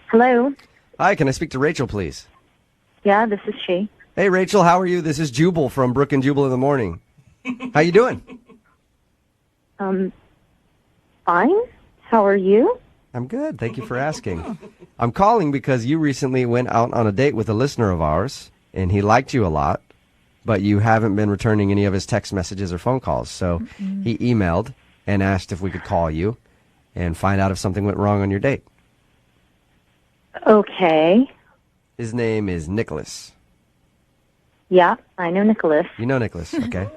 Hello? Hi, can I speak to Rachel, please? Yeah, this is she. Hey, Rachel, how are you? This is Jubal from Brooke and Jubal in the Morning. How you doing? Fine. How are you? I'm good. Thank you for asking. I'm calling because you recently went out on a date with a listener of ours, and he liked you a lot, but you haven't been returning any of his text messages or phone calls. So he emailed and asked if we could call you and find out if something went wrong on your date. Okay. His name is Nicholas. Yeah, I know Nicholas. You know Nicholas, okay.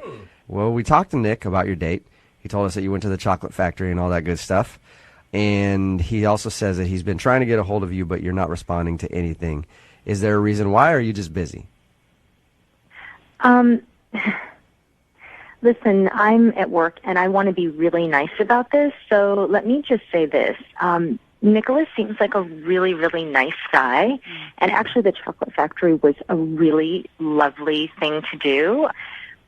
Well, we talked to Nick about your date. He told us that you went to the chocolate factory and all that good stuff. And he also says that he's been trying to get a hold of you, but you're not responding to anything. Is there a reason why, or are you just busy? Listen, I'm at work, and I want to be really nice about this, so let me just say this. Nicholas seems like a really, really nice guy, and actually the chocolate factory was a really lovely thing to do.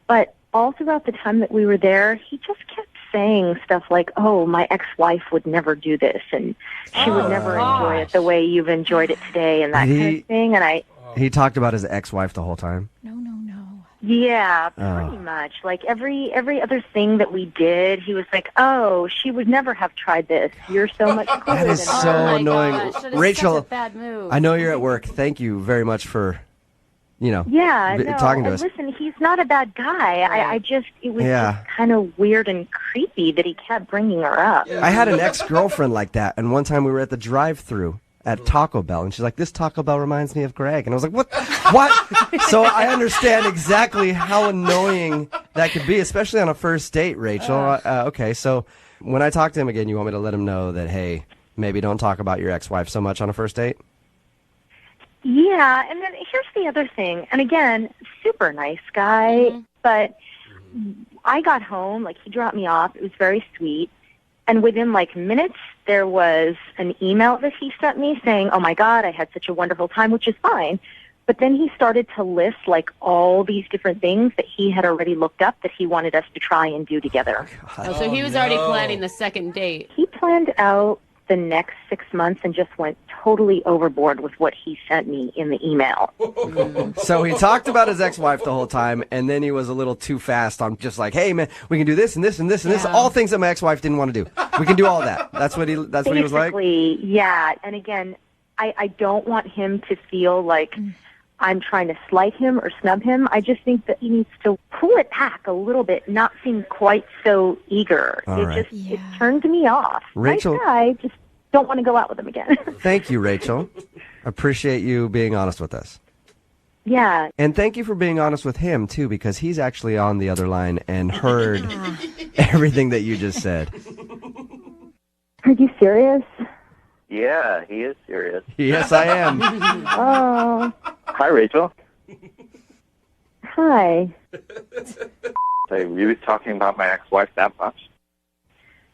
But all throughout the time that we were there, he just kept saying stuff like, oh, my ex-wife would never do this, and she would never enjoy it the way you've enjoyed it today, and that kind of thing. And He talked about his ex-wife the whole time? No. Yeah, pretty much. Like every other thing that we did, he was like, "Oh, she would never have tried this. You're so much cooler That than is so her." annoying. Gosh, that is Rachel, such a bad move. I know you're at work. Thank you very much for, Yeah, no, talking to and us. listen, he's not a bad guy. It was just kind of weird and creepy that he kept bringing her up. I had an ex-girlfriend like that, and one time we were at the drive-thru at Taco Bell, and she's like, this Taco Bell reminds me of Greg. And I was like, what? So I understand exactly how annoying that could be, especially on a first date, Rachel. Okay, so when I talk to him again, you want me to let him know that, hey, maybe don't talk about your ex-wife so much on a first date? Yeah, and then here's the other thing. And again, super nice guy, but I got home, like he dropped me off. It was very sweet. And within minutes, there was an email that he sent me saying, oh my God, I had such a wonderful time, which is fine. But then he started to list all these different things that he had already looked up that he wanted us to try and do together. So he was already planning the second date. He planned out the next 6 months and just went totally overboard with what he sent me in the email. So he talked about his ex-wife the whole time, and then he was a little too fast on just like, hey, man, we can do this and this and this and this. All things that my ex-wife didn't want to do. We can do all that. That's what he was like? Basically, yeah. And again, I don't want him to feel like I'm trying to slight him or snub him. I just think that he needs to pull it back a little bit, not seem quite so eager. It turned me off. Rachel, nice guy, just don't want to go out with him again. Thank you, Rachel. Appreciate you being honest with us. Yeah. And thank you for being honest with him, too, because he's actually on the other line and heard everything that you just said. Are you serious? Yeah, he is serious. Yes, I am. Oh. Hi, Rachel. Hi. So you were talking about my ex-wife that much?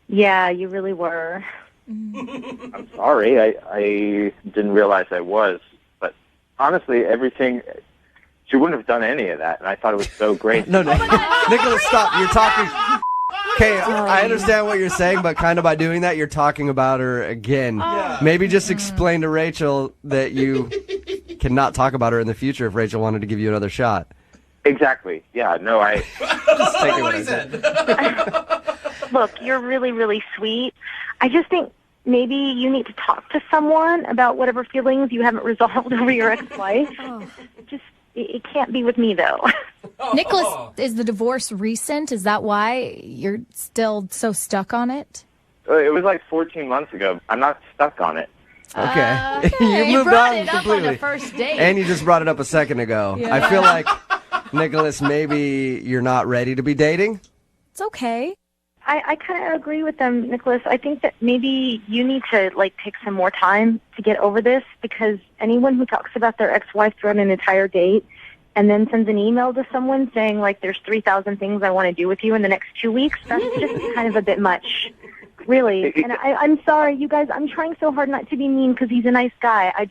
Yeah, you really were. I'm sorry. I didn't realize I was. But honestly, she wouldn't have done any of that, and I thought it was so great. No, Nicholas, stop. You're talking... Okay, I understand what you're saying, but kind of by doing that, you're talking about her again. Maybe just explain to Rachel that you cannot talk about her in the future if Rachel wanted to give you another shot. Exactly. Yeah, no, I... Just take what he said. Look, you're really, really sweet. I just think maybe you need to talk to someone about whatever feelings you haven't resolved over your ex-wife. It can't be with me, though. Nicholas, is the divorce recent? Is that why you're still so stuck on it? It was 14 months ago. I'm not stuck on it. Okay. You moved brought on it up completely. on the first date. And you just brought it up a second ago. Yeah. I feel like, Nicholas, maybe you're not ready to be dating? It's okay. I kind of agree with them, Nicholas. I think that maybe you need to take some more time to get over this, because anyone who talks about their ex-wife throughout an entire date and then sends an email to someone saying there's 3,000 things I want to do with you in the next 2 weeks, that's just kind of a bit much. Really. And I'm sorry, you guys. I'm trying so hard not to be mean because he's a nice guy. I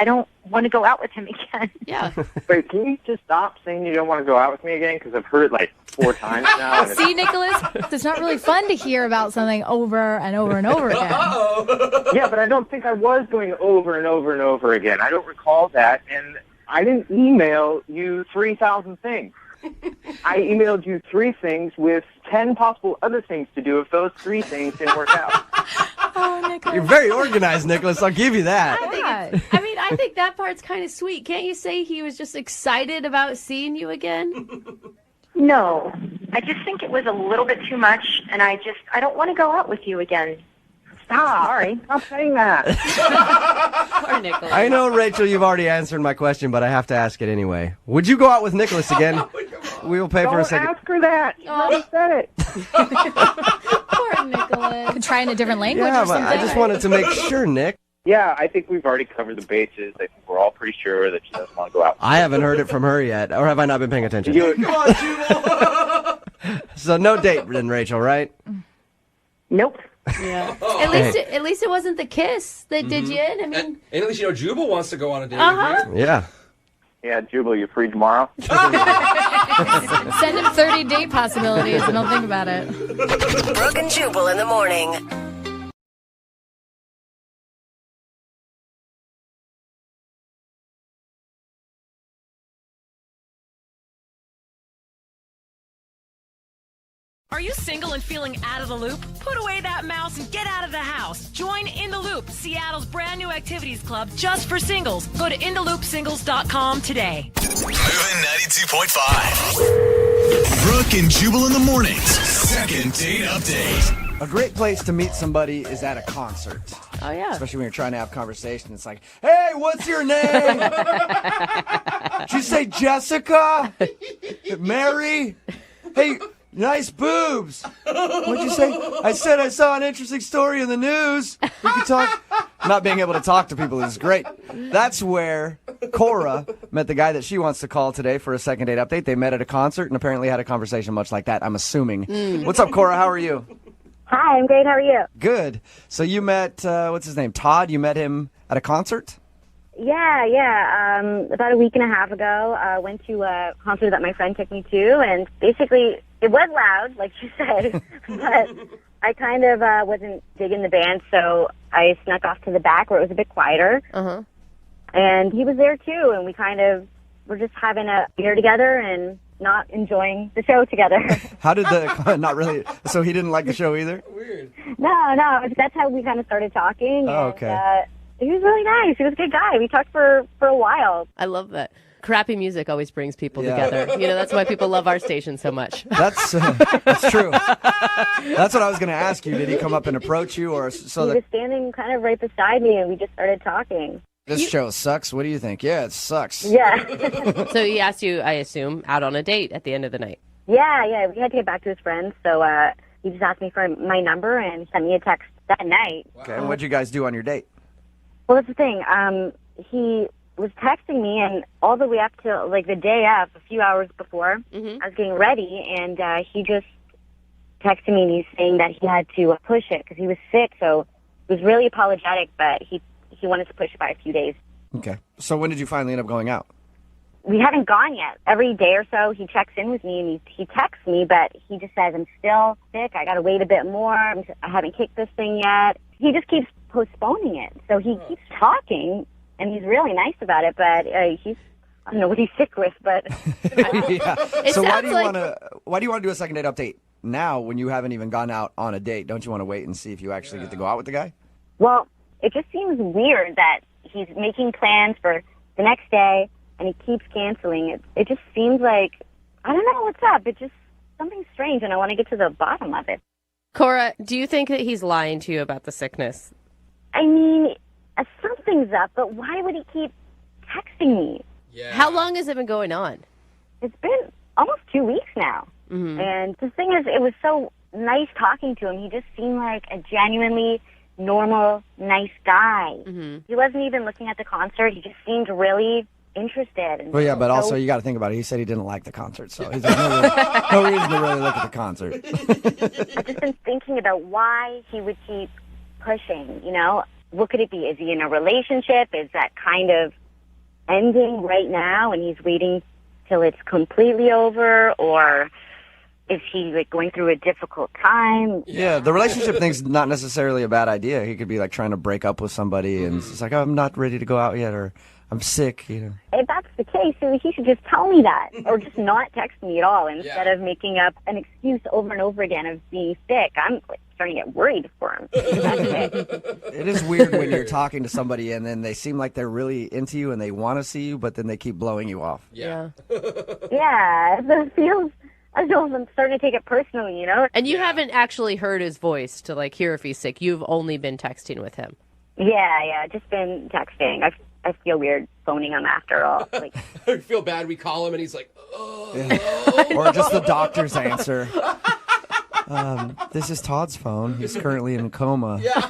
don't want to go out with him again. Yeah. Wait, can you just stop saying you don't want to go out with me again? Because I've heard it like 4 times now. And See, Nicholas, it's not really fun to hear about something over and over and over again. Yeah, but I don't think I was going over and over and over again. I don't recall that, and I didn't email you 3,000 things. I emailed you 3 things with 10 possible other things to do if those 3 things didn't work out. Oh, Nicholas. You're very organized, Nicholas. I'll give you that. I think that part's kind of sweet. Can't you say he was just excited about seeing you again? No, I just think it was a little bit too much, and I don't want to go out with you again. Stop. Sorry. Stop saying that. Poor Nicholas. I know, Rachel, you've already answered my question, but I have to ask it anyway. Would you go out with Nicholas again? We will pay for a second. Don't ask her that. She already said it. Poor Nicholas. Could try in a different language Yeah, or but something. I just wanted to make sure, Nick. Yeah, I think we've already covered the bases. I think we're all pretty sure that she doesn't want to go out. I haven't heard it from her yet, or have I not been paying attention? You, So no date then, Rachel, right? Nope. Yeah. At least it wasn't the kiss that did you in. I mean, And at least Jubal wants to go on a date with Yeah. yeah, Jubal, you free tomorrow? Send him 30 date possibilities and don't think about it. Brooke and Jubal in the morning. Are you single and feeling out of the loop? Put away that mouse and get out of the house. Join In the Loop, Seattle's brand new activities club just for singles. Go to intheloopsingles.com today. Moving 92.5. Brooke and Jubal in the mornings. Second date update. A great place to meet somebody is at a concert. oh yeah. Especially when you're trying to have conversation. It's like, hey, what's your name? Did you say Jessica? Mary? Hey, nice boobs. What'd you say? I said I saw an interesting story in the news. We could talk. Not being able to talk to people is great. That's where Cora met the guy that she wants to call today for a second date update. They met at a concert and apparently had a conversation much like that, I'm assuming. What's up, Cora? How are you? Hi, I'm great. How are you? Good. So you met, what's his name, Todd? You met him at a concert? Yeah. About a week and a half ago, went to a concert that my friend took me to, and basically it was loud, like you said, but I kind of wasn't digging the band, so I snuck off to the back where it was a bit quieter. Uh-huh. And he was there too, and we kind of were just having a beer together and not enjoying the show together. How did the, not really, so he didn't like the show either? Weird. No, that's how we kind of started talking. Oh, and, okay. he was really nice. He was a good guy. We talked for a while. I love that. Crappy music always brings people Yeah. together. You know, that's why people love our station so much. That's true. That's what I was going to ask you. Did he come up and approach you, or so He that was standing kind of right beside me, and we just started talking. This show sucks. What do you think? Yeah, it sucks. Yeah. So he asked you, I assume, out on a date at the end of the night. Yeah. We had to get back to his friends, so he just asked me for my number and sent me a text that night. Okay, and what'd you guys do on your date? Well, that's the thing. He was texting me, and all the way up to like the day of, a few hours before, I was getting ready, and he just texted me, and he's saying that he had to push it because he was sick, so he was really apologetic, but he wanted to push it by a few days. Okay. So when did you finally end up going out? We haven't gone yet. Every day or so, he checks in with me, and he texts me, but he just says, I'm still sick. I got to wait a bit more. I haven't kicked this thing yet. He just keeps postponing it. So he keeps talking, and he's really nice about it, but I don't know what he's sick with, but... Yeah. So why do you sounds want to do a second date update now when you haven't even gone out on a date? Don't you want to wait and see if you actually get to go out with the guy? Well, it just seems weird that he's making plans for the next day, and he keeps canceling. It just seems like, I don't know what's up. It's just something strange, and I want to get to the bottom of it. Cora, do you think that he's lying to you about the sickness? I mean, something's up, but why would he keep texting me? Yeah. How long has it been going on? It's been almost 2 weeks now. And the thing is, it was so nice talking to him. He just seemed like a genuinely normal, nice guy. He wasn't even looking at the concert. He just seemed really interested. And Well, yeah, but so, also you got to think about it. He said he didn't like the concert, so there's no reason to really look at the concert. I've just been thinking about why he would keep pushing, you know? What could it be? Is he in a relationship? Is that kind of ending right now and he's waiting till it's completely over? Or is he like going through a difficult time? Yeah, the relationship thing's not necessarily a bad idea. He could be like trying to break up with somebody and it's like, oh, I'm not ready to go out yet, or I'm sick, you know. If that's the case, then he should just tell me that, or just not text me at all instead of making up an excuse over and over again of being sick. I'm like, starting to get worried for him. That's it. It is weird when you're talking to somebody and then they seem like they're really into you and they want to see you, but then they keep blowing you off. Yeah. Yeah, it feels as though I'm starting to take it personally, you know? And you haven't actually heard his voice to like hear if he's sick. You've only been texting with him. Yeah, just been texting. I feel weird phoning him after all. Like, I feel bad. We call him and he's like, oh. Or just the doctor's answer. This is Todd's phone. He's currently in a coma. Yeah.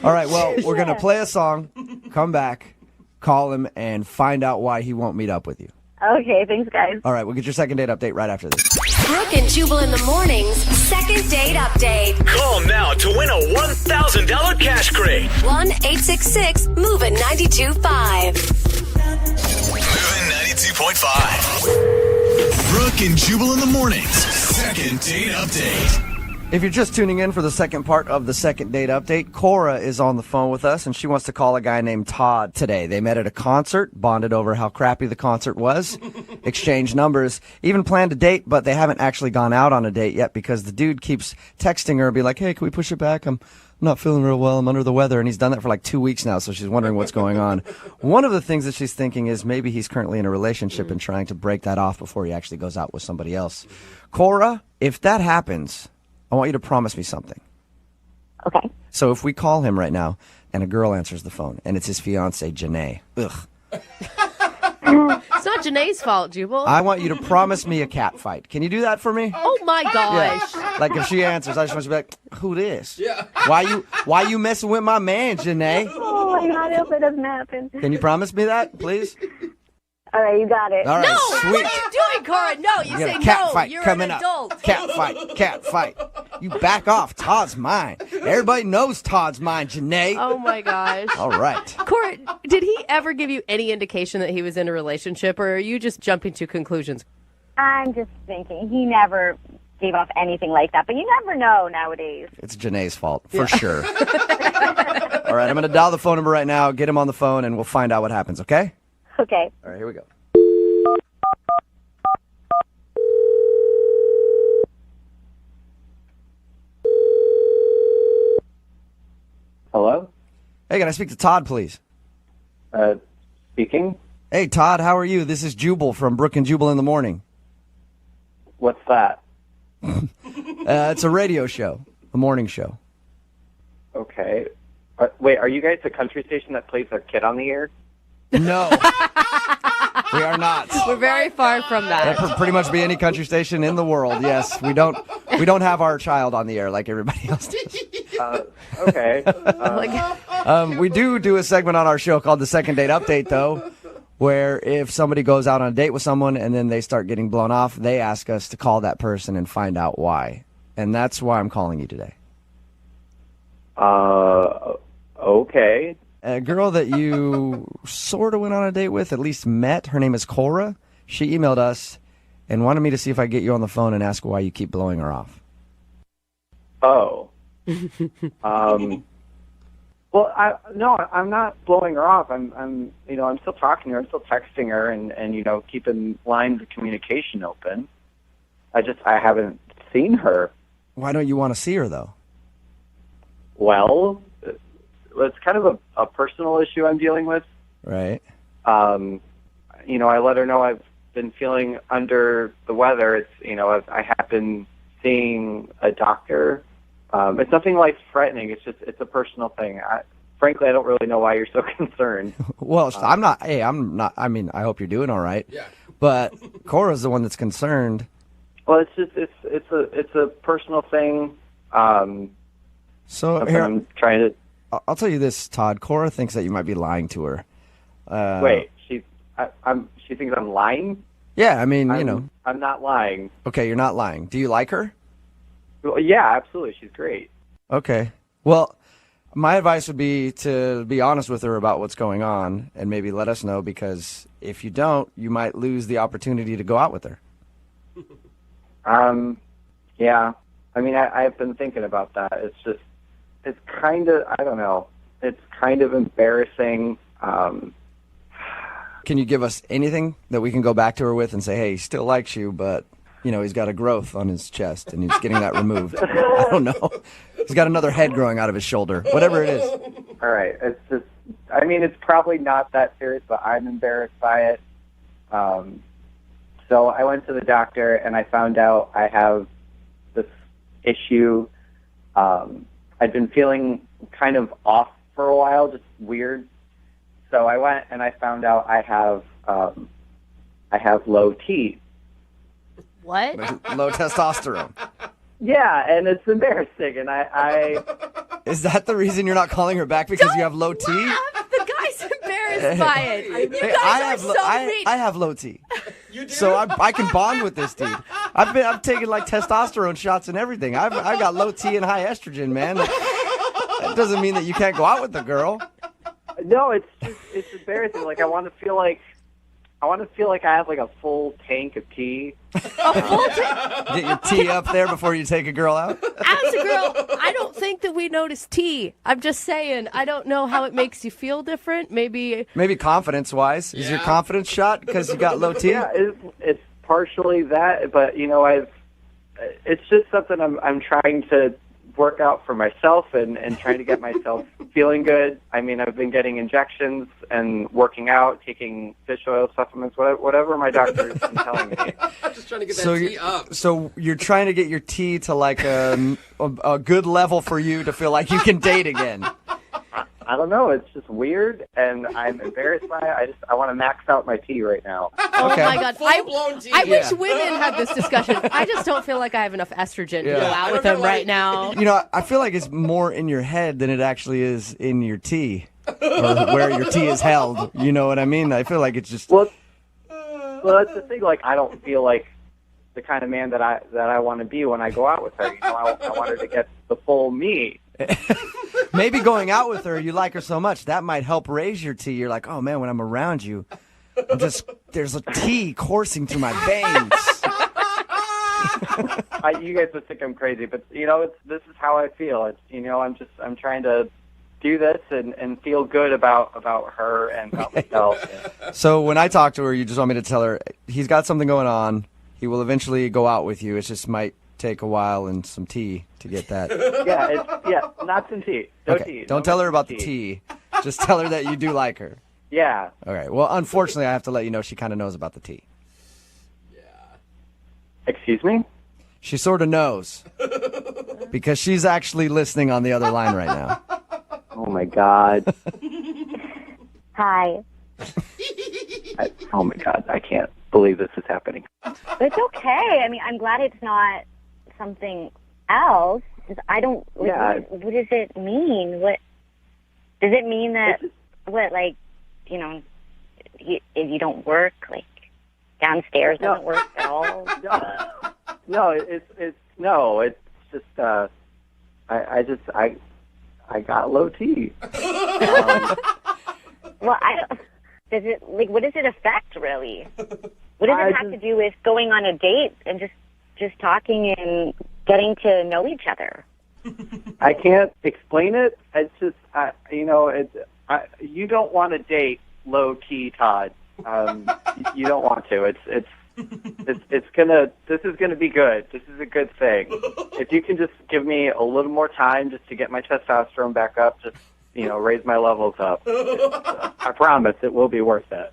All right, well, we're going to play a song, come back, call him, and find out why he won't meet up with you. okay, thanks, guys. All right, we'll get your second date update right after this. Brooke and Jubal in the mornings. Second date update. Call now to win a $1,000 cash crate. 1-866-MOVE-IT 92.5. Moving 92.5. Brooke and Jubal in the mornings. Second date update. If you're just tuning in for the second part of the second date update, Cora is on the phone with us, and she wants to call a guy named Todd today. They met at a concert, bonded over how crappy the concert was, exchanged numbers, even planned a date, but they haven't actually gone out on a date yet because the dude keeps texting her and be like, hey, can we push it back? I'm not feeling real well. I'm under the weather. And he's done that for like 2 weeks now, so she's wondering what's going on. One of the things that she's thinking is maybe he's currently in a relationship and trying to break that off before he actually goes out with somebody else. Cora, if that happens, I want you to promise me something. Okay. So if we call him right now and a girl answers the phone and it's his fiancée, Janae, It's not Janae's fault, Jubal. I want you to promise me a cat fight. Can you do that for me? Oh my gosh. Yeah. Like if she answers, I just want you to be like, who this? Yeah. Why you messing with my man, Janae? Oh my God, I hope it doesn't happen. Can you promise me that, please? All right, you got it. All right, No, sweet. what are you doing, Cora? No, you We got say a cat no. fight You're coming an adult. up. Cat fight. You back off. Todd's mine. Everybody knows Todd's mine, Janae. Oh my gosh. All right. Cora, did he ever give you any indication that he was in a relationship, or are you just jumping to conclusions? I'm just thinking. He never gave off anything like that, but you never know nowadays. It's Janae's fault, for sure. All right, I'm going to dial the phone number right now, get him on the phone, and we'll find out what happens, okay? Okay. All right, here we go. Hello? Hey, can I speak to Todd, please? Speaking? Hey, Todd, how are you? This is Jubal from Brooke and Jubal in the Morning. What's that? It's a radio show, a morning show. Okay. Wait, are you guys a country station that plays their kid on the air? No, we are not. We're very far from that. That could pretty much be any country station in the world. Yes, we don't have our child on the air like everybody else does. Okay. We do a segment on our show called the Second Date Update, though, where if somebody goes out on a date with someone and then they start getting blown off, they ask us to call that person and find out why. And that's why I'm calling you today. Okay. A girl that you sort of went on a date with, at least met, her name is Cora. She emailed us and wanted me to see if I could get you on the phone and ask why you keep blowing her off. Oh. Well, I'm not blowing her off. I'm still talking to her. I'm still texting her and keeping lines of communication open. I haven't seen her. Why don't you want to see her, though? Well, it's kind of a personal issue I'm dealing with. Right. I let her know I've been feeling under the weather. It's, I have been seeing a doctor. It's nothing life-threatening. It's a personal thing. Frankly, I don't really know why you're so concerned. Well, I'm not. I mean, I hope you're doing all right. Yeah. But Cora's the one that's concerned. Well, it's a personal thing. So here, I'm trying to. I'll tell you this, Todd. Cora thinks that you might be lying to her. Wait, she thinks I'm lying? Yeah, I mean, you know. I'm not lying. Okay, you're not lying. Do you like her? Well, yeah, absolutely. She's great. Okay. Well, my advice would be to be honest with her about what's going on and maybe let us know, because if you don't, you might lose the opportunity to go out with her. Yeah. I mean, I've been thinking about that. It's kind of, I don't know. It's kind of embarrassing. Can you give us anything that we can go back to her with and say, hey, he still likes you, but, you know, he's got a growth on his chest and he's getting that removed? I don't know. He's got another head growing out of his shoulder. Whatever it is. All right. It's just, I mean, it's probably not that serious, but I'm embarrassed by it. So I went to the doctor and I found out I have this issue. I'd been feeling kind of off for a while, just weird. So I went and I found out I have low T. What? Low testosterone. Yeah, and it's embarrassing. And I Is that the reason you're not calling her back, because you have low T? The guy's embarrassed by it. You guys I are mean. have low T. You do? So I can bond with this dude. I've taken like testosterone shots and everything. I've got low T and high estrogen, man. That doesn't mean that you can't go out with the girl. No, it's embarrassing. Like I want to feel like I have like a full tank of tea. Get your tea up there before you take a girl out. As a girl, I don't think that we notice tea. I'm just saying, I don't know how it makes you feel different. Maybe confidence-wise. Is your confidence shot because you got low T? Yeah, it's partially that, but you know, it's just something I'm trying to work out for myself and trying to get myself feeling good. I mean, I've been getting injections and working out, taking fish oil supplements, whatever my doctor's been telling me. I'm just trying to get that tea up. So you're trying to get your tea to like a good level for you to feel like you can date again. I don't know. It's just weird, and I'm embarrassed by it. I want to max out my tea right now. Oh my God! Full-blown tea. I wish women had this discussion. I just don't feel like I have enough estrogen to go out with him right now. You know, I feel like it's more in your head than it actually is in your tea, or where your tea is held. You know what I mean? I feel like it's just. Well, that's the thing. Like, I don't feel like the kind of man that I want to be when I go out with her. You know, I want her to get the full me. Maybe going out with her, you like her so much, that might help raise your tea. You're like, oh man, when I'm around you, there's a tea coursing through my veins. You guys would think I'm crazy, but you know, this is how I feel. It's, you know, I'm trying to do this and feel good about her and about myself. So when I talk to her, you just want me to tell her he's got something going on. He will eventually go out with you. It just might take a while and some tea to get that. Not some tea. No tea. Don't tell her about the tea. Just tell her that you do like her. Yeah. All right. Well, unfortunately, I have to let you know she kind of knows about the tea. Yeah. Excuse me? She sort of knows. Because she's actually listening on the other line right now. Oh, my God. Hi. Oh, my God. I can't believe this is happening. It's okay. I mean, I'm glad it's not something else. I don't. What does it mean? What does it mean that? What, like, you know, if you don't work, like downstairs doesn't work at all? No, it's just I got low T. Well, does it, like, what does it affect really? What does it have to do with going on a date and just talking and getting to know each other? I can't explain it. It's just, you know, you don't want to date low T, Todd. You don't want to. This is gonna be good. This is a good thing. If you can just give me a little more time just to get my testosterone back up, just, you know, raise my levels up. I promise it will be worth it.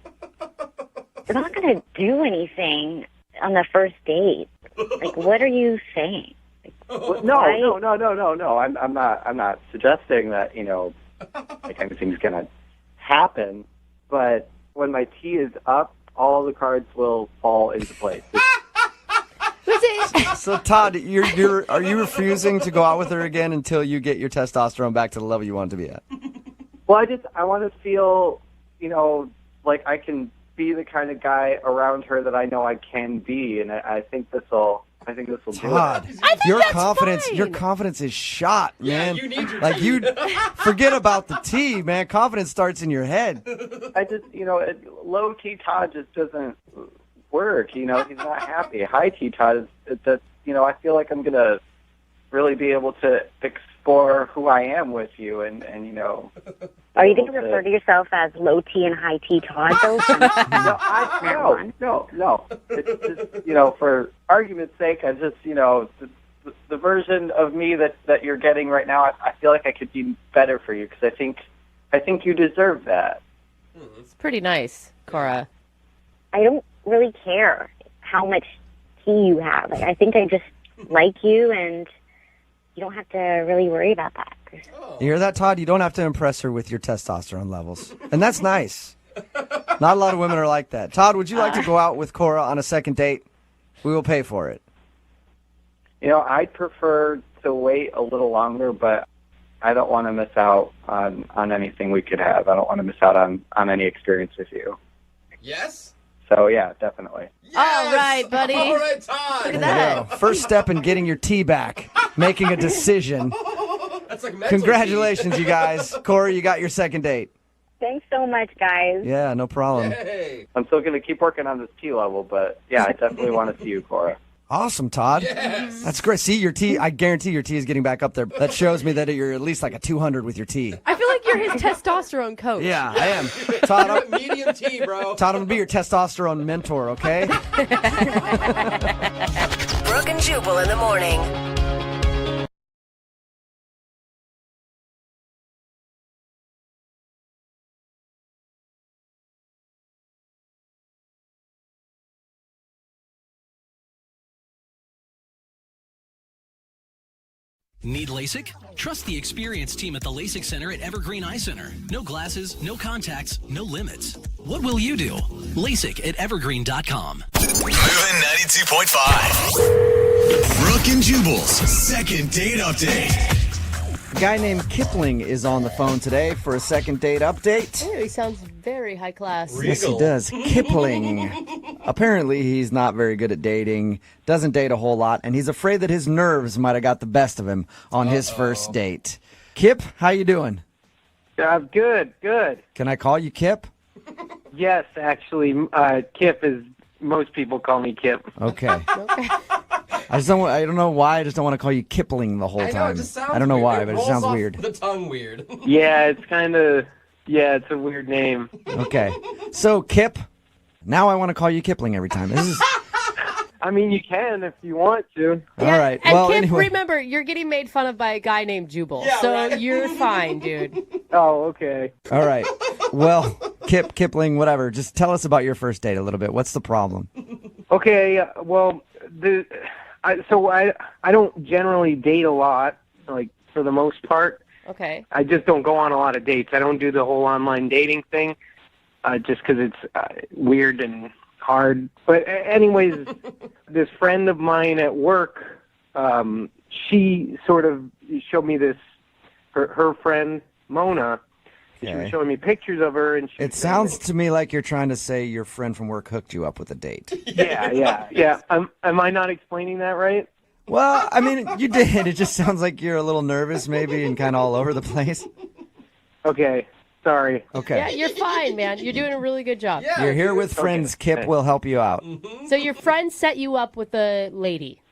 We're not going to do anything on the first date. Like, what are you saying? Well, no. I'm not suggesting that, you know, like anything's gonna happen. But when my T is up, all the cards will fall into place. So Todd, are you refusing to go out with her again until you get your testosterone back to the level you want it to be at? Well, I want to feel, you know, like I can be the kind of guy around her that I know I can be, and I think this will do Todd, it. your confidence is shot, man. you need your like tea. you forget about the tea, man. Confidence starts in your head. I just, low T Todd just doesn't work. He's not happy. High T Todd is that, I feel like I'm gonna really be able to explore who I am with you, and Are you going to refer to yourself as low T and high T Todd, though? No. It's just, for argument's sake, I just, the version of me that you're getting right now, I feel like I could be better for you because I think you deserve that. It's pretty nice, Cora. I don't really care how much T you have. Like, I think I just like you, and you don't have to really worry about that. You hear that, Todd? You don't have to impress her with your testosterone levels. And that's nice. Not a lot of women are like that. Todd, would you like to go out with Cora on a second date? We will pay for it. I'd prefer to wait a little longer, but I don't want to miss out on anything we could have. I don't want to miss out on any experience with you. Yes? So, yeah, definitely. Yes! All right, buddy. All right, Todd. Look at There you that. go. First step in getting your tea back, making a decision. That's like mental Congratulations, you guys. Cora, you got your second date. Thanks so much, guys. Yeah, no problem. Hey. I'm still going to keep working on this T level, but, yeah, I definitely want to see you, Cora. Awesome, Todd. Yes. That's great. See, your tea, I guarantee your tea is getting back up there. That shows me that you're at least like a 200 with your tea. I feel like you're his testosterone coach. Yeah, I am. Todd, Medium tea, bro. Todd, I'm going to be your testosterone mentor, okay? Brooke and Jubal in the morning. Need LASIK? Trust the experienced team at the LASIK Center at Evergreen Eye Center. No glasses, no contacts, no limits. What will you do? LASIK at evergreen.com. Moving 92.5. Brooke and Jubal's second date update. A guy named Kipling is on the phone today for a second date update. Ooh, he sounds very high class. Yes, he does. Kipling. Apparently, he's not very good at dating, doesn't date a whole lot, and he's afraid that his nerves might have got the best of him on his first date. Kip, how you doing? Good. Can I call you Kip? Yes, actually, Kip is, most people call me Kip. Okay. I don't know why. I just don't want to call you Kipling the whole I know, time. it just sounds I don't know weird. why, It but it rolls sounds off weird. The tongue weird. Yeah, it's a weird name. Okay. So, Kip, now I want to call you Kipling every time. This is I mean, you can if you want to. all right. And Well, Kip, anyway. remember, you're getting made fun of by a guy named Jubal, Yeah, so right. you're fine, dude. Oh, okay. All right. Well, Kipling, whatever. Just tell us about your first date a little bit. What's the problem? Okay, well, I don't generally date a lot, like, for the most part. Okay. I just don't go on a lot of dates. I don't do the whole online dating thing, just because it's weird and hard. But anyways, this friend of mine at work, she sort of showed me this, her friend, Mona. She was Okay. showing me pictures of her, and It sounds to me like you're trying to say your friend from work hooked you up with a date. Yeah. Am I not explaining that right? Well, I mean, you did. It just sounds like you're a little nervous maybe and kind of all over the place. Okay, sorry. Okay. Yeah, you're fine, man. You're doing a really good job. Yeah, You're here dude. with friends. Okay. Kip will help you out. So your friend set you up with a lady.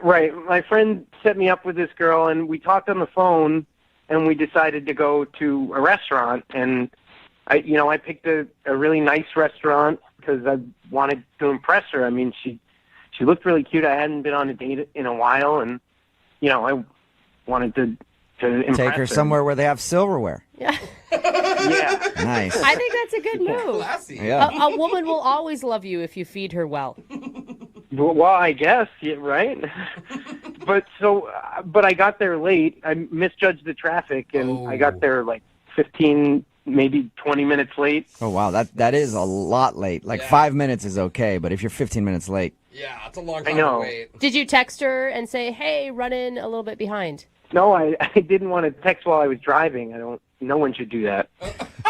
Right. My friend set me up with this girl, and we talked on the phone, and we decided to go to a restaurant. And I picked a really nice restaurant because I wanted to impress her. I mean, she looked really cute. I hadn't been on a date in a while, and I wanted to impress Take her somewhere where they have silverware. Yeah. Yeah. Nice. I think that's a good move. Classy. Yeah. A woman will always love you if you feed her well. Well, I guess, yeah, right? But I got there late. I misjudged the traffic, and I got there like 15, maybe 20 minutes late. Oh, wow. That is a lot late. Like 5 minutes is okay, but if you're 15 minutes late. Yeah, it's a long time I know. to wait. Did you text her and say, hey, run in a little bit behind? No, I didn't want to text while I was driving. No one should do that.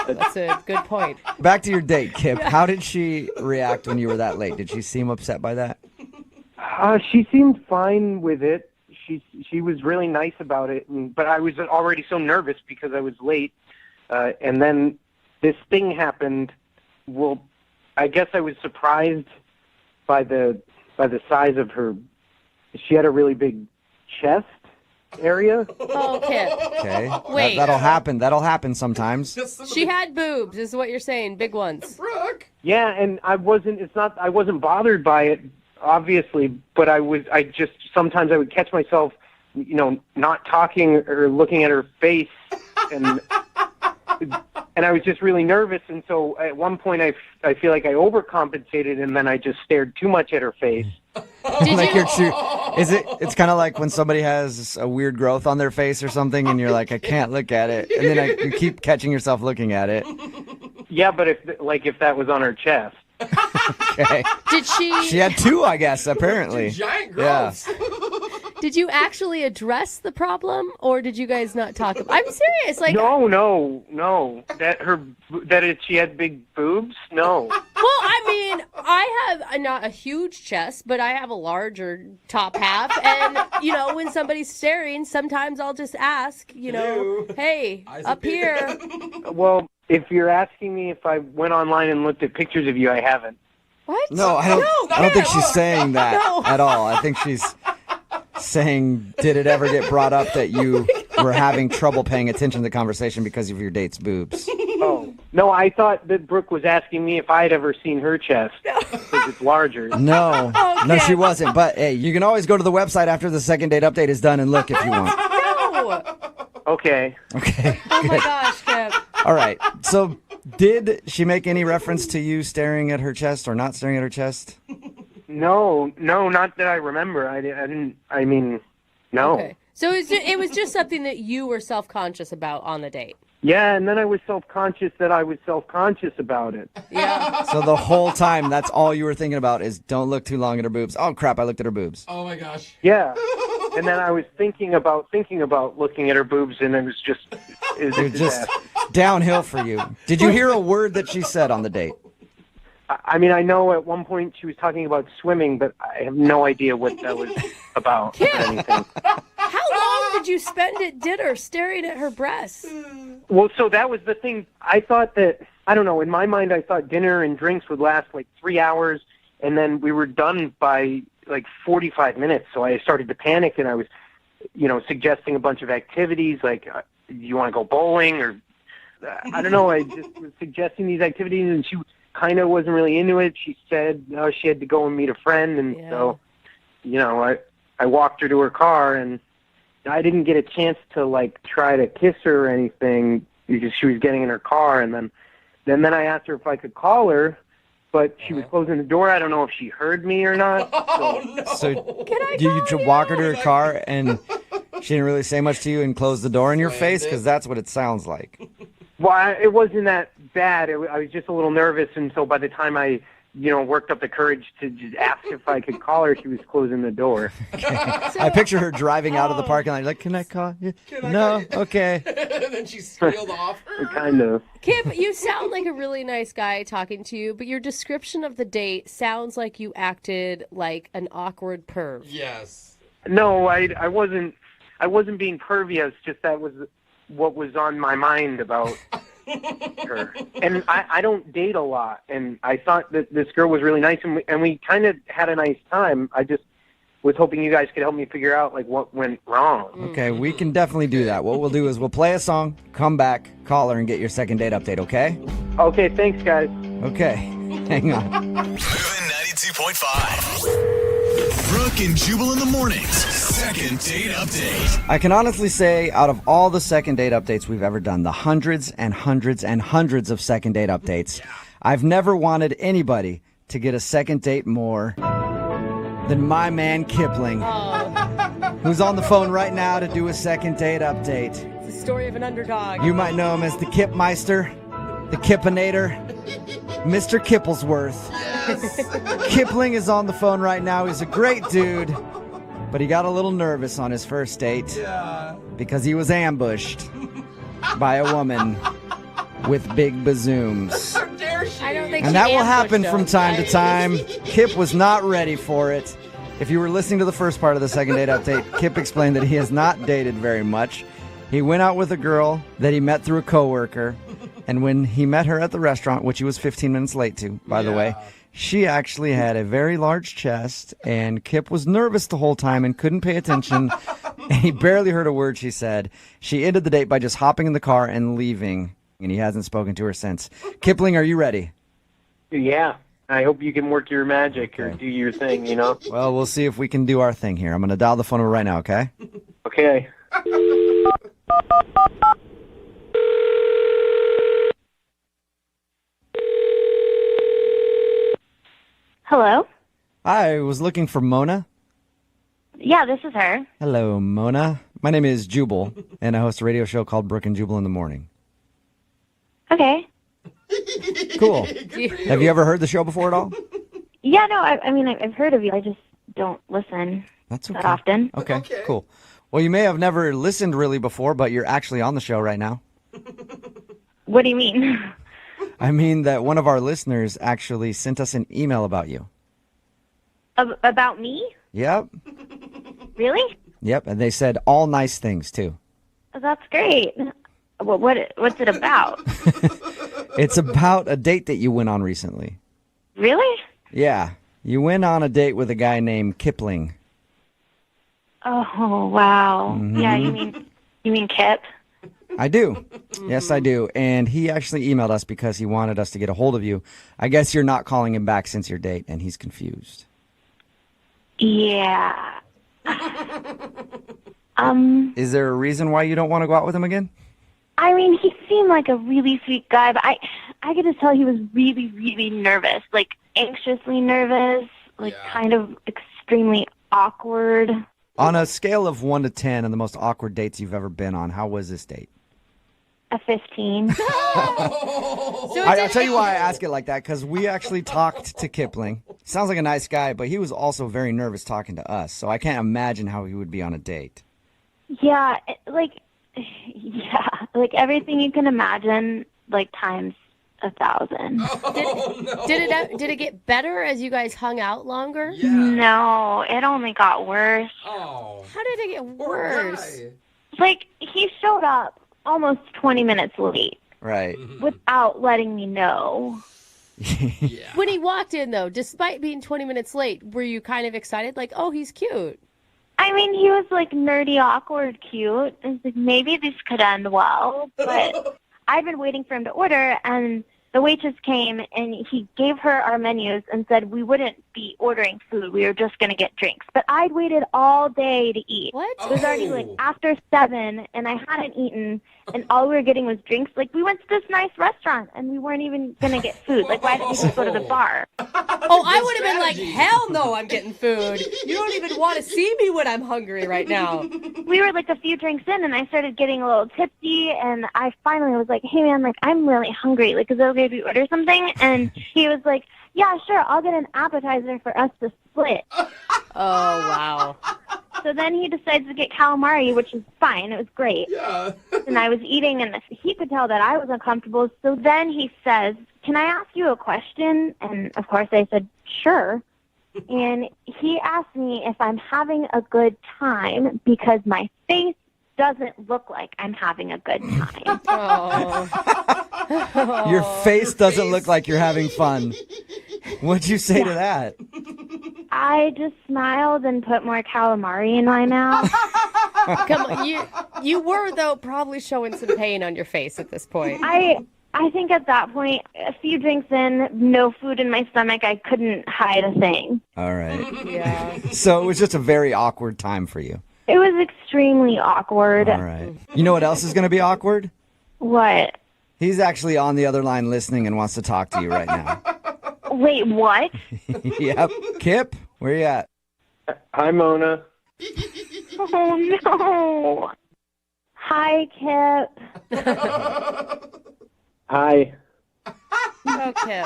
That's a good point. Back to your date, Kip. How did she react when you were that late? Did she seem upset by that? She seemed fine with it. She was really nice about it, but I was already so nervous because I was late. And then this thing happened. Well, I guess I was surprised by the size of her. She had a really big chest area. Oh, Kip. Okay. Wait. That'll happen. That'll happen sometimes. She had boobs, is what you're saying. Big ones. Brooke. Yeah, and I wasn't bothered by it, obviously, but I just sometimes I would catch myself, not talking or looking at her face, and I was just really nervous, and so at one point I feel like I overcompensated, and then I just stared too much at her face. Like it's kind of like when somebody has a weird growth on their face or something, and you're like, I can't look at it, and then you keep catching yourself looking at it. Yeah, but if that was on her chest. Okay. Did she? She had two, I guess, apparently. Giant growths. Yeah. Did you actually address the problem, or did you guys not talk about? I'm serious. Like no. That she had big boobs. No. Well, I mean, I have not a huge chest, but I have a larger top half, and when somebody's staring, sometimes I'll just ask, hey, up here. Well, if you're asking me if I went online and looked at pictures of you, I haven't. What? No, I don't think she's saying that at all. I think she's saying, did it ever get brought up that you were having trouble paying attention to the conversation because of your date's boobs? Oh, no, I thought that Brooke was asking me if I'd ever seen her chest, because it's larger. No, no, she wasn't. But, hey, you can always go to the website after the second date update is done and look if you want. No. Okay. Oh, my gosh, Kip. All right. So did she make any reference to you staring at her chest or not staring at her chest? No, not that I remember. I didn't. I mean, no. Okay. So it was just something that you were self-conscious about on the date. Yeah, and then I was self-conscious that I was self-conscious about it. Yeah. So the whole time, that's all you were thinking about is don't look too long at her boobs. Oh, crap, I looked at her boobs. Oh, my gosh. Yeah. And then I was thinking about looking at her boobs, and it was just downhill for you. Did you hear a word that she said on the date? I mean, I know at one point she was talking about swimming, but I have no idea what that was about or anything. How long did you spend at dinner staring at her breasts? Well, so that was the thing. I thought that, I don't know, in my mind I thought dinner and drinks would last like 3 hours, and then we were done by like 45 minutes. So I started to panic, and I was, suggesting a bunch of activities like, do you want to go bowling? Or, I don't know, I just was suggesting these activities, and she kind of wasn't really into it. She said she had to go and meet a friend, and so, I walked her to her car, and I didn't get a chance to like try to kiss her or anything because she was getting in her car, and then I asked her if I could call her, but she was closing the door. I don't know if she heard me or not. Oh, no. So you walk her to her car, and she didn't really say much to you and close the door in your face? Because that's what it sounds like. Well, it wasn't that bad. I was just a little nervous, and so by the time I, worked up the courage to just ask if I could call her, she was closing the door. Okay. I picture her driving out of the parking lot. Like, can I call you? No? Okay. And then she squealed off. Kind of. Kip, you sound like a really nice guy talking to you, but your description of the date sounds like you acted like an awkward perv. Yes. No, I wasn't being pervy. It's just that was what was on my mind about her. And I don't date a lot, and I thought that this girl was really nice, and we kind of had a nice time. I just was hoping you guys could help me figure out like what went wrong. Okay, we can definitely do that. What we'll do is we'll play a song, come back, call her, and get your second date update, okay? Okay, thanks, guys. Okay, hang on. Moving 92.5. Brooke and Jubal in the mornings. Second date update. I can honestly say, out of all the second date updates we've ever done, the hundreds and hundreds and hundreds of second date updates, I've never wanted anybody to get a second date more than my man Kipling, who's on the phone right now to do a second date update. It's the story of an underdog. You might know him as the Kipmeister, the Kipinator, Mr. Kipplesworth. Yes. Kipling is on the phone right now. He's a great dude, but he got a little nervous on his first date because he was ambushed by a woman. with big bazooms. I don't think And she that will ambushed happen him. from time to time. Kip was not ready for it. If you were listening to the first part of the second date update, Kip explained that he has not dated very much. He went out with a girl that he met through a coworker, and when he met her at the restaurant, which he was 15 minutes late to, by the way, she actually had a very large chest, and Kip was nervous the whole time and couldn't pay attention, and he barely heard a word she said. She ended the date by just hopping in the car and leaving, and he hasn't spoken to her since. Kipling, are you ready? Yeah. I hope you can work your magic or do your thing, you know? Well, we'll see if we can do our thing here. I'm going to dial the phone over right now, okay? Okay. Hello? I was looking for Mona. Yeah, this is her. Hello, Mona. My name is Jubal, and I host a radio show called Brooke and Jubal in the Morning. Okay. Cool. Have you ever heard the show before at all? Yeah, no, I mean, I've heard of you. I just don't listen That's okay. that often. Okay, cool. Well, you may have never listened really before, but you're actually on the show right now. What do you mean? I mean that one of our listeners actually sent us an email about you. About me? Yep. Really? Yep, and they said all nice things, too. That's great. What's it about? It's about a date that you went on recently. Really? Yeah, you went on a date with a guy named Kipling. Oh, wow. Mhm. Yeah, you mean Kip? I do. Yes, I do. And he actually emailed us because he wanted us to get a hold of you. I guess you're not calling him back since your date, and he's confused. Yeah. Is there a reason why you don't want to go out with him again? I mean, he seemed like a really sweet guy, but I could just tell he was really, really nervous, like anxiously nervous, like kind of extremely awkward. On a scale of 1 to 10 and the most awkward dates you've ever been on, how was this date? A 15. I'll tell you why I ask it like that, because we actually talked to Kipling. Sounds like a nice guy, but he was also very nervous talking to us, so I can't imagine how he would be on a date. Yeah, like everything you can imagine, like times 1,000. Did it get better as you guys hung out longer? No, it only got worse. How did it get worse? Like, he showed up almost 20 minutes late Right. without letting me know. When he walked in, though, despite being 20 minutes late, were you kind of excited? Like, oh, he's cute. I mean, he was like nerdy, awkward, cute. I was like, maybe this could end well. But I'd been waiting for him to order, and the waitress came, and he gave her our menus and said we wouldn't be ordering food. We were just going to get drinks. But I'd waited all day to eat. What? It was already like after 7, and I hadn't eaten, and all we were getting was drinks. Like, we went to this nice restaurant, and we weren't even going to get food. Like, why didn't we just go to the bar? Oh, I would have been like, hell no, I'm getting food. You don't even want to see me when I'm hungry right now. We were like a few drinks in, and I started getting a little tipsy, and I finally was like, hey, man, like, I'm really hungry. Like, is it okay if we order something? And he was like, yeah, sure, I'll get an appetizer for us to split. Oh, wow. So then he decides to get calamari, which is fine. It was great. Yeah. And I was eating, and he could tell that I was uncomfortable. So then he says, can I ask you a question? And, of course, I said, sure. And he asked me if I'm having a good time because my face doesn't look like I'm having a good time. Your face doesn't look like you're having fun. What'd you say to that? I just smiled and put more calamari in my mouth. Come on, you were, though, probably showing some pain on your face at this point. I think at that point, a few drinks in, no food in my stomach, I couldn't hide a thing. All right. Yeah. So it was just a very awkward time for you. It was extremely awkward. All right. You know what else is going to be awkward? What? He's actually on the other line listening and wants to talk to you right now. Wait, what? Yep. Kip, where you at? Hi, Mona. Oh, no. Hi, Kip. Hi. Oh, Kip.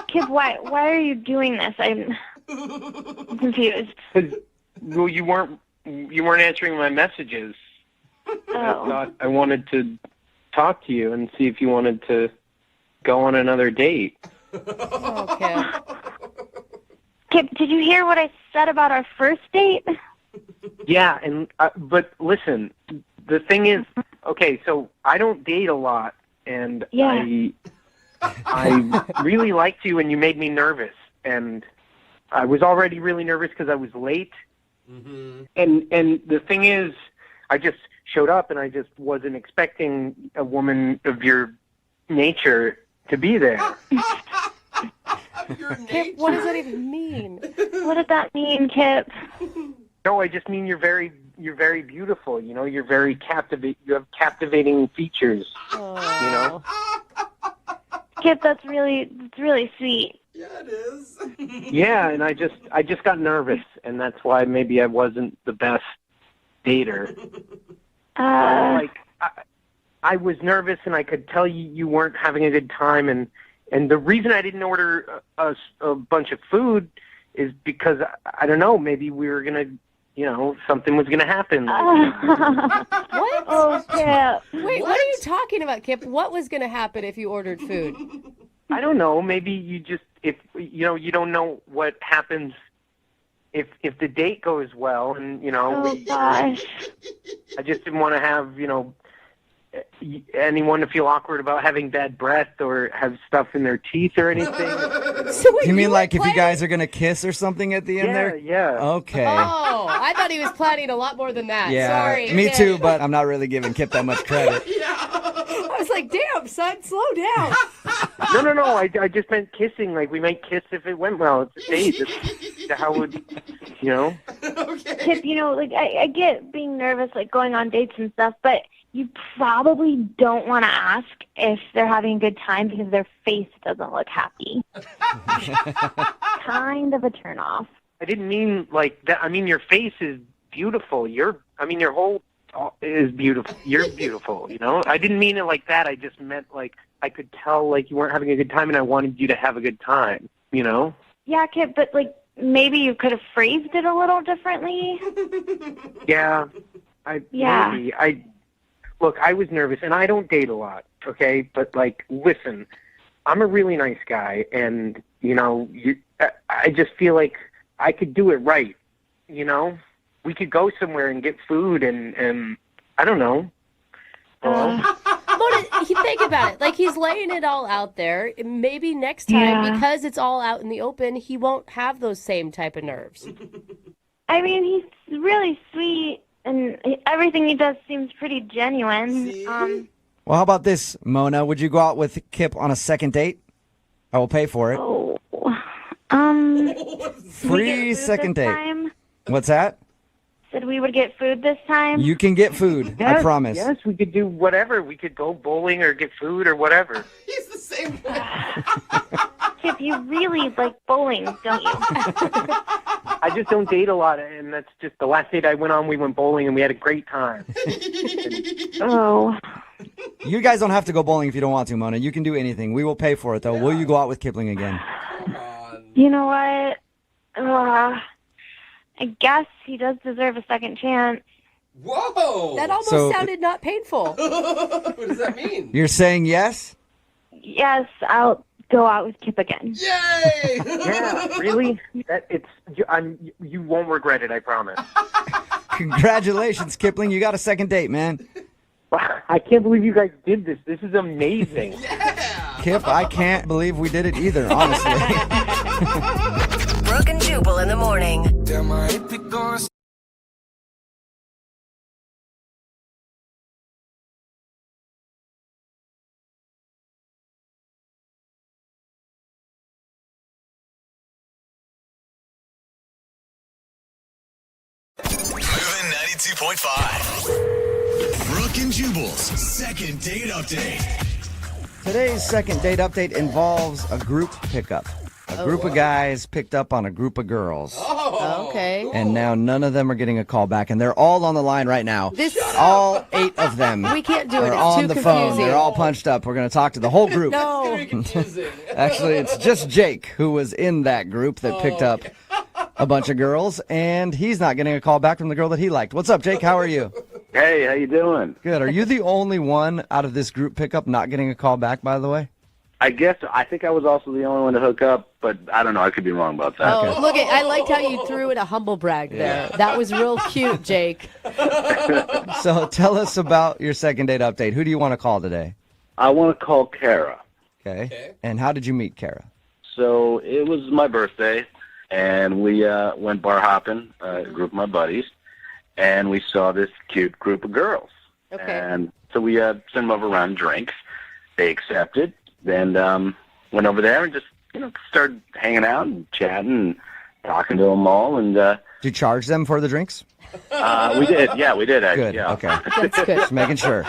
Kip, why are you doing this? I'm confused. Well, you weren't answering my messages. I thought I wanted to talk to you and see if you wanted to go on another date. Okay. Kip, did you hear what I said about our first date? Yeah, and but listen, the thing is, okay, so I don't date a lot, and Yeah. I really liked you, and you made me nervous, and I was already really nervous because I was late. Mm-hmm. And the thing is, I just showed up, and I just wasn't expecting a woman of your nature to be there. Kip, what does that even mean? What did that mean, Kip? No, I just mean you're very beautiful. You know, you're very you have captivating features. Oh. You know. Kip, that's really sweet. Yeah, it is. Yeah, and I just got nervous, and that's why maybe I wasn't the best dater. I was nervous, and I could tell you weren't having a good time, and the reason I didn't order a bunch of food is because I don't know, maybe we were gonna, something was gonna happen. What? Oh, Kip. Wait, what are you talking about, Kip? What was going to happen if you ordered food? I don't know. Maybe you just, if you don't know what happens if the date goes well, and Oh, gosh. I just didn't want to have anyone to feel awkward about having bad breath or have stuff in their teeth or anything. So wait, You mean like if planning? you guys are going to kiss or something at the end there? Yeah. Okay. Oh, I thought he was planning a lot more than that. Yeah, Sorry. me Okay. too, but I'm not really giving Kip that much credit. I was like, damn, son, slow down. No. I just meant kissing. Like, we might kiss if it went well. It's a date. It's how would, Okay. Kip, I get being nervous, like going on dates and stuff, but you probably don't want to ask if they're having a good time because their face doesn't look happy. Kind of a turnoff. I didn't mean like that. I mean, your face is beautiful. Your whole is beautiful. You're beautiful, I didn't mean it like that. I just meant like I could tell like you weren't having a good time and I wanted you to have a good time, Yeah, Kip, but maybe you could have phrased it a little differently. Yeah. Maybe. Look, I was nervous, and I don't date a lot, okay? But, listen, I'm a really nice guy, and, I just feel like I could do it right, We could go somewhere and get food, and I don't know. Mona, think about it. Like, he's laying it all out there. Maybe next time, because it's all out in the open, he won't have those same type of nerves. I mean, he's really sweet. And everything he does seems pretty genuine. Well, how about this, Mona? Would you go out with Kip on a second date? I will pay for it. Free second date. Time? What's that? Said we would get food this time. You can get food. I promise. Yes, we could do whatever. We could go bowling or get food or whatever. He's the same way. Kip, you really like bowling, don't you? I just don't date a lot, and that's just the last date I went on. We went bowling, and we had a great time. Oh. You guys don't have to go bowling if you don't want to, Mona. You can do anything. We will pay for it, though. Will you go out with Kipling again? Come on. You know what? I guess he does deserve a second chance. Whoa. That almost So- sounded not painful. What does that mean? You're saying yes? Yes, I'll go out with Kip again. Yay! Yeah, really? You won't regret it, I promise. Congratulations, Kipling. You got a second date, man. I can't believe you guys did this. This is amazing. Kip, I can't believe we did it either, honestly. Brooke and Jubal in the morning. Moving 92.5. Brooke and Jubal's second date update. Today's second date update involves a group pickup. A group of guys picked up on a group of girls. Okay. And now none of them are getting a call back, and they're all on the line right now. All 8 of them. We can't do it. Are It's on too the phone. confusing. They're all punched up. We're going to talk to the whole group. No. Actually, it's just Jake who was in that group that picked up a bunch of girls, and he's not getting a call back from the girl that he liked. What's up, Jake? How are you? Hey, how you doing? Good. Are you the only one out of this group pickup not getting a call back, by the way? I think I was also the only one to hook up, but I don't know. I could be wrong about that. Oh, look, I liked how you threw in a humble brag there. That was real cute, Jake. So tell us about your second date update. Who do you want to call today? I want to call Kara. Okay. And how did you meet Kara? So it was my birthday, and we went bar hopping, a group of my buddies, and we saw this cute group of girls. Okay. And so we sent them over around drinks. They accepted. Then went over there and just, started hanging out and chatting and talking to them all. And did you charge them for the drinks? We did. Yeah, we did. Actually. Good. Yeah. Okay. That's good. Just making sure.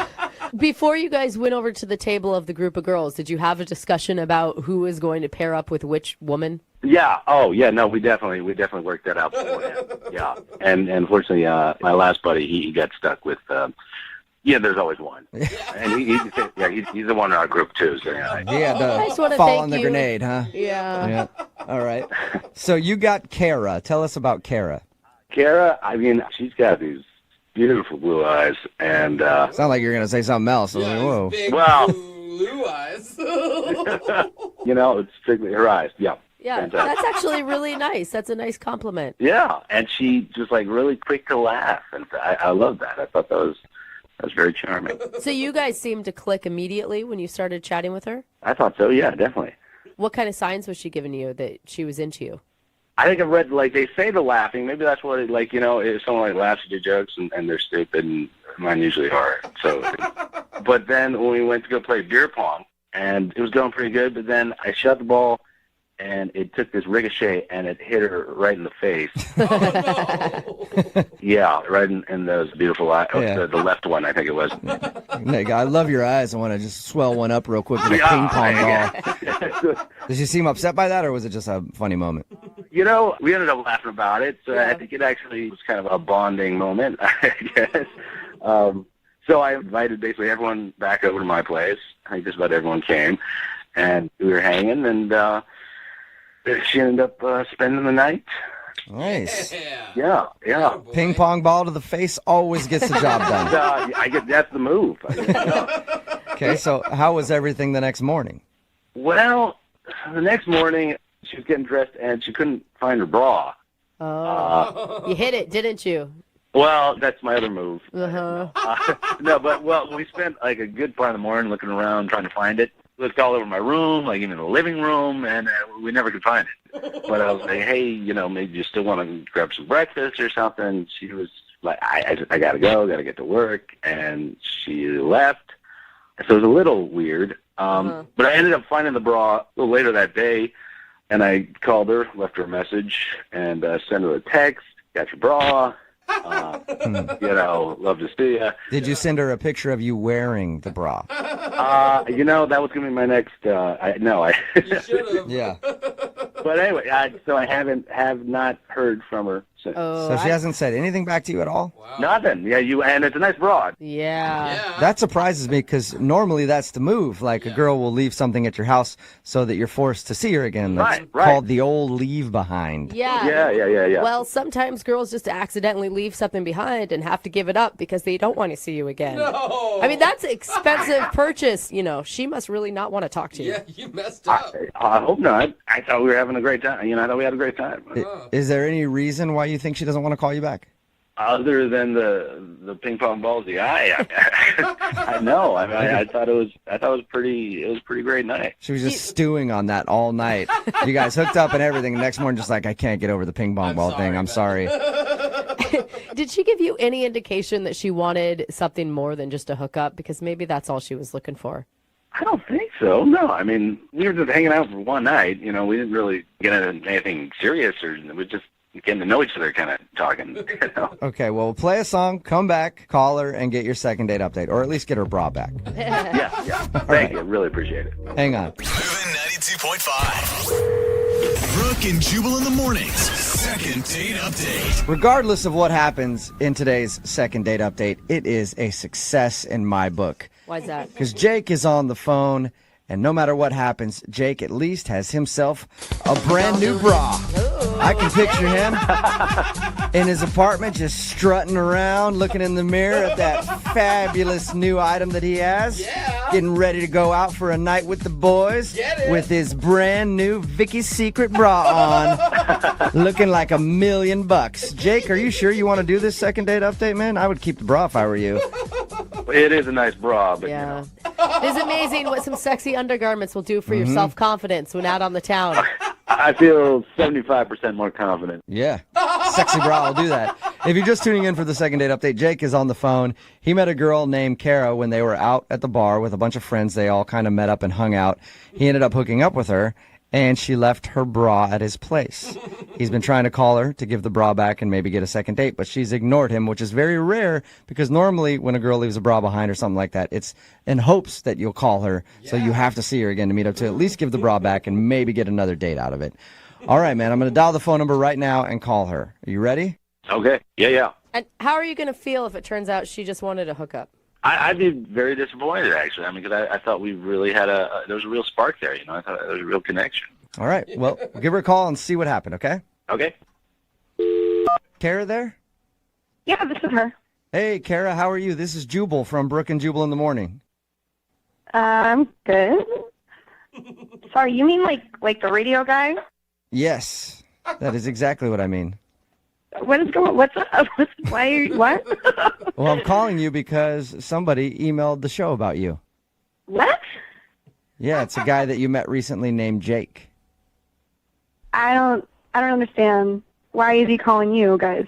Before you guys went over to the table of the group of girls, did you have a discussion about who was going to pair up with which woman? Yeah. Oh, yeah. No, we definitely worked that out beforehand. Yeah. And unfortunately, my last buddy, he got stuck with. There's always one, and he's the one in our group too. So I just want to fall on the grenade, huh? Yeah. All right. So you got Kara. Tell us about Kara. Kara, I mean, she's got these beautiful blue eyes, and sound like you're gonna say something else. Whoa. Big well, blue eyes. It's strictly her eyes. Yeah. Yeah, Fantastic. that's actually really nice. That's a nice compliment. Yeah, and she just really quick to laugh, and I love that. I thought that was very charming. So you guys seemed to click immediately when you started chatting with her? I thought so, yeah, definitely. What kind of signs was she giving you that she was into you? I think I've read, they say the laughing. Maybe that's what if someone laughs at your jokes and they're stupid, and mine usually are. So, but then when we went to go play beer pong, and it was going pretty good, but then I shot the ball, and it took this ricochet, and it hit her right in the face. Yeah, right in those beautiful eyes. Yeah. The left one, I think it was. Nick, I love your eyes. I want to just swell one up real quick with a ping pong ball. Did she seem upset by that, or was it just a funny moment? We ended up laughing about it, so I think it actually was kind of a bonding moment, I guess. So I invited basically everyone back over to my place. I think just about everyone came, and we were hanging, and she ended up spending the night. Nice. Yeah. Ping pong ball to the face always gets the job done. I guess that's the move. Okay, so how was everything the next morning? Well, the next morning, she was getting dressed, and she couldn't find her bra. Oh. You hit it, didn't you? Well, that's my other move. Uh-huh. No, but, we spent a good part of the morning looking around trying to find it. Looked all over my room, even in the living room, and we never could find it. But I was like, hey, maybe you still want to grab some breakfast or something. She was like, I got to go, got to get to work, and she left. So it was a little weird. But I ended up finding the bra a little later that day, and I called her, left her a message, and sent her a text, got your bra. Love to see ya. Did you send her a picture of you wearing the bra? That was going to be my next. You should have. Yeah. But anyway, so I have not heard from her since. So she hasn't said anything back to you at all? Wow. Nothing. Yeah, and it's a nice broad. Yeah. That surprises me because normally that's the move. A girl will leave something at your house so that you're forced to see her again. That's Right. called the old leave behind. Yeah. Yeah. Well, sometimes girls just accidentally leave something behind and have to give it up because they don't want to see you again. No. I mean, that's an expensive purchase. She must really not want to talk to you. Yeah, you messed up. I hope not. I thought we were having a great time. I thought we had a great time. Is there any reason why you think she doesn't want to call you back? Other than the ping pong balls, the eye. I know. I thought it was pretty. It was a pretty great night. She was just stewing on that all night. You guys hooked up and everything. The next morning, just I can't get over the ping pong ball thing. I'm sorry. Did she give you any indication that she wanted something more than just a hookup? Because maybe that's all she was looking for. I don't think so. No, we were just hanging out for one night. We didn't really get into anything serious, or we were just getting to know each other, kind of talking. Okay, well, we'll play a song, come back, call her, and get your second date update, or at least get her bra back. Yeah. Thank you. Really appreciate it. Hang on. Moving 92.5. Brooke and Jubal in the mornings. Second date update. Regardless of what happens in today's second date update, it is a success in my book. Why's that? Because Jake is on the phone, and no matter what happens, Jake at least has himself a brand new bra. Ooh. I can picture him in his apartment just strutting around, looking in the mirror at that fabulous new item that he has. Yeah. Getting ready to go out for a night with the boys with his brand new Vicky's Secret bra on. Looking like $1 million. Jake, are you sure you want to do this second date update, man? I would keep the bra if I were you. It is a nice bra, but Yeah. It is amazing what some sexy undergarments will do for your self-confidence when out on the town. I feel 75% more confident. Yeah. Sexy bra will do that. If you're just tuning in for the second date update, Jake is on the phone. He met a girl named Kara when they were out at the bar with a bunch of friends. They all kind of met up and hung out. He ended up hooking up with her, and she left her bra at his place. He's been trying to call her to give the bra back and maybe get a second date, but she's ignored him, which is very rare because normally when a girl leaves a bra behind or something like that, it's in hopes that you'll call her, so you have to see her again to meet up to at least give the bra back and maybe get another date out of it. All right, man, I'm going to dial the phone number right now and call her. Are you ready? Okay. Yeah. And how are you going to feel if it turns out she just wanted to hook up? I'd be very disappointed, actually. I mean, because I thought we really had there was a real spark there, you know. I thought there was a real connection. All right, well, give her a call and see what happened, okay? Okay. Kara there? Yeah, this is her. Hey, Kara, how are you? This is Jubal from Brooke and Jubal in the Morning. I'm good. Sorry, you mean like the radio guy? Yes, that is exactly what I mean. What's up? Why are you, what? Well, I'm calling you because somebody emailed the show about you. What? Yeah, it's a guy that you met recently named Jake. I don't understand. Why is he calling you guys?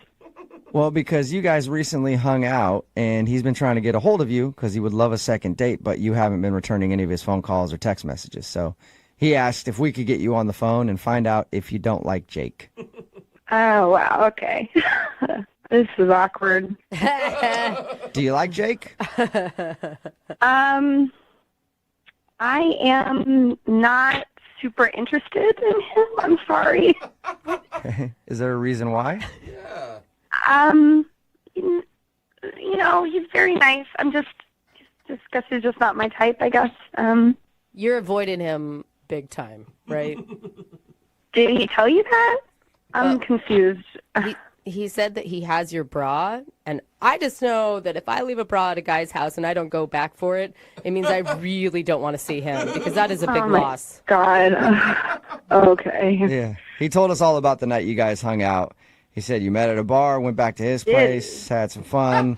Well, because you guys recently hung out, and he's been trying to get a hold of you because he would love a second date, but you haven't been returning any of his phone calls or text messages. So he asked if we could get you on the phone and find out if you don't like Jake. Oh, wow, okay. This is awkward. Do you like Jake? I am not super interested in him. I'm sorry. Okay. Is there a reason why? You know, he's very nice. I'm just guess he's just not my type, I guess. You're avoiding him big time, right? Did he tell you that? I'm confused. He said that he has your bra, and I just know that if I leave a bra at a guy's house and I don't go back for it, it means I really don't want to see him because that is a big loss. God. Okay. Yeah. He told us all about the night you guys hung out. He said you met at a bar, went back to his place, had some fun.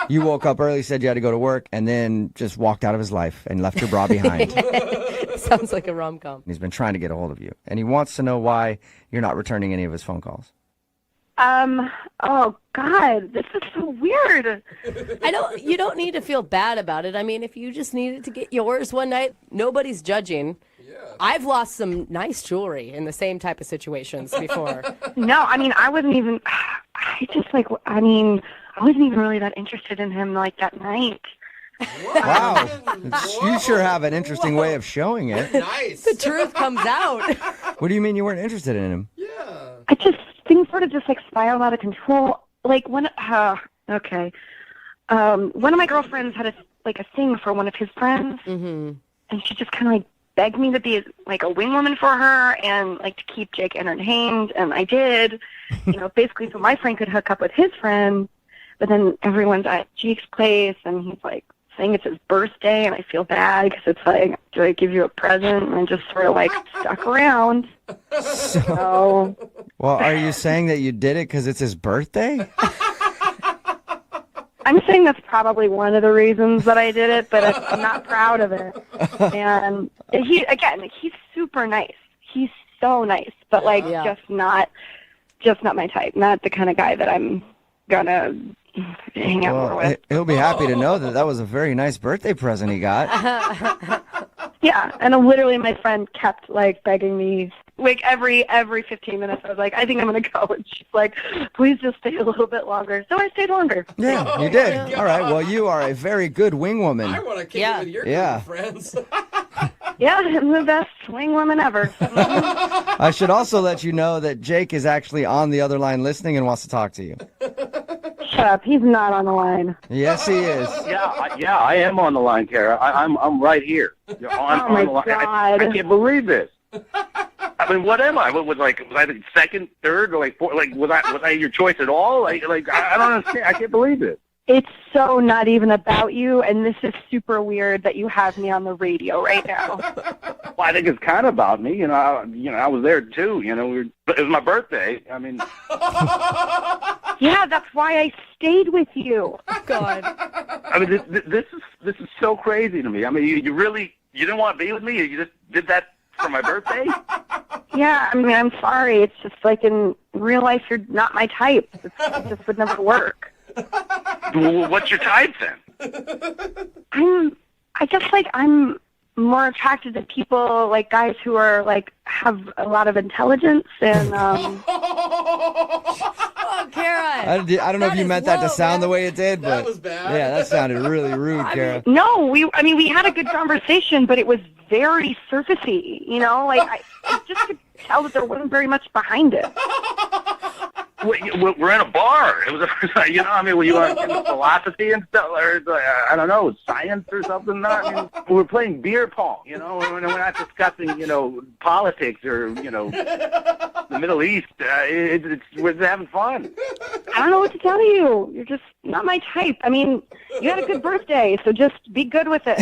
You woke up early, said you had to go to work, and then just walked out of his life and left your bra behind. Sounds like a rom-com. He's been trying to get a hold of you, and he wants to know why you're not returning any of his phone calls. Oh, God, this is so weird. You don't need to feel bad about it. I mean, if you just needed to get yours one night, nobody's judging. Yeah. I've lost some nice jewelry in the same type of situations before. No, I mean, I wasn't even really that interested in him like that night. Wow. You sure have an interesting way of showing it. Nice. The truth comes out. What do you mean you weren't interested in him? I just, things sort of just like spiraled out of control. Like one of my girlfriends had a thing for one of his friends, and she just kind of like begged me to be like a wing woman for her and like to keep Jake entertained, and I did, basically so my friend could hook up with his friend. But then everyone's at Jake's place, and he's like saying it's his birthday, and I feel bad because it's like, do I give you a present? And I just sort of like stuck around. So. Well, are you saying that you did it because it's his birthday? I'm saying that's probably one of the reasons that I did it, but I'm not proud of it. And he's super nice. He's so nice, but just not my type. Not the kind of guy that I'm gonna hang out more with. He'll be happy to know that was a very nice birthday present he got. Yeah, and literally my friend kept like begging me, like every 15 minutes. I was like, I think I'm gonna go, and she's like, please just stay a little bit longer. So I stayed longer. Yeah, you did. All right. Well, you are a very good wing woman. I want to kick it with your group of friends. Yeah, I'm the best wing woman ever. I should also let you know that Jake is actually on the other line listening and wants to talk to you. Shut up. He's not on the line. Yes, he is. Yeah, I am on the line, Kara. I'm right here. You're on the line. God. I can't believe this. I mean, what am I? Was I the second, third, or like fourth? Like, was I your choice at all? Like, I don't understand. I can't believe it. It's so not even about you, and this is super weird that you have me on the radio right now. Well, I think it's kind of about me. I was there too. It was my birthday. I mean, yeah, that's why I stayed with you. God. I mean, this is so crazy to me. I mean, you didn't want to be with me. You just did that for my birthday. Yeah, I mean, I'm sorry. It's just like in real life, you're not my type. It just would never work. Well, what's your type then? I guess I'm more attracted to people like guys who are have a lot of intelligence and. Oh, Kara! I don't know if you meant that to sound the way it did, but That was bad. yeah, that sounded really rude, Kara. No, we had a good conversation, but it was very surfacey. I just could tell that there wasn't very much behind it. We're in a bar. It was, were you on philosophy and stuff, or I don't know, science or something? We were playing beer pong. We're not discussing, politics or the Middle East. We're just having fun. I don't know what to tell you. You're just not my type. I mean, you had a good birthday, so just be good with it.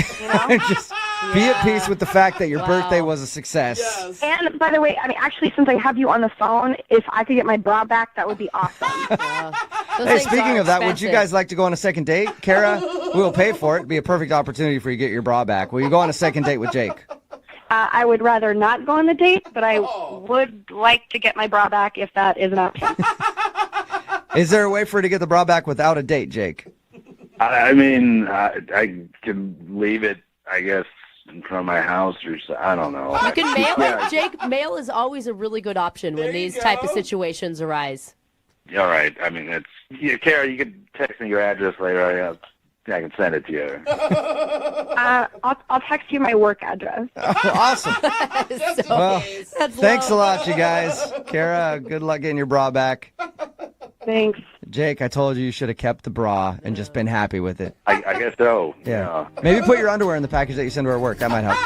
Just be at peace with the fact that your birthday was a success. Yes. And by the way, actually, since I have you on the phone, if I could get my bra back, that would be awesome. Hey, speaking of that, would you guys like to go on a second date? Kara, we'll pay for it. It'd be a perfect opportunity for you to get your bra back. Will you go on a second date with Jake? I would rather not go on the date, but I would like to get my bra back if that is an option. Is there a way for her to get the bra back without a date, Jake? I mean, I can leave it, I guess, in front of my house or so. I don't know. You can mail it, Jake. Mail is always a really good option when these type of situations arise. All right. I mean, Kara, you can text me your address later. I can send it to you. I'll text you my work address. Oh, awesome. Well, thanks a lot, you guys. Kara, good luck getting your bra back. Thanks. Jake, I told you should have kept the bra and just been happy with it. I guess so. Yeah. Maybe put your underwear in the package that you send to her work. That might help.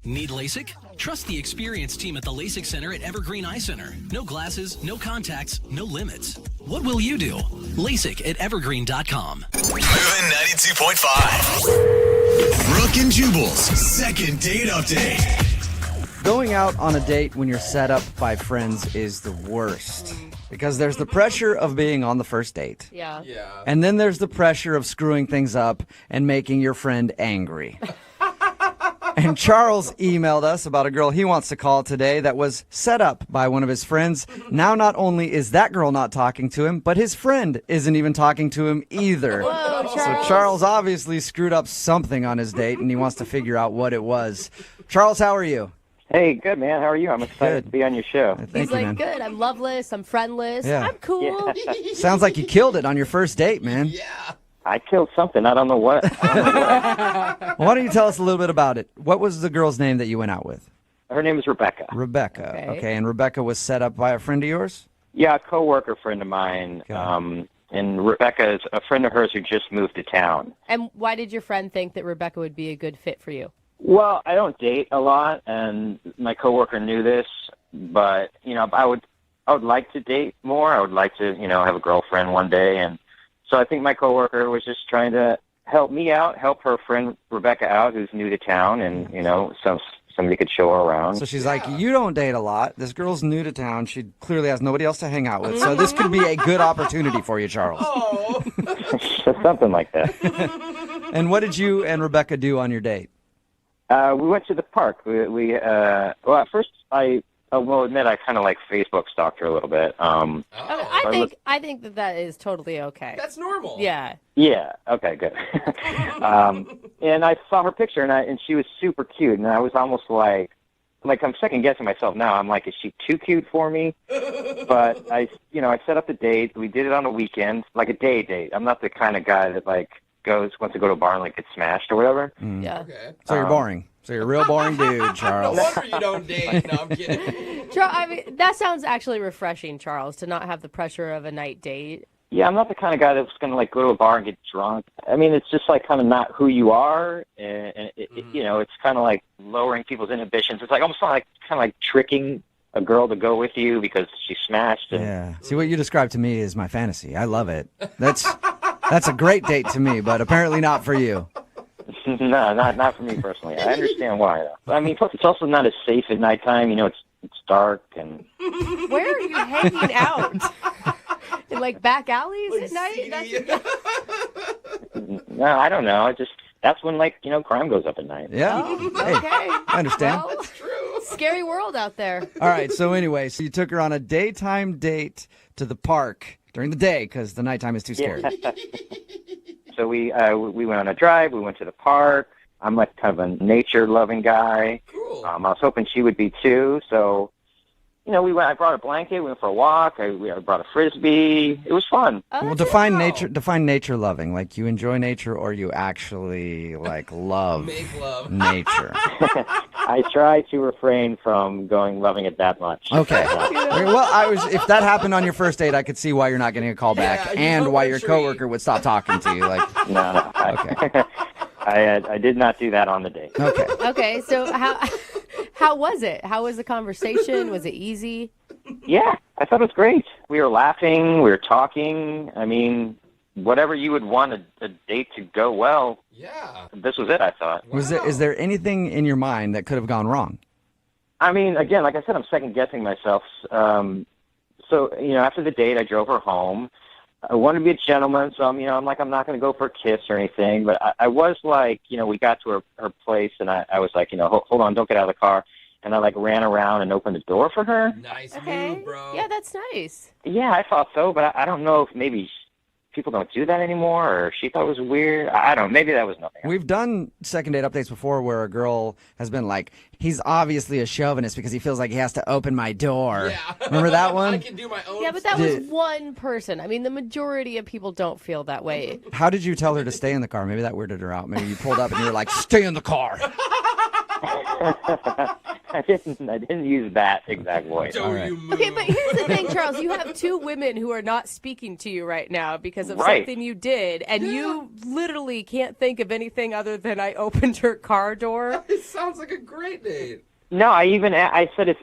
Need LASIK? Trust the experienced team at the LASIK Center at Evergreen Eye Center. No glasses, no contacts, no limits. What will you do? LASIK at evergreen.com. Moving 92.5. Brooke and Jubal's second date update. Going out on a date when you're set up by friends is the worst. Because there's the pressure of being on the first date. Yeah. And then there's the pressure of screwing things up and making your friend angry. And Charles emailed us about a girl he wants to call today that was set up by one of his friends. Now, not only is that girl not talking to him, but his friend isn't even talking to him either. Whoa, Charles. So Charles obviously screwed up something on his date, and he wants to figure out what it was. Charles, how are you? Hey, good, man. How are you? I'm excited to be on your show. He's like, good. I'm loveless. I'm friendless. Yeah. I'm cool. Yeah. Sounds like you killed it on your first date, man. I killed something. I don't know what. Well, why don't you tell us a little bit about it? What was the girl's name that you went out with? Her name is Rebecca. Rebecca. Okay. And Rebecca was set up by a friend of yours? Yeah, a coworker friend of mine. And Rebecca is a friend of hers who just moved to town. And why did your friend think that Rebecca would be a good fit for you? Well, I don't date a lot, and my coworker knew this, but I would like to date more. I would like to have a girlfriend one day, and so I think my coworker was just trying to help me out, help her friend Rebecca out, who's new to town, and somebody could show her around. So she's like, you don't date a lot. This girl's new to town. She clearly has nobody else to hang out with. So this could be a good opportunity for you, Charles. Something like that. And what did you and Rebecca do on your date? We went to the park. Well, at first I will admit I kind of Facebook stalked her a little bit. I think that is totally okay. That's normal. Yeah. Yeah. Okay. Good. And I saw her picture, and she was super cute, and I was almost like I'm second guessing myself now. I'm like, is she too cute for me? But I set up the date. We did it on a weekend, like a day date. I'm not the kind of guy that wants to go to a bar and get smashed or whatever. Yeah. Okay. So you're boring. So you're a real boring dude, Charles. No wonder you don't date. No, I'm kidding. I mean, that sounds actually refreshing, Charles, to not have the pressure of a night date. Yeah, I'm not the kind of guy that's going to like go to a bar and get drunk. I mean, it's just like kind of not who you are, and you know, it's kind of like lowering people's inhibitions. It's like almost like kind of like tricking a girl to go with you because she smashed. And, Yeah. See, what you described to me is my fantasy. I love it. That's a great date to me, but apparently not for you. No, not for me personally. I understand why, though. I mean, plus it's also not as safe at nighttime. You know, it's dark and. Where are you hanging out? In like back alleys at night? No, I don't know. That's when crime goes up at night. Yeah. Oh, Hey, okay. I understand. Well, that's true. Scary world out there. All right. So anyway, you took her on a daytime date to the park during the day because the nighttime is too scary. Yeah. So we went on a drive. We went to the park. I'm like kind of a nature-loving guy. Cool. I was hoping she would be too. So, we went. I brought a blanket. We went for a walk. I brought a frisbee. It was fun. Oh, Well, define nature loving. Like you enjoy nature or you actually like love Make love. nature. I try to refrain from going loving it that much. Okay. Well, if that happened on your first date, I could see why you're not getting a call back Yeah, and you why know your the coworker would stop talking to you. Like, No. okay. I did not do that on the date. Okay. Okay, so how was it? How was the conversation? Was it easy? Yeah, I thought it was great. We were laughing. We were talking. I mean, whatever you would want a date to go well. Yeah. This was it, I thought. Is there anything in your mind that could have gone wrong? I mean, again, like I said, I'm second-guessing myself. So, after the date, I drove her home. I wanted to be a gentleman, so I'm not going to go for a kiss or anything. But I was like, we got to her place, and I was like, hold on, don't get out of the car. And I like ran around and opened the door for her. Nice Okay. move, bro. Yeah, that's nice. Yeah, I thought so, but I don't know if maybe people don't do that anymore, or she thought it was weird. I don't know. Maybe that was nothing. We've done second date updates before where a girl has been like, he's obviously a chauvinist because he feels like he has to open my door. Yeah. Remember that one? I can do my own. Yeah, but that was one person. I mean, the majority of people don't feel that way. How did you tell her to stay in the car? Maybe that weirded her out. Maybe you pulled up and you were like, stay in the car. I didn't use that exact voice. All right. Okay, but here's the thing, Charles. You have two women who are not speaking to you right now because of Right. something you did, and you literally can't think of anything other than I opened her car door. It sounds like a great date. No, I said,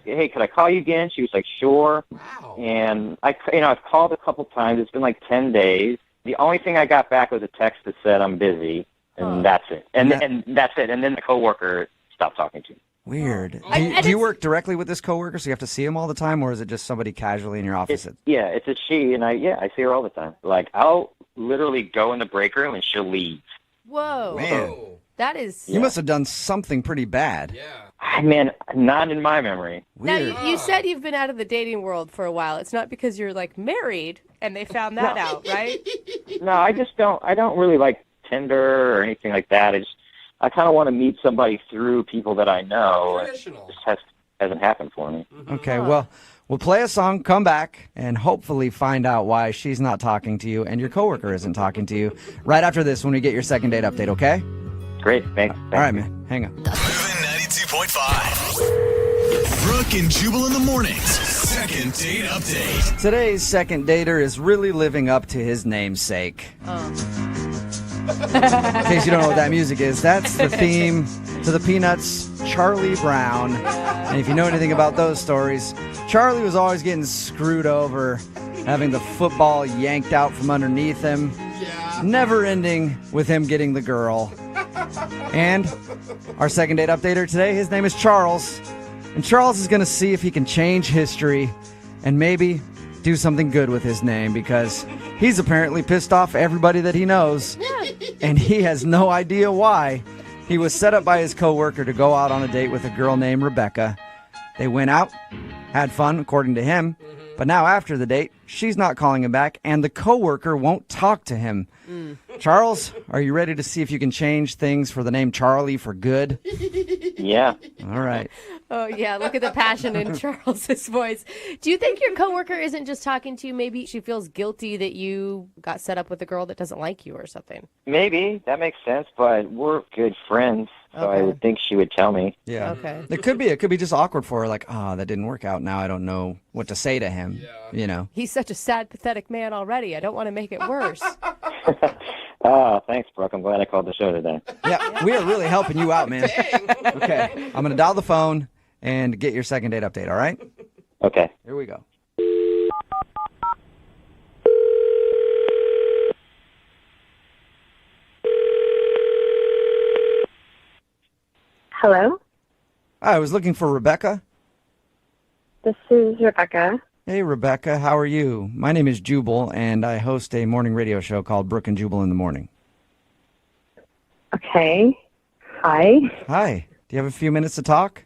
hey, could I call you again? She was like, sure. Wow. And I've called a couple times. It's been like 10 days. The only thing I got back was a text that said I'm busy, and that's it. And that's it. And then the coworker stopped talking to me. Weird. Oh. Do you work directly with this coworker, so you have to see him all the time, or is it just somebody casually in your office? It's a she, and I see her all the time. Like, I'll literally go in the break room, and she'll leave. Whoa. Man. That is... You must have done something pretty bad. Yeah. Man, not in my memory. Now, Weird. you said you've been out of the dating world for a while. It's not because you're, like, married and they found that out, right? No, I don't really like Tinder or anything like that. I kind of want to meet somebody through people that I know. Traditional. It just hasn't happened for me. Okay, well, we'll play a song, come back, and hopefully find out why she's not talking to you and your coworker isn't talking to you right after this when we get your second date update, okay? Great, thanks. All right, man. Hang on. Moving 92.5. Brooke and Jubal in the mornings. Second date update. Today's second dater is really living up to his namesake. In case you don't know what that music is, that's the theme to the Peanuts' Charlie Brown. And if you know anything about those stories, Charlie was always getting screwed over, having the football yanked out from underneath him, never ending with him getting the girl. And our second date updater today, his name is Charles. And Charles is going to see if he can change history and maybe do something good with his name because he's apparently pissed off everybody that he knows. And he has no idea why. He was set up by his coworker to go out on a date with a girl named Rebecca. They went out, had fun, according to him. But now after the date, she's not calling him back, and the coworker won't talk to him. Charles, are you ready to see if you can change things for the name Charlie for good? Yeah. All right. Oh, yeah. Look at the passion in Charles's voice. Do you think your coworker isn't just talking to you? Maybe she feels guilty that you got set up with a girl that doesn't like you or something. Maybe. That makes sense, but we're good friends. So I would think she would tell me. Yeah. Okay. It could be just awkward for her, like, oh, that didn't work out. Now I don't know what to say to him. You know. He's such a sad, pathetic man already. I don't want to make it worse. Oh, thanks, Brooke. I'm glad I called the show today. Yeah, we are really helping you out, man. Okay. I'm gonna dial the phone and get your second date update, all right? Okay. Here we go. Hello? Hi, I was looking for Rebecca. This is Rebecca. Hey, Rebecca, how are you? My name is Jubal, and I host a morning radio show called Brooke and Jubal in the Morning. Okay. Hi. Hi. Do you have a few minutes to talk?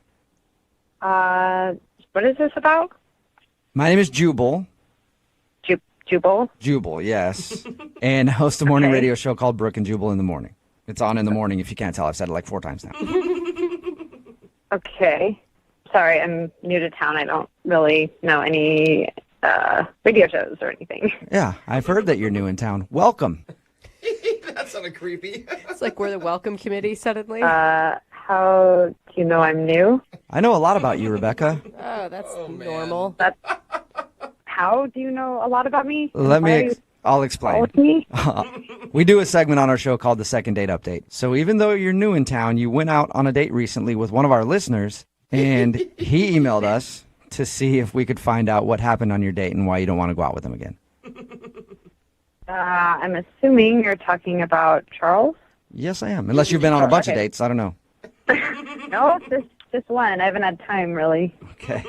What is this about? My name is Jubal. Jubal? Jubal, yes. And I host a morning radio show called Brooke and Jubal in the Morning. It's on in the morning, if you can't tell. I've said it like 4 times now. Okay. Sorry, I'm new to town. I don't really know any radio shows or anything. Yeah, I've heard that you're new in town. Welcome. That sounded creepy. It's like we're the welcome committee suddenly. How do you know I'm new? I know a lot about you, Rebecca. Oh, that's normal. How do you know a lot about me? I'll explain. We do a segment on our show called the Second Date Update. So even though you're new in town, you went out on a date recently with one of our listeners, and he emailed us to see if we could find out what happened on your date and why you don't want to go out with him again. I'm assuming you're talking about Charles? Yes, I am. Unless you've been on a bunch of dates. I don't know. No, just one. I haven't had time, really. Okay.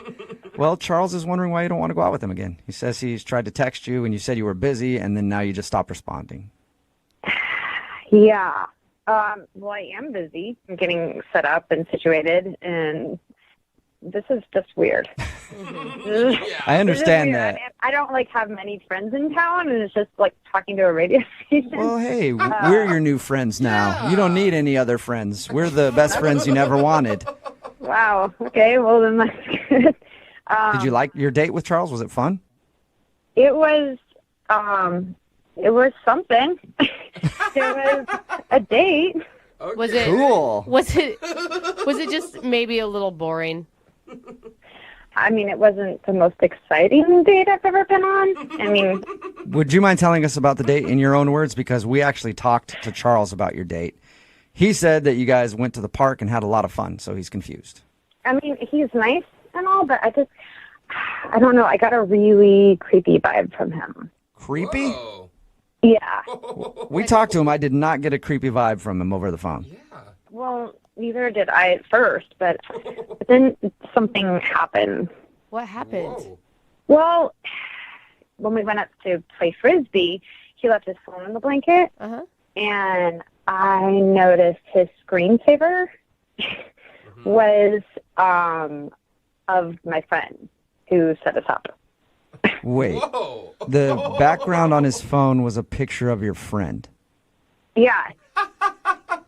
Well, Charles is wondering why you don't want to go out with him again. He says he's tried to text you, and you said you were busy, and then now you just stopped responding. Yeah. Well, I am busy. I'm getting set up and situated, and this is just weird. I understand that. I mean, I don't have many friends in town, and it's just like talking to a radio station. Well, hey, we're your new friends now. You don't need any other friends. We're the best friends you never wanted. Wow. Okay. Well, then that's good. Did you like your date with Charles? Was it fun? It was something. There was a date. Was it cool? Was it just maybe a little boring? I mean, it wasn't the most exciting date I've ever been on. I mean, would you mind telling us about the date in your own words? Because we actually talked to Charles about your date. He said that you guys went to the park and had a lot of fun, so he's confused. I mean, he's nice and all, but I don't know. I got a really creepy vibe from him. Creepy? Whoa. Yeah. We talked to him. I did not get a creepy vibe from him over the phone. Yeah. Well, neither did I at first, but then something happened. What happened? Whoa. Well, when we went up to play Frisbee, he left his phone on the blanket, and I noticed his screensaver was of my friend who set us up. Wait. Whoa. The background on his phone was a picture of your friend. Yeah.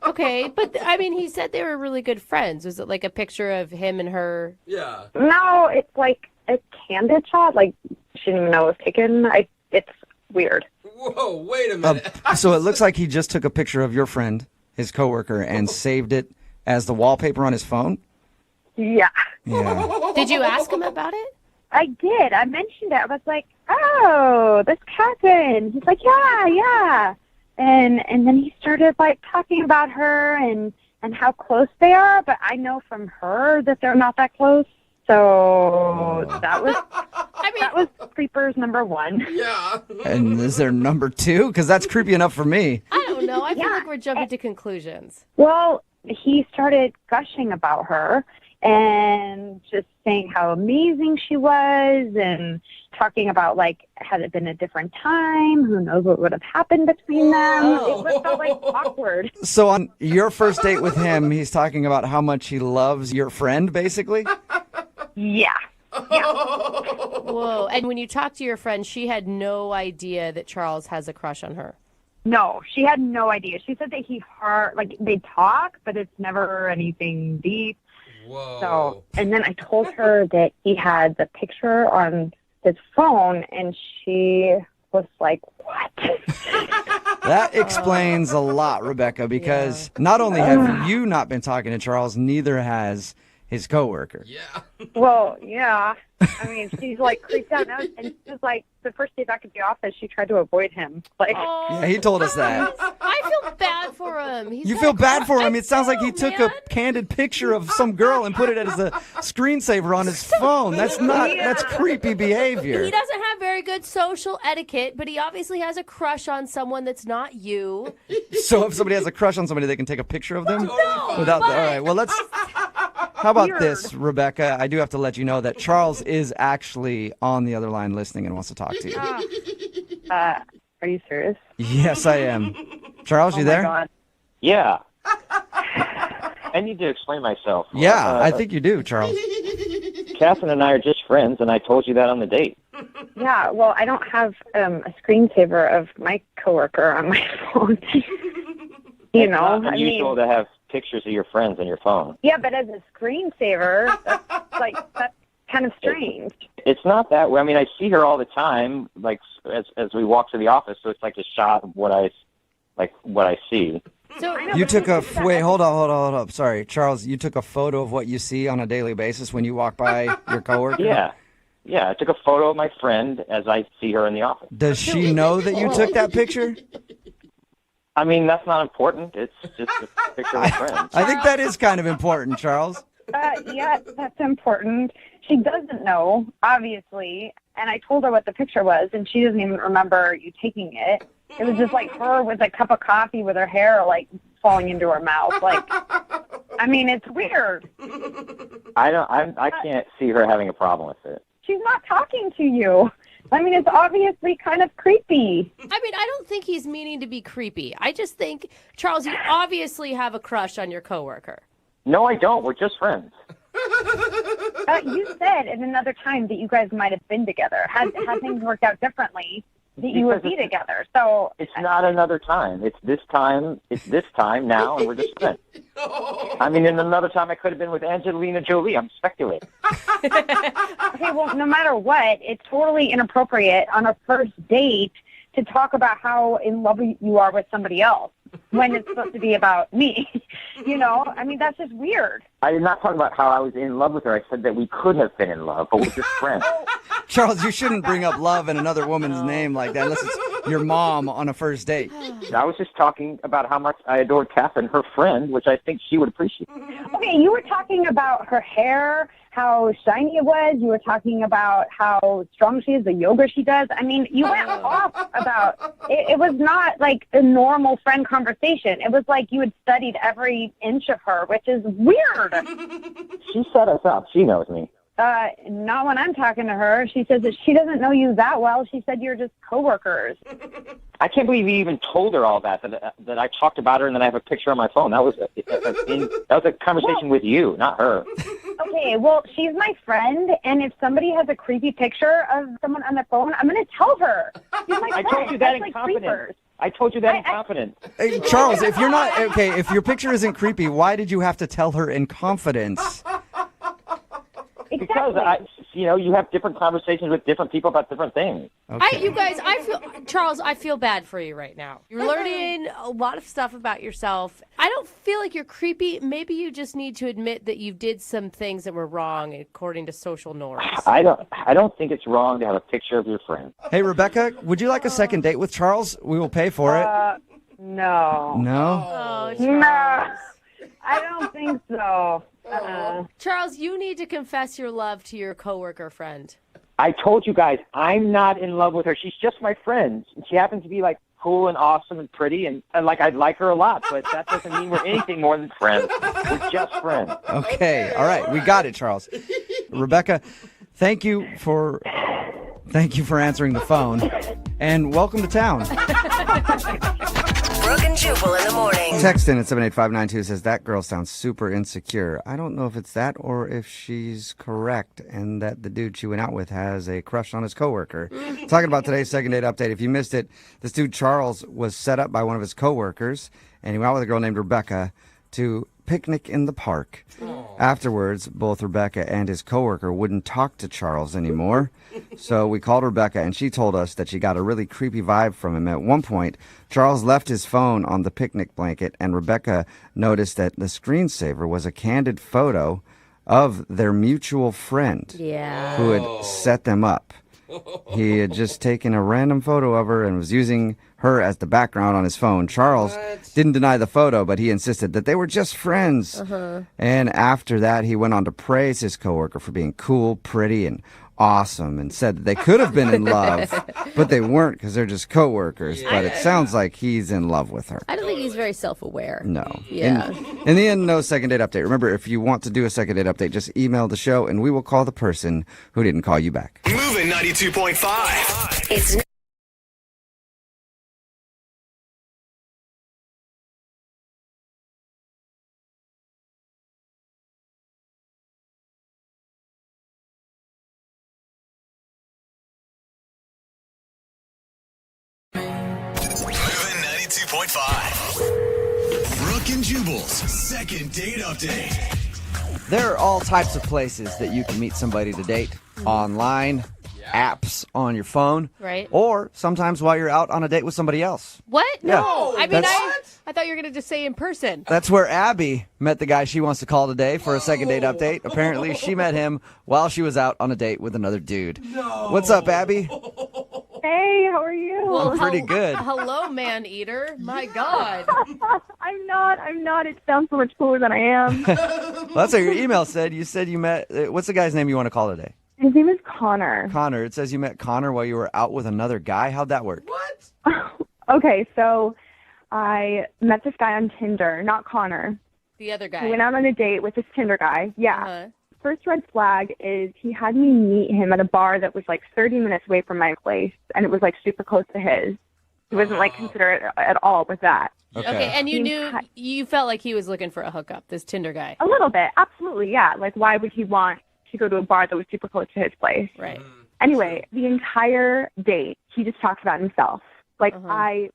Okay, but I mean, he said they were really good friends. Was it like a picture of him and her? Yeah. No, it's like a candid shot. Like, she didn't even know it was taken. It's weird. Whoa, wait a minute. So it looks like he just took a picture of your friend, his coworker, and saved it as the wallpaper on his phone? Yeah. Yeah. Did you ask him about it? I did. I mentioned it. I was like, oh, this happened. He's like, yeah. And then he started talking about her and how close they are, but I know from her that they're not that close. So that was creepers number 1. Yeah. And is there number 2? Because that's creepy enough for me. I don't know. I feel like we're jumping to conclusions. Well, he started gushing about her and just saying how amazing she was and talking about, had it been a different time, who knows what would have happened between them. It was so, awkward. So on your first date with him, he's talking about how much he loves your friend, basically? Yeah. Whoa. And when you talked to your friend, she had no idea that Charles has a crush on her. No, she had no idea. She said that they talk, but it's never anything deep. Whoa. So, and then I told her that he had the picture on his phone, and she was like, what? That explains a lot, Rebecca, because not only have you not been talking to Charles, neither has his coworker. Yeah. Well, yeah. I mean, she's like creeped out now, and she was like, the first day back at the office, she tried to avoid him. Like, Yeah, he told us that. I feel bad for him. You feel bad for him. It sounds like he took a candid picture of some girl and put it as a screensaver on his phone. That's creepy behavior. He doesn't have very good social etiquette, but he obviously has a crush on someone that's not you. So if somebody has a crush on somebody, they can take a picture of them? No, All right, well, how about this, Rebecca? I do have to let you know that Charles is actually on the other line listening and wants to talk to you. are you serious? Yes, I am. Charles, you there? God. Yeah. I need to explain myself. Yeah, I think you do, Charles. Catherine and I are just friends, and I told you that on the date. Yeah, well, I don't have a screensaver of my coworker on my phone. It's not unusual to have pictures of your friends on your phone. Yeah, but as a screensaver, that's kind of strange. It's not that way. I mean, I see her all the time, like as we walk to the office. So it's like a shot of what I see. So You took wait, hold up. Sorry, Charles, you took a photo of what you see on a daily basis when you walk by your coworker? Yeah, I took a photo of my friend as I see her in the office. Does she know that you took that picture? I mean, that's not important. It's just a picture of a friend. I think that is kind of important, Charles. Yeah, that's important. She doesn't know, obviously, and I told her what the picture was, and she doesn't even remember you taking it. It was just like her with a cup of coffee with her hair, like, falling into her mouth. Like, I mean, it's weird. I can't see her having a problem with it. She's not talking to you. I mean, it's obviously kind of creepy. I mean, I don't think he's meaning to be creepy. I just think, Charles, you obviously have a crush on your coworker. No, I don't. We're just friends. You said at another time that you guys might have been together. Had things worked out differently, that you would be together. So it's not another time. It's this time. It's this time now, and we're just friends. I mean, in another time, I could have been with Angelina Jolie. I'm speculating. Okay, well, no matter what, it's totally inappropriate on a first date to talk about how in love you are with somebody else when it's supposed to be about me. You know, I mean, that's just weird. I'm not talking about how I was in love with her. I said that we could have been in love, but we're just friends. Charles, you shouldn't bring up love in another woman's name like that unless it's your mom on a first date. I was just talking about how much I adored Catherine, her friend, which I think she would appreciate. Okay, you were talking about her hair, how shiny it was. You were talking about how strong she is, the yoga she does. I mean, you went off about it. It was not like a normal friend conversation. It was like you had studied every inch of her, which is weird. She set us up. She knows me. Not when I'm talking to her. She says that she doesn't know you that well. She said you're just coworkers. I can't believe you even told her all that I talked about her and then I have a picture on my phone. That was a conversation with you, not her. Okay, well, she's my friend, and if somebody has a creepy picture of someone on their phone, I'm going to tell her. She's my friend. I told you that in like confidence. creepers. I told you that in confidence. Hey, Charles, if you're not okay, if your picture isn't creepy, why did you have to tell her in confidence? Because you have different conversations with different people about different things. Okay. Charles, I feel bad for you right now. You're learning a lot of stuff about yourself. I don't feel like you're creepy. Maybe you just need to admit that you did some things that were wrong according to social norms. I don't think it's wrong to have a picture of your friend. Hey, Rebecca, would you like a second date with Charles? We will pay for it. No. No? Oh, Charles. No. I don't think so. Charles, you need to confess your love to your coworker friend. I told you guys, I'm not in love with her. She's just my friend. She happens to be like cool and awesome and pretty, and like I like her a lot, but that doesn't mean we're anything more than friends. We're just friends. Okay, all right, we got it, Charles. Rebecca, thank you for answering the phone, and welcome to town. Brooke and Jubal in the morning. Text in at 78592 says, that girl sounds super insecure. I don't know if it's that or if she's correct and that the dude she went out with has a crush on his coworker. Talking about today's second date update. If you missed it, this dude Charles was set up by one of his coworkers, and he went out with a girl named Rebecca to picnic in the park. Afterwards, both Rebecca and his coworker wouldn't talk to Charles anymore. So we called Rebecca, and she told us that she got a really creepy vibe from him. At one point, Charles left his phone on the picnic blanket, and Rebecca noticed that the screensaver was a candid photo of their mutual friend who had set them up. He had just taken a random photo of her and was using her as the background on his phone. Charles didn't deny the photo, but he insisted that they were just friends. And after that, he went on to praise his coworker for being cool, pretty, and awesome, and said that they could have been in love, but they weren't because they're just coworkers. But it sounds like he's in love with her. I don't think he's very self-aware. No. Yeah. In the end, no second date update. Remember, if you want to do a second date update, just email the show, and we will call the person who didn't call you back. Moving 92.5. It's Moving 92.5. Brooke and Jubal's second date update. There are all types of places that you can meet somebody to date. Online, apps on your phone. Right. Or sometimes while you're out on a date with somebody else. What? Yeah. No. I mean, That's- I thought you were going to just say in person. That's where Abby met the guy she wants to call today for a second date update. Apparently, she met him while she was out on a date with another dude. No. What's up, Abby? Hey, how are you? Well, pretty good. Hello, man eater. My God. I'm not. It sounds so much cooler than I am. Well, that's what your email said. You said you met... What's the guy's name you want to call today? His name is Connor. Connor. It says you met Connor while you were out with another guy. How'd that work? What? Okay, so I met this guy on Tinder, not Connor. The other guy. I went out on a date with this Tinder guy. Yeah. First red flag is he had me meet him at a bar that was like 30 minutes away from my place, and it was like super close to his. He wasn't like considerate at all with that. Okay, and you felt like he was looking for a hookup, this Tinder guy. A little bit, absolutely, yeah. Like, why would he want to go to a bar that was super close to his place? Right. Anyway, the entire date, he just talks about himself. Like, I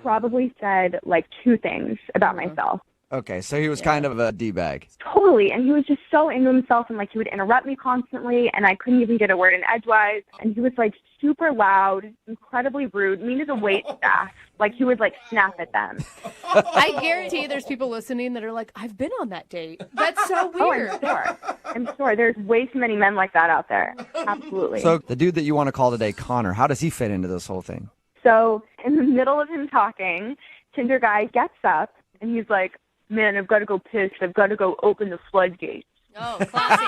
probably said like 2 things about myself. Okay, so he was kind of a D-bag. Totally, and he was just so into himself, and like he would interrupt me constantly, and I couldn't even get a word in edgewise. And he was like super loud, incredibly rude, mean to the wait staff. Like he would like snap at them. I guarantee there's people listening that are like, I've been on that date. That's so weird. Oh, I'm sure. There's way too many men like that out there. Absolutely. So the dude that you want to call today, Connor, how does he fit into this whole thing? So in the middle of him talking, Tinder guy gets up, and he's like, man, I've got to go piss. I've got to go open the floodgates. Oh, classy.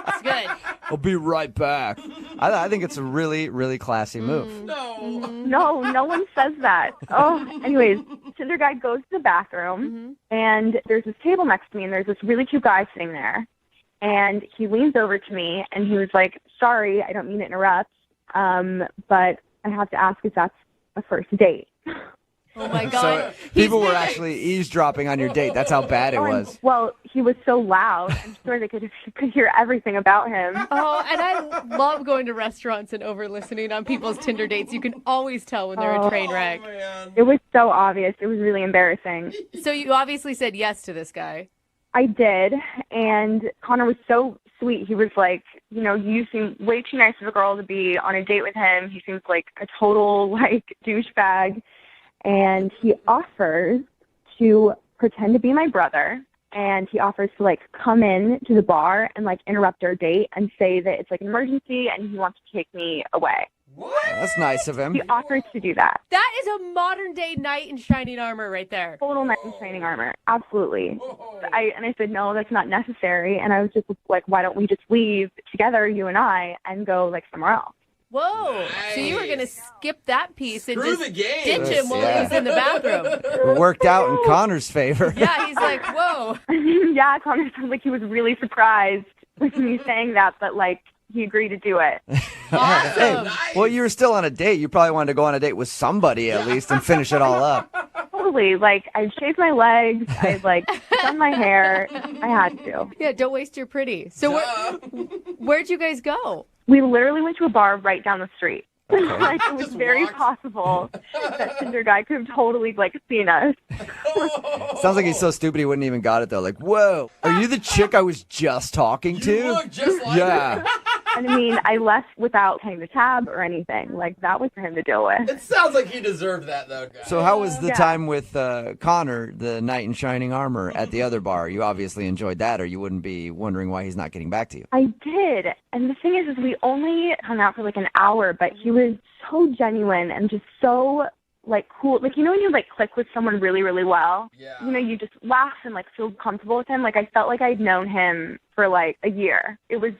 It's good. I'll be right back. I think it's a really, really classy move. No one says that. Oh, anyways, Tinder guy goes to the bathroom, and there's this table next to me, and there's this really cute guy sitting there. And he leans over to me, and he was like, sorry, I don't mean to interrupt, but I have to ask if that's a first date. Oh, my God. So people were actually eavesdropping on your date. That's how bad it was. Well, he was so loud. I'm sure they could hear everything about him. Oh, and I love going to restaurants and over-listening on people's Tinder dates. You can always tell when they're a train wreck. It was so obvious. It was really embarrassing. So you obviously said yes to this guy. I did, and Connor was so sweet. He was like, you seem way too nice of a girl to be on a date with him. He seems like a total, douchebag. And he offers to pretend to be my brother, and he offers to, come in to the bar and, interrupt our date and say that it's, an emergency and he wants to take me away. What? That's nice of him. He offers to do that. That is a modern-day knight in shining armor right there. Total knight in shining armor. Absolutely. I said, no, that's not necessary. And I was just like, why don't we just leave together, you and I, and go, somewhere else? Whoa. Nice. So you were going to skip that piece and Screw just the game. ditch him while he was in the bathroom. It worked out in Connor's favor. Yeah, he's like, whoa. Yeah, Connor sounded like he was really surprised with me saying that, but, he agreed to do it. Awesome. Hey, well, you were still on a date. You probably wanted to go on a date with somebody at least and finish it all up. Totally. I shaved my legs. I, done my hair. I had to. Yeah, don't waste your pretty. So where'd you guys go? We literally went to a bar right down the street. Like, it was very possible that Tinder guy could have totally, like, seen us. Sounds like he's so stupid he wouldn't even got it, though. Like, whoa, are you the chick I was just talking to? You look just like Yeah. her. And I mean, I left without paying the tab or anything. Like, that was for him to deal with. It sounds like he deserved that, though, guys. So how was the Yeah. time with Connor, the knight in shining armor, at the other bar? You obviously enjoyed that, or you wouldn't be wondering why he's not getting back to you. I did. And the thing is we only hung out for like an hour, but he was so genuine and just so, like, cool. Like, you know when you, like, click with someone really, really well? Yeah. You know, you just laugh and, like, feel comfortable with him. Like, I felt like I'd known him for, like, a year. It was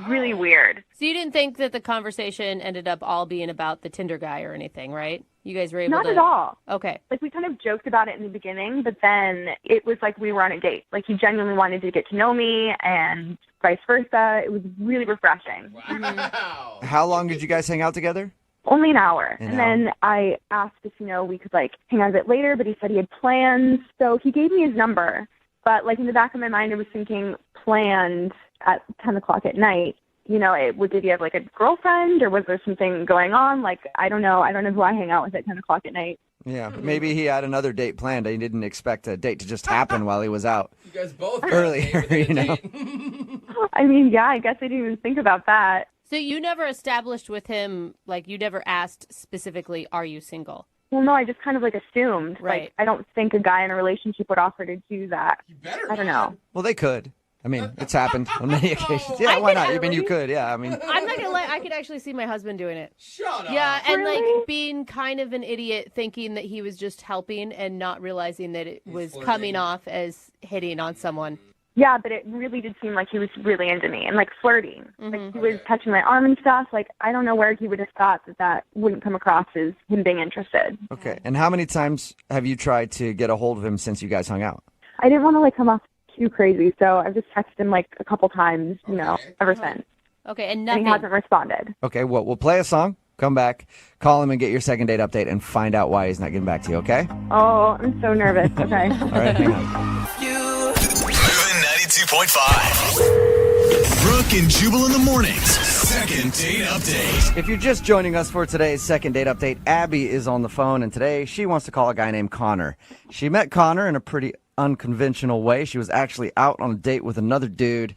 really weird. So you didn't think that the conversation ended up all being about the Tinder guy or anything, right? You guys were able Not to... at all. Okay. Like, we kind of joked about it in the beginning, but then it was like we were on a date. Like, he genuinely wanted to get to know me and vice versa. It was really refreshing. Wow. How long did you guys hang out together? Only an hour. An and hour. then I asked if, you know, we could, like, hang out a bit later, but he said he had plans. So he gave me his number. But, like, in the back of my mind, I was thinking planned at 10 o'clock at night. You know, did he have, like, a girlfriend, or was there something going on? Like, I don't know. I don't know who I hang out with at 10 o'clock at night. Yeah, but maybe he had another date planned. He didn't expect a date to just happen while he was out You guys both got earlier, a date you with a know. date. I mean, yeah, I guess I didn't even think about that. So you never established with him, like, you never asked specifically, are you single? Well, no, I just kind of, like, assumed. Right. Like, I don't think a guy in a relationship would offer to do that. You better I don't not. know. Well, they could. I mean, it's happened on many occasions. Yeah, why not? I mean, you could. Yeah, I mean, I'm not going to lie, I could actually see my husband doing it. Shut up. Yeah, and, Really? like, being kind of an idiot, thinking that he was just helping and not realizing that it was flirting. coming off as hitting on someone. Yeah, but it really did seem like he was really into me and, like, flirting. Like, he was touching my arm and stuff. Like, I don't know where he would have thought that wouldn't come across as him being interested. okay. And how many times have you tried to get a hold of him since you guys hung out? I didn't want to, like, come off too crazy, so I've just texted him, like, a couple times, you know, ever since. Okay, and And nothing. he hasn't responded. Okay, well, we'll play a song, come back, call him and get your second date update and find out why he's not getting back to you, okay? Oh, I'm so nervous. Okay. All right, hang on. Moving 92.5. Brooke and Jubal in the mornings. Second date update. If you're just joining us for today's second date update, Abby is on the phone, and today she wants to call a guy named Connor. She met Connor in a pretty unconventional way. She was actually out on a date with another dude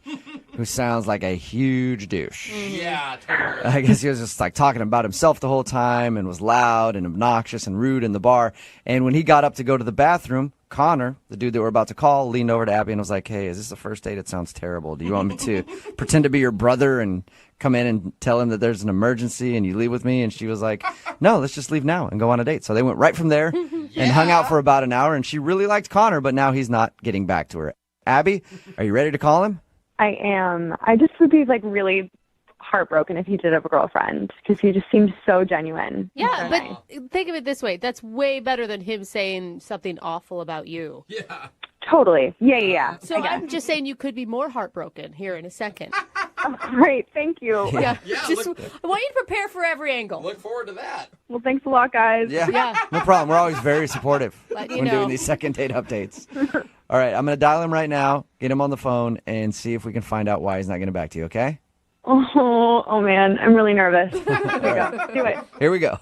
who sounds like a huge douche. Yeah, totally. I guess he was just like talking about himself the whole time and was loud and obnoxious and rude in the bar. And when he got up to go to the bathroom, Connor, the dude that we're about to call, leaned over to Abby and was like, "Hey, is this the first date? It sounds terrible. Do you want me to pretend to be your brother and come in and tell him that there's an emergency and you leave with me?" And she was like, "No, let's just leave now and go on a date." So they went right from there and hung out for about an hour. And she really liked Connor, but now he's not getting back to her. Abby, are you ready to call him? I am. I just would be, like, really heartbroken if he did have a girlfriend, because he just seemed so genuine. Yeah, but think of it this way. That's way better than him saying something awful about you. Yeah. Totally. Yeah. So I'm just saying you could be more heartbroken here in a second. Oh, great. Thank you. Yeah. Yeah, Just, look- I want you to prepare for every angle. Look forward to that. Well, thanks a lot, guys. Yeah. No problem. We're always very supportive Let you when know. doing these second date updates. All right, I'm going to dial him right now, get him on the phone, and see if we can find out why he's not getting back to you, okay? Oh, man. I'm really nervous. Here we go. Do it. Here we go.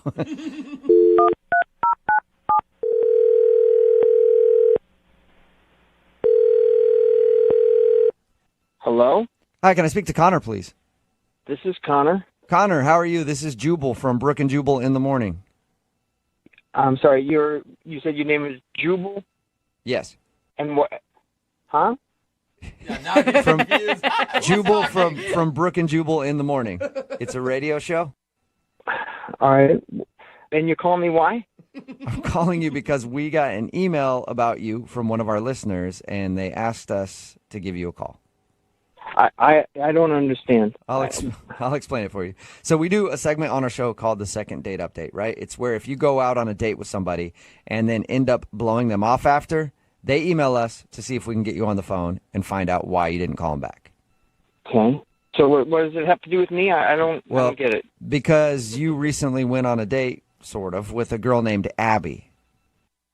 Hello? Hi, can I speak to Connor, please? This is Connor. Connor, how are you? This is Jubal from Brooke and Jubal in the morning. I'm sorry, you said your name is Jubal? Yes. And what? Huh? Yeah, now I get From confused. Jubal from Brooke and Jubal in the morning. It's a radio show. All right. And you're calling me why? I'm calling you because we got an email about you from one of our listeners, and they asked us to give you a call. I don't understand. I'll explain it for you. So we do a segment on our show called the Second Date Update, right? It's where if you go out on a date with somebody and then end up blowing them off after, they email us to see if we can get you on the phone and find out why you didn't call them back. Okay. So what does it have to do with me? I don't get it. Because you recently went on a date, sort of, with a girl named Abby.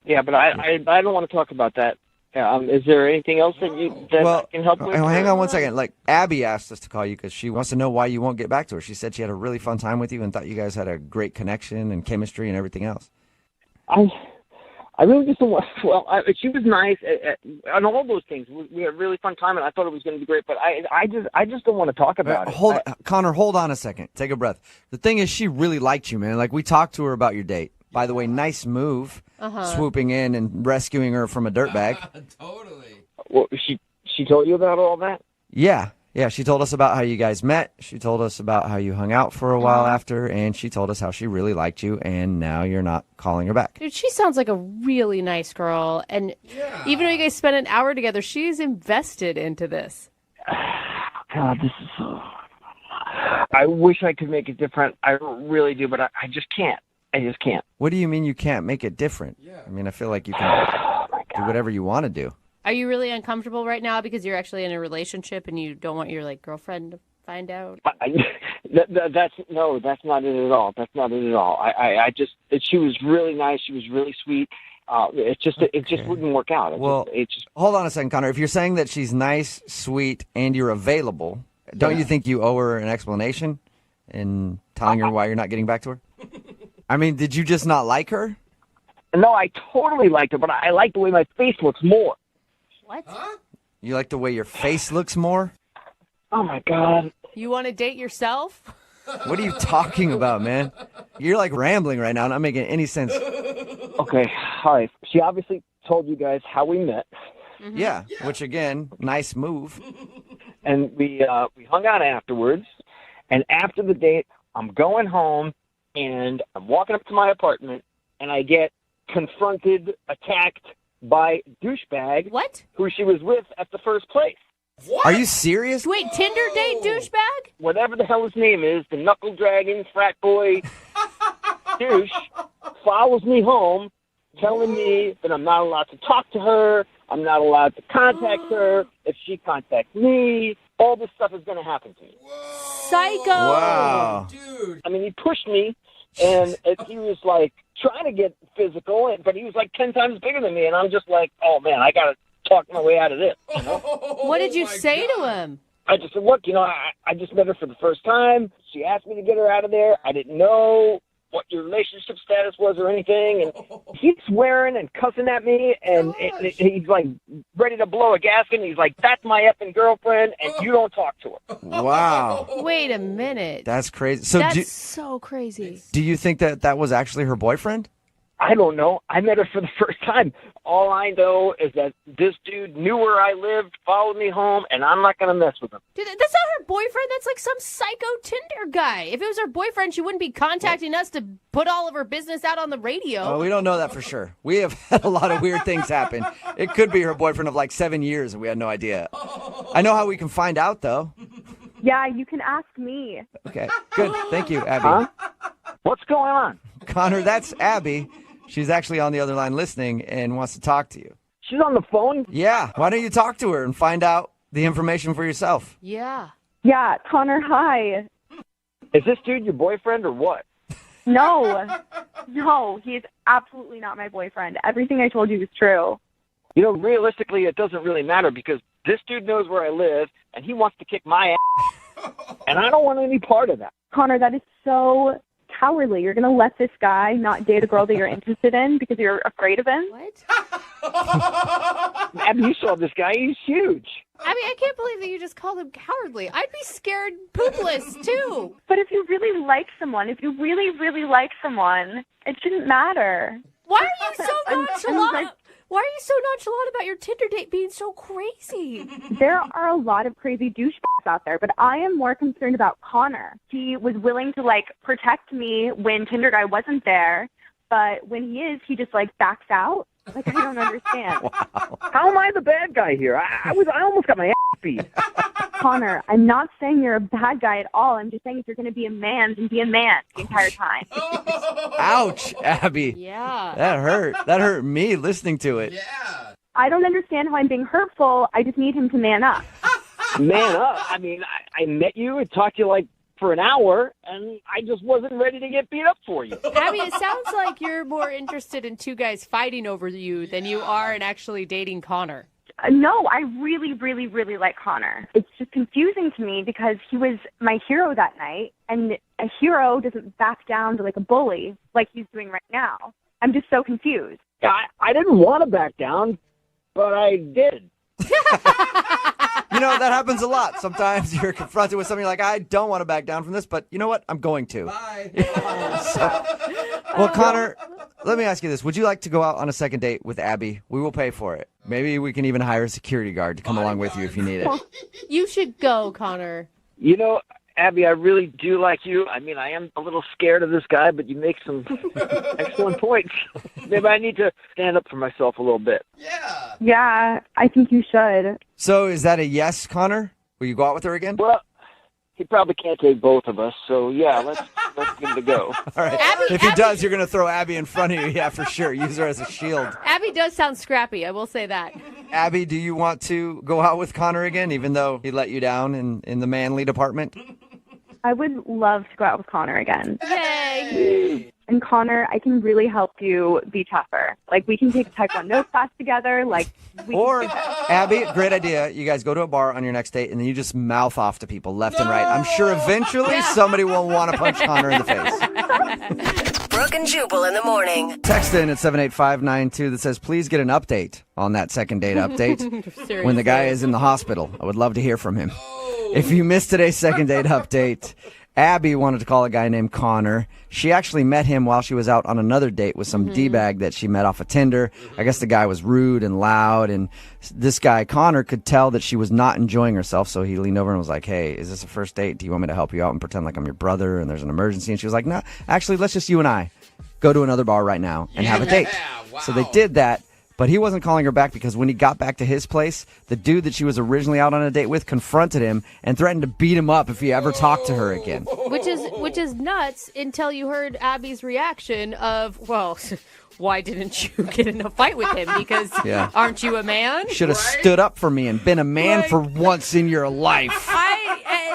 Yeah, but I don't want to talk about that. Is there anything else that I can help with? Hang on one second. Like, Abby asked us to call you because she wants to know why you won't get back to her. She said she had a really fun time with you and thought you guys had a great connection and chemistry and everything else. I really just don't want. Well, she was nice on all those things. We had a really fun time, and I thought it was going to be great. But I just don't want to talk about it. Connor, hold on a second. Take a breath. The thing is, she really liked you, man. Like, we talked to her about your date. By the way, nice move, swooping in and rescuing her from a dirtbag. Totally. Well, she told you about all that? Yeah. She told us about how you guys met. She told us about how you hung out for a while after, and she told us how she really liked you, and now you're not calling her back. Dude, she sounds like a really nice girl, and even though you guys spent an hour together, she's invested into this. God, this is so... I wish I could make it different. I really do, but I just can't. I just can't. What do you mean you can't make it different? I mean, I feel like you can do whatever you want to do. Are you really uncomfortable right now because you're actually in a relationship and you don't want your girlfriend to find out? That's not it at all. That's not it at all. She was really nice. She was really sweet. It just wouldn't work out. Hold on a second, Connor. If you're saying that she's nice, sweet, and you're available, don't you think you owe her an explanation in telling her why you're not getting back to her? I mean, did you just not like her? No, I totally liked her, but I like the way my face looks more. What? You like the way your face looks more? Oh, my God. You want to date yourself? What are you talking about, man? You're rambling right now, not making any sense. Okay, all right. She obviously told you guys how we met. Mm-hmm. Yeah, which again, nice move. And we hung out afterwards. And after the date, I'm going home, and I'm walking up to my apartment, and I get confronted, attacked by douchebag. What? Who she was with at the first place. What? Are you serious? Wait, Tinder date douchebag? Whatever the hell his name is, the knuckle dragging frat boy douche follows me home, telling me that I'm not allowed to talk to her, I'm not allowed to contact her. If she contacts me, all this stuff is going to happen to me. Psycho! Wow. Dude. I mean, he pushed me, and he was trying to get physical, but he was 10 times bigger than me, and I'm just oh man, I got to talk my way out of this. You know? What did you say to him? I just said, look, I just met her for the first time. She asked me to get her out of there. I didn't know what your relationship status was or anything. And he's swearing and cussing at me, and he's ready to blow a gasket. And he's that's my effing girlfriend, and you don't talk to her. Wow. Wait a minute. That's crazy. So That's so crazy. Do you think that was actually her boyfriend? I don't know. I met her for the first time. All I know is that this dude knew where I lived, followed me home, and I'm not going to mess with him. Dude, that's not her boyfriend. That's some psycho Tinder guy. If it was her boyfriend, she wouldn't be contacting us to put all of her business out on the radio. Oh, we don't know that for sure. We have had a lot of weird things happen. It could be her boyfriend of 7 years, and we had no idea. I know how we can find out, though. Yeah, you can ask me. Okay, good. Thank you, Abby. Huh? What's going on? Connor, that's Abby. She's actually on the other line listening and wants to talk to you. She's on the phone? Yeah. Why don't you talk to her and find out the information for yourself? Yeah. Yeah, Connor, hi. Is this dude your boyfriend or what? No, he is absolutely not my boyfriend. Everything I told you is true. Realistically, it doesn't really matter because this dude knows where I live, and he wants to kick my ass, and I don't want any part of that. Connor, that is so cowardly. You're going to let this guy not date a girl that you're interested in because you're afraid of him? What? Abby, you saw this guy. He's huge. I can't believe that you just called him cowardly. I'd be scared poopless, too. But if you really like someone, it shouldn't matter. Why are you so nonchalant? Why are you so nonchalant about your Tinder date being so crazy? There are a lot of crazy douchebags out there, but I am more concerned about Connor. He was willing to, protect me when Tinder guy wasn't there, but when he is, he just, backs out. I don't understand. Wow. How am I the bad guy here? I almost got my ass beat. Connor, I'm not saying you're a bad guy at all. I'm just saying if you're going to be a man, then be a man the entire time. Ouch, Abby. Yeah. That hurt. That hurt me listening to it. Yeah. I don't understand how I'm being hurtful. I just need him to man up. Man up? I mean, I met you and talked to you for an hour, and I just wasn't ready to get beat up for you. Abby, it sounds like you're more interested in two guys fighting over you than you are in actually dating Connor. No, I really, really, really like Connor. It's just confusing to me because he was my hero that night, and a hero doesn't back down to like a bully like he's doing right now. I'm just so confused. Yeah, I didn't want to back down, but I did. You know, that happens a lot. Sometimes you're confronted with something like, I don't want to back down from this, but you know what? I'm going to. Bye. Well, Connor, let me ask you this. Would you like to go out on a second date with Abby? We will pay for it. Maybe we can even hire a security guard to come along with you if you need it. You should go, Connor. You know, Abby, I really do like you. I mean, I am a little scared of this guy, but you make some excellent points. Maybe I need to stand up for myself a little bit. Yeah, I think you should. So is that a yes, Connor? Will you go out with her again? Well, he probably can't take both of us, so yeah, let's give it a go. All right. If he does, you're going to throw Abby in front of you. Yeah, for sure. Use her as a shield. Abby does sound scrappy, I will say that. Abby, do you want to go out with Connor again, even though he let you down in the manly department? I would love to go out with Connor again. Yay! And Connor, I can really help you be tougher. Like, we can take a Taekwondo class together. Or, Abby, great idea. You guys go to a bar on your next date, and then you just mouth off to people left and right. I'm sure eventually somebody will want to punch Connor in the face. Brooke and Jubal in the morning. Text in at 78592 that says, please get an update on that second date update when the guy is in the hospital. I would love to hear from him. If you missed today's second date update, Abby wanted to call a guy named Connor. She actually met him while she was out on another date with some D-bag that she met off of Tinder. I guess the guy was rude and loud, and this guy, Connor, could tell that she was not enjoying herself, so he leaned over and was like, hey, is this a first date? Do you want me to help you out and pretend like I'm your brother and there's an emergency? And she was like, no, actually, let's just you and I go to another bar right now and have a date. Wow. So they did that. But he wasn't calling her back because when he got back to his place, the dude that she was originally out on a date with confronted him and threatened to beat him up if he ever talked to her again. Which is nuts until you heard Abby's reaction of, well, why didn't you get in a fight with him? Because aren't you a man? Should have stood up for me and been a man for once in your life.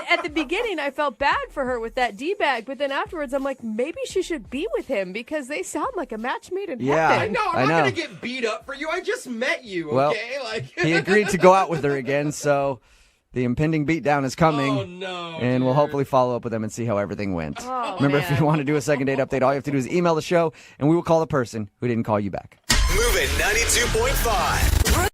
At the beginning, I felt bad for her with that D-bag, but then afterwards, I'm like, maybe she should be with him because they sound like a match made in heaven. I'm not going to get beat up for you. I just met you, okay? Well, he agreed to go out with her again, so the impending beatdown is coming. Oh, no. And we'll hopefully follow up with them and see how everything went. Oh, Remember, man. if you want to do a second date update, all you have to do is email the show, and we will call the person who didn't call you back. Moving 92.5.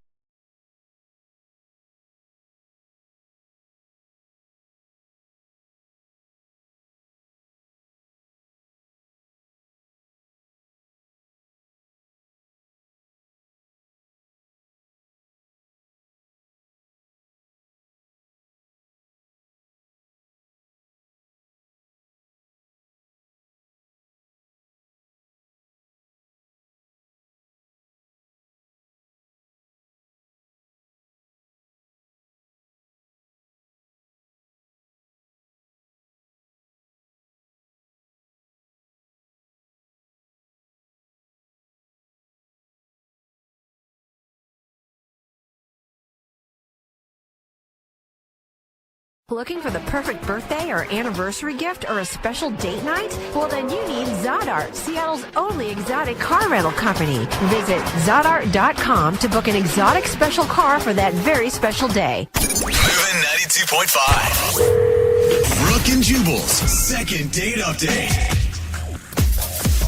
Looking for the perfect birthday or anniversary gift or a special date night? Well, then you need Zodart, Seattle's only exotic car rental company. Visit Zodart.com to book an exotic special car for that very special day. Moving 92.5. Brooke and Jubal's second date update.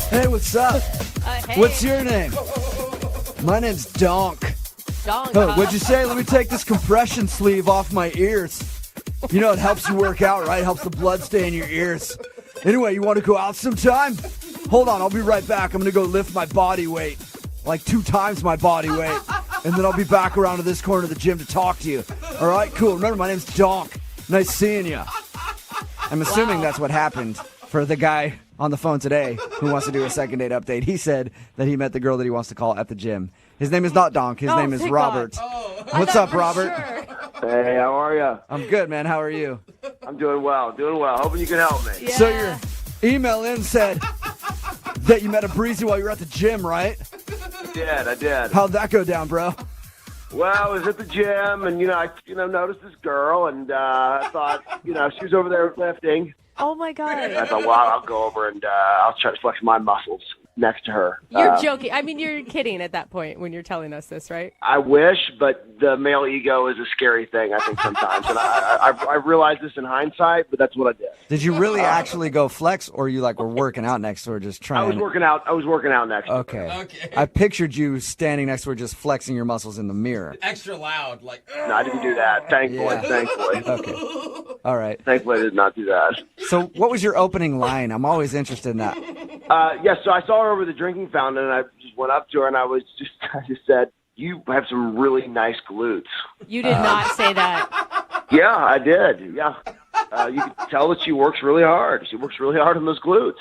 Hey, what's up? Hey. What's your name? My name's Donk. Donk. What'd you say? Let me take this compression sleeve off my ears. You know, it helps you work out, right? It helps the blood stay in your ears. Anyway, you want to go out sometime? Hold on, I'll be right back. I'm going to go lift my body weight, like 2 times my body weight. And then I'll be back around to this corner of the gym to talk to you. All right, cool. Remember, my name's Donk. Nice seeing you. I'm assuming that's what happened for the guy on the phone today who wants to do a second date update. He said that he met the girl that he wants to call at the gym. His name is not Donk. His name is thank Robert. God. What's up, Robert? Sure. Hey, how are you? I'm good, man. How are you? I'm doing well, Hoping you can help me. Yeah. So your email in said that you met a breezy while you were at the gym, right? I did. How'd that go down, bro? Well, I was at the gym, and I noticed this girl, and I thought, she was over there lifting, Oh my God. And I thought, well, I'll go over and I'll try to flex my muscles next to her. You're joking. I mean, you're kidding at that point when you're telling us this, right? I wish, but the male ego is a scary thing, I think, sometimes. And I realize this in hindsight, but that's what I did. Did you really actually go flex, or you were working out next to her just trying? I was working out next to her. Okay. I pictured you standing next to her just flexing your muscles in the mirror. Extra loud, like. No, I didn't do that. Thankfully. Okay. All right. Thankfully, I did not do that. So what was your opening line? I'm always interested in that. So I saw her over the drinking fountain, and I just went up to her, and I just said, "You have some really nice glutes." You did not say that. Yeah, I did. Yeah. You can tell that she works really hard. She works really hard on those glutes.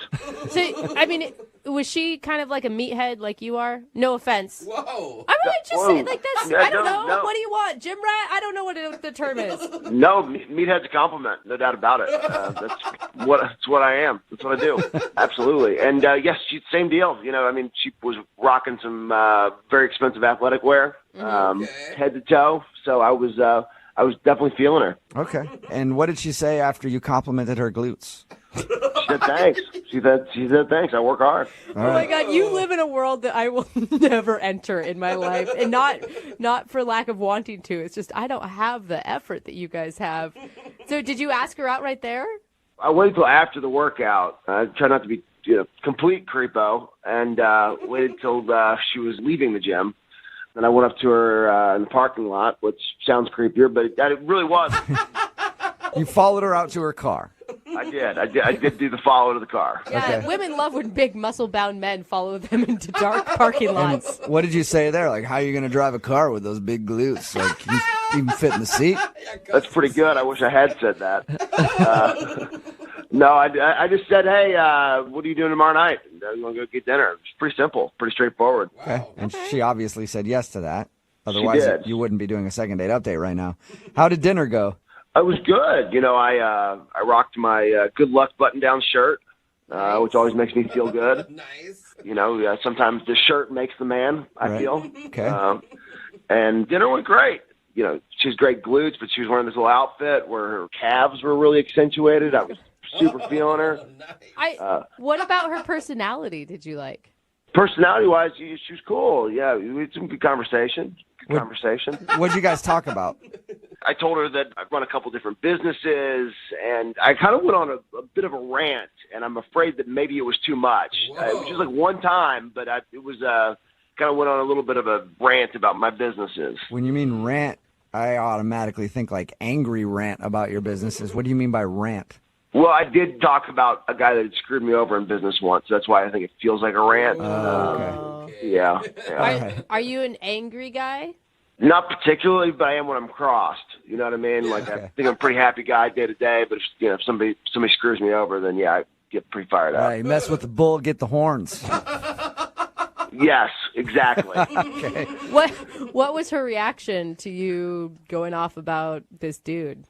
So, I mean, was she kind of like a meathead like you are? No offense. Whoa. I mean, just say like that's. Yeah, I don't know. no. What do you want, gym rat? I don't know what the term is. No, meathead's a compliment, no doubt about it. That's what I am. That's what I do. Absolutely. And yes, same deal. I mean, she was rocking some very expensive athletic wear, head to toe. So I was definitely feeling her. Okay. And what did she say after you complimented her glutes? She said thanks. She said thanks. I work hard. All Oh my God, you live in a world that I will never enter in my life, and not for lack of wanting to. It's just I don't have the effort that you guys have. So did you ask her out right there? I waited till after the workout. I try not to be complete creepo, and waited till she was leaving the gym. Then I went up to her in the parking lot, which sounds creepier, but it really was. You followed her out to her car. I did do the follow to the car. Yeah, Okay. women love when big muscle-bound men follow them into dark parking lots. What did you say there? Like, how are you going to drive a car with those big glutes? Like, can you even fit in the seat? That's pretty good. I wish I had said that. No, I just said, hey, what are you doing tomorrow night? You want to go get dinner? It's pretty simple, pretty straightforward. Okay. And she obviously said yes to that. Otherwise, did. you wouldn't be doing a second date update right now. How did dinner go? It was good. I rocked my good luck button-down shirt, which always makes me feel good. Nice. Sometimes the shirt makes the man, I feel. Okay. And dinner went great. She has great glutes, but she was wearing this little outfit where her calves were really accentuated. I was super feeling her. What about her personality did you like? Personality-wise, she was cool. Yeah, we had some good conversation. What did you guys talk about? I told her that I run a couple different businesses, and I kind of went on a bit of a rant, and I'm afraid that maybe it was too much. It was just like one time, but it was kind of went on a little bit of a rant about my businesses. When you mean rant, I automatically think like angry rant about your businesses. What do you mean by rant? Well, I did talk about a guy that had screwed me over in business once. That's why I think it feels like a rant. Okay. Yeah. Are you an angry guy? Not particularly, but I am when I'm crossed. You know what I mean? Like, I think I'm a pretty happy guy day to day, but if somebody screws me over, then yeah, I get pretty fired up. You mess with the bull, get the horns. Yes, exactly. Okay. What was her reaction to you going off about this dude?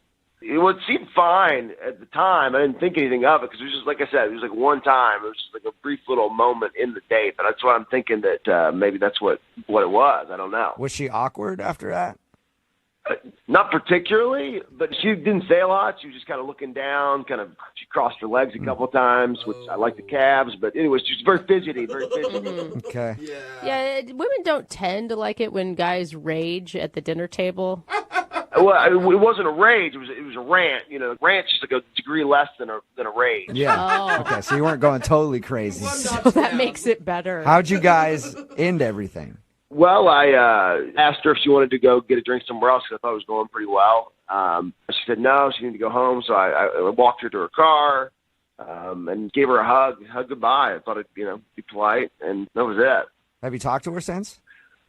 It seemed fine at the time. I didn't think anything of it because it was just, like I said, it was like one time. It was just like a brief little moment in the date. But that's why I'm thinking that maybe that's what it was. I don't know. Was she awkward after that? Not particularly, but she didn't say a lot. She was just kind of looking down, she crossed her legs a couple of times, which I like the calves. But anyways, she's very fidgety, Okay. Yeah, women don't tend to like it when guys rage at the dinner table. Well, it wasn't a rage. It was a rant. Rant's just like a degree less than a rage. Yeah. Okay, so you weren't going totally crazy. So that makes it better. How'd you guys end everything? Well, I asked her if she wanted to go get a drink somewhere else because I thought it was going pretty well. She said no, she needed to go home. So I walked her to her car and gave her a hug goodbye. I thought it'd be polite, and that was it. Have you talked to her since?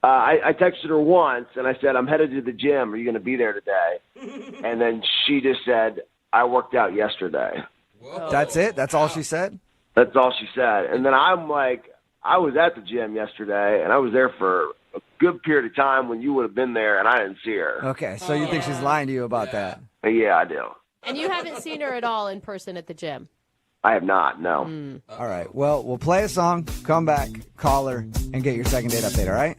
I texted her once, and I said, I'm headed to the gym. Are you going to be there today? And then she just said, I worked out yesterday. Whoa. That's it? That's all she said? That's all she said. And then I'm like, I was at the gym yesterday, and I was there for a good period of time when you would have been there, and I didn't see her. Okay, so you think she's lying to you about that? Yeah, I do. And you haven't seen her at all in person at the gym? I have not, no. All right, well, we'll play a song, come back, call her, and get your second date update, all right?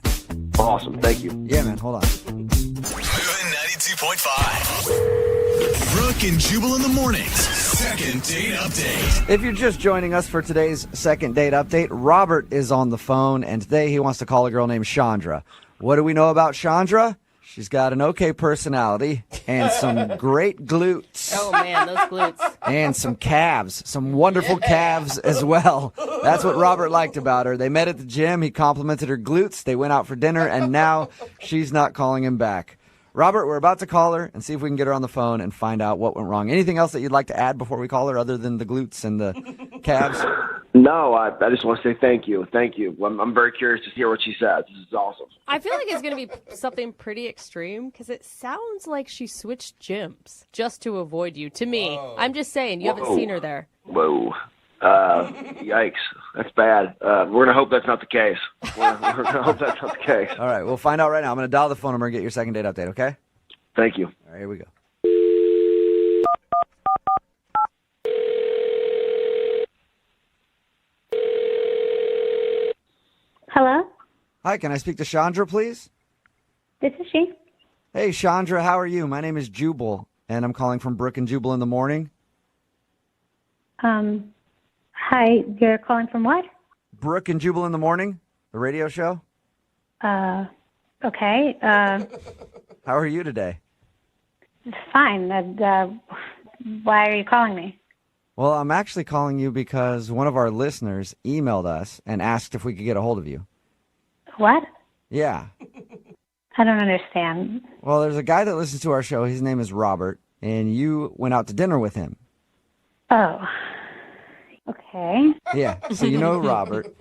Awesome, thank you. Yeah, man, hold on. Moving 92.5. Brooke and Jubal in the mornings. second date update. If you're just joining us for today's second date update, Robert is on the phone, and today he wants to call a girl named Chandra. What do we know about Chandra? She's got an okay personality and some great glutes. Oh, man, those glutes. And some calves, some wonderful calves as well. That's what Robert liked about her. They met at the gym. He complimented her glutes. They went out for dinner, and now she's not calling him back. Robert, we're about to call her and see if we can get her on the phone and find out what went wrong. Anything else that you'd like to add before we call her other than the glutes and the calves? No, I just want to say thank you. Thank you. I'm very curious to hear what she says. This is awesome. I feel like it's going to be something pretty extreme because it sounds like she switched gyms just to avoid you. To me, I'm just saying, you haven't seen her there. Whoa. Yikes. That's bad. We're going to hope that's not the case. We're going to hope that's not the case. All right, we'll find out right now. I'm going to dial the phone number and get your second date update, okay? Thank you. All right, here we go. Hello? Hi, can I speak to Chandra, please? This is she. Hey, Chandra, how are you? My name is Jubal, and I'm calling from Brooke and Jubal in the morning. Hi, you're calling from what? Brooke and Jubal in the morning, the radio show. Okay. How are you today? Fine. Why are you calling me? Well, I'm actually calling you because one of our listeners emailed us and asked if we could get a hold of you. What? Yeah. I don't understand. Well, there's a guy that listens to our show. His name is Robert, and you went out to dinner with him. Oh. Okay. Yeah, so you know Robert.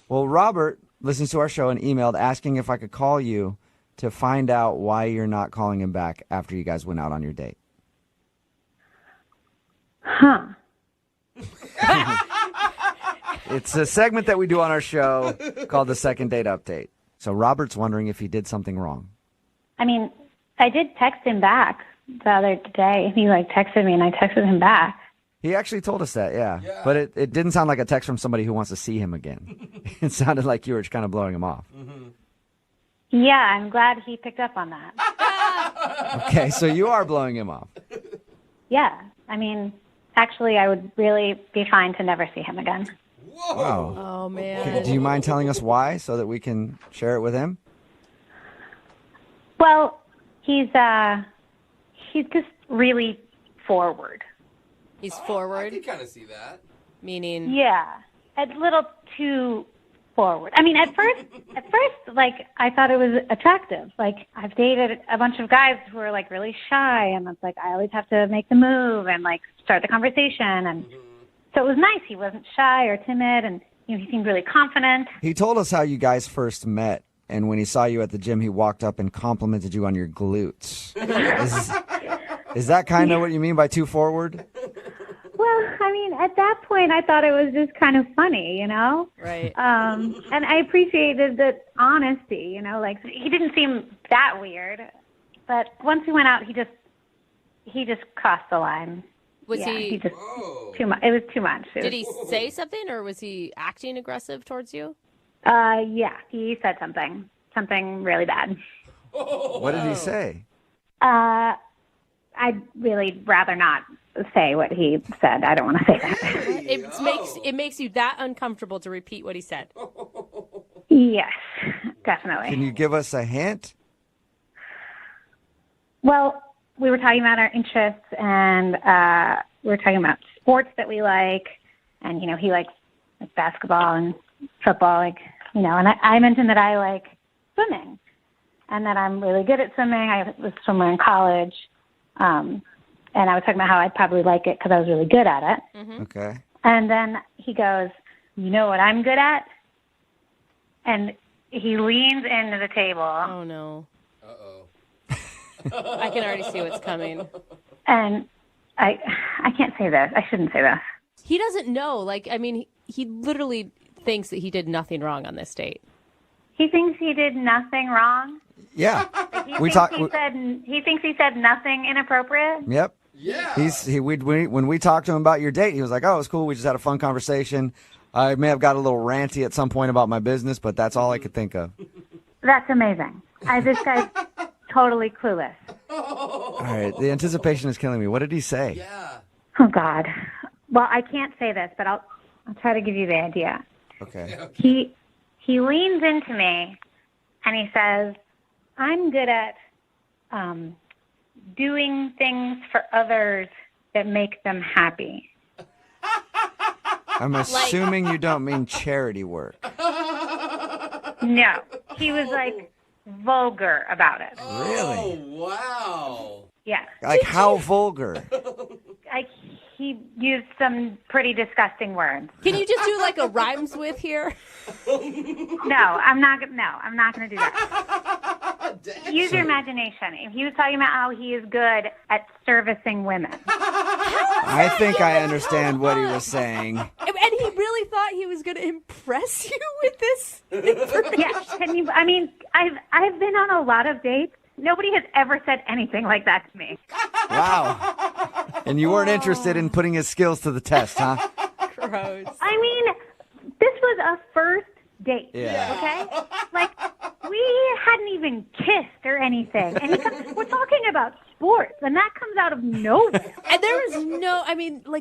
Well, Robert listens to our show and emailed asking if I could call you to find out why you're not calling him back after you guys went out on your date. Huh. It's a segment that we do on our show called the Second Date Update. So Robert's wondering if he did something wrong. I mean, I did text him back the other day. He, texted me, and I texted him back. He actually told us that, yeah. But it didn't sound like a text from somebody who wants to see him again. It sounded like you were just kind of blowing him off. Yeah, I'm glad he picked up on that. Okay, so you are blowing him off. Yeah. I mean, actually, I would really be fine to never see him again. Wow. Oh, man. Do you mind telling us why so that we can share it with him? Well, he's just really forward. He's forward? I can kind of see that. Meaning? Yeah, a little too forward. I mean, at first, I thought it was attractive. I've dated a bunch of guys who are really shy, and it's I always have to make the move and start the conversation, and so it was nice. He wasn't shy or timid, and he seemed really confident. He told us how you guys first met, and when he saw you at the gym, he walked up and complimented you on your glutes. Is that kind of what you mean by too forward? Well, I mean, at that point, I thought it was just kind of funny, Right. And I appreciated the honesty, he didn't seem that weird. But once we went out, he just crossed the line. Was he just too much? It was too much. Did he say something, or was he acting aggressive towards you? Yeah, he said something really bad. What did he say? I'd really rather not say what he said. I don't want to say that. It makes you that uncomfortable to repeat what he said. Yes, definitely. Can you give us a hint? Well, we were talking about our interests, and we were talking about sports that we like, and he likes basketball and football, and I mentioned that I like swimming, and that I'm really good at swimming. I was a swimmer in college. And I was talking about how I'd probably like it because I was really good at it. Mm-hmm. Okay. And then he goes, you know what I'm good at? And he leans into the table. Oh, no. Uh-oh. I can already see what's coming. And I can't say this. I shouldn't say this. He doesn't know. He literally thinks that he did nothing wrong on this date. He thinks he did nothing wrong? Yeah. He thinks he said nothing inappropriate? Yep. Yeah. When we talked to him about your date, he was like, "Oh, it was cool. We just had a fun conversation. I may have got a little ranty at some point about my business, but that's all I could think of." That's amazing. This guy's totally clueless. All right. The anticipation is killing me. What did he say? Yeah. Oh, God. Well, I can't say this, but I'll try to give you the idea. Okay. He leans into me and he says, I'm good at doing things for others that make them happy. I'm assuming you don't mean charity work. No. He was like vulgar about it. Really? Wow. Yeah. Like how vulgar? Like he used some pretty disgusting words. Can you just do like a rhymes with here? No, I'm not going to do that. Use your imagination. If he was talking about how he is good at servicing women. I think I understand what he was saying. And he really thought he was going to impress you with this information. Yeah, I mean, I've been on a lot of dates. Nobody has ever said anything like that to me. Wow. And you weren't interested in putting his skills to the test, huh? Gross. I mean, this was a first date. Yeah. Okay? Like, we hadn't even kissed or anything. And we're talking about sports, and that comes out of nowhere. And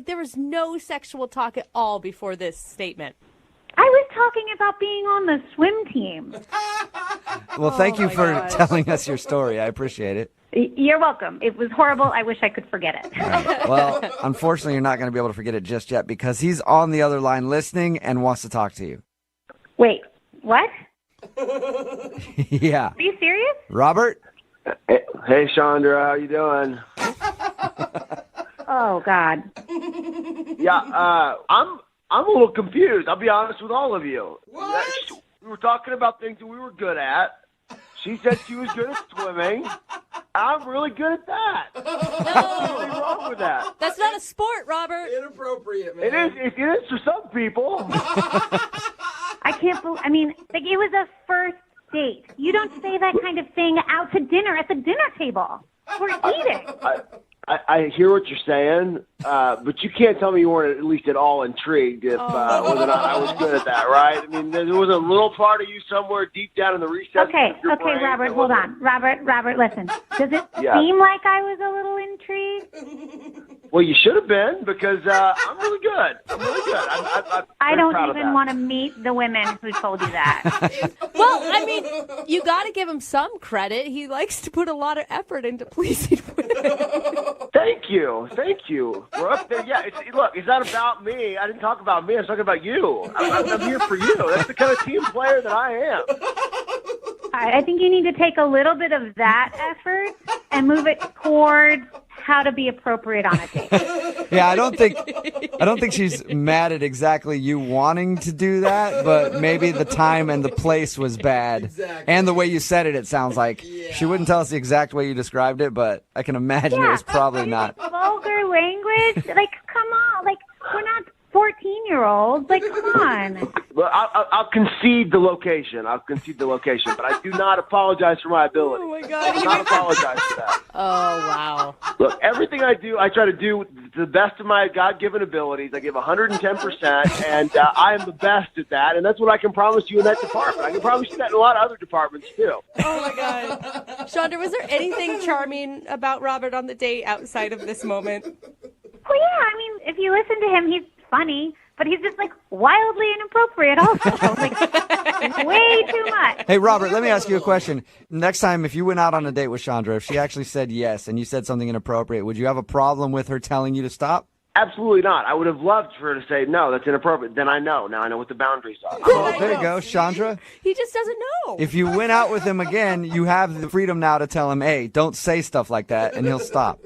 there was no sexual talk at all before this statement. I was talking about being on the swim team. Well, thank you for telling us your story. I appreciate it. You're welcome. It was horrible. I wish I could forget it. Right. Well, unfortunately, you're not going to be able to forget it just yet because he's on the other line listening and wants to talk to you. Wait, what? Yeah. Are you serious? Robert? Hey, Chandra, how you doing? Oh, God. Yeah, I'm a little confused. I'll be honest with all of you. What? We were talking about things that we were good at. She said she was good at swimming. I'm really good at that. What's really wrong with that? That's not a sport, Robert. Inappropriate, man. It is for some people. I can't believe, like, it was a first date. You don't say that kind of thing out to dinner at the dinner table. We're eating. I hear what you're saying, but you can't tell me you weren't at least at all intrigued if whether or not I was good at that, right? I mean, there was a little part of you somewhere deep down in the recesses Okay, of your brain Robert, that hold wasn't- on. Robert, listen. Does it Yeah. seem like I was a little intrigued? Well, you should have been because I'm really good. I'm really good. I'm I very don't proud of even that. want to meet the women who told you that. Well, I mean, you got to give him some credit. He likes to put a lot of effort into pleasing women. Thank you. We're up there. Yeah, look, it's not about me. I didn't talk about me. I was talking about you. I'm here for you. That's the kind of team player that I am. All right, I think you need to take a little bit of that effort and move it towards how to be appropriate on a date. Yeah, I don't think she's mad at exactly you wanting to do that, but maybe the time and the place was bad. Exactly. And the way you said it sounds like she wouldn't tell us the exact way you described it, but I can imagine it was probably not. Vulgar language? Like, come on. Like, we're not 14-year-olds. Like, come on. Well, I'll concede the location. But I do not apologize for my ability. Oh, my God. I do not apologize for that. Oh, wow. Look, everything I do, I try to do to the best of my God-given abilities. I give 110%, and I am the best at that, and that's what I can promise you in that department. I can promise you that in a lot of other departments, too. Oh, my God. Chandra, was there anything charming about Robert on the date outside of this moment? Well, yeah, I mean, if you listen to him, he's funny, but he's just, like, wildly inappropriate also. Like, way too much. Hey, Robert, let me ask you a question. Next time, if you went out on a date with Chandra, if she actually said yes and you said something inappropriate, would you have a problem with her telling you to stop? Absolutely not. I would have loved for her to say, no, that's inappropriate. Then I know. Now I know what the boundaries are. Oh, there you go, Chandra. He just doesn't know. If you went out with him again, you have the freedom now to tell him, hey, don't say stuff like that, and he'll stop.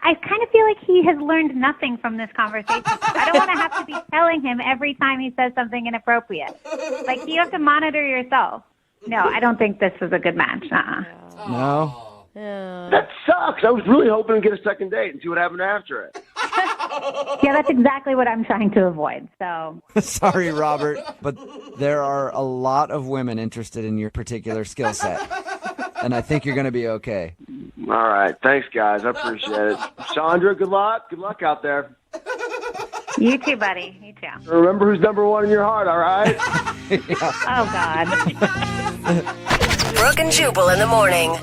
I kind of feel like he has learned nothing from this conversation. I don't want to have to be telling him every time he says something inappropriate. Like, you have to monitor yourself. No, I don't think this was a good match. No? That sucks. I was really hoping to get a second date and see what happened after it. Yeah, that's exactly what I'm trying to avoid. So Sorry, Robert, but there are a lot of women interested in your particular skill set. And I think you're going to be okay. All right. Thanks, guys. I appreciate it. Chandra, good luck. Good luck out there. You too, buddy. You too. Remember who's number one in your heart, all right? Oh, God. Brooke and Jubal in the morning.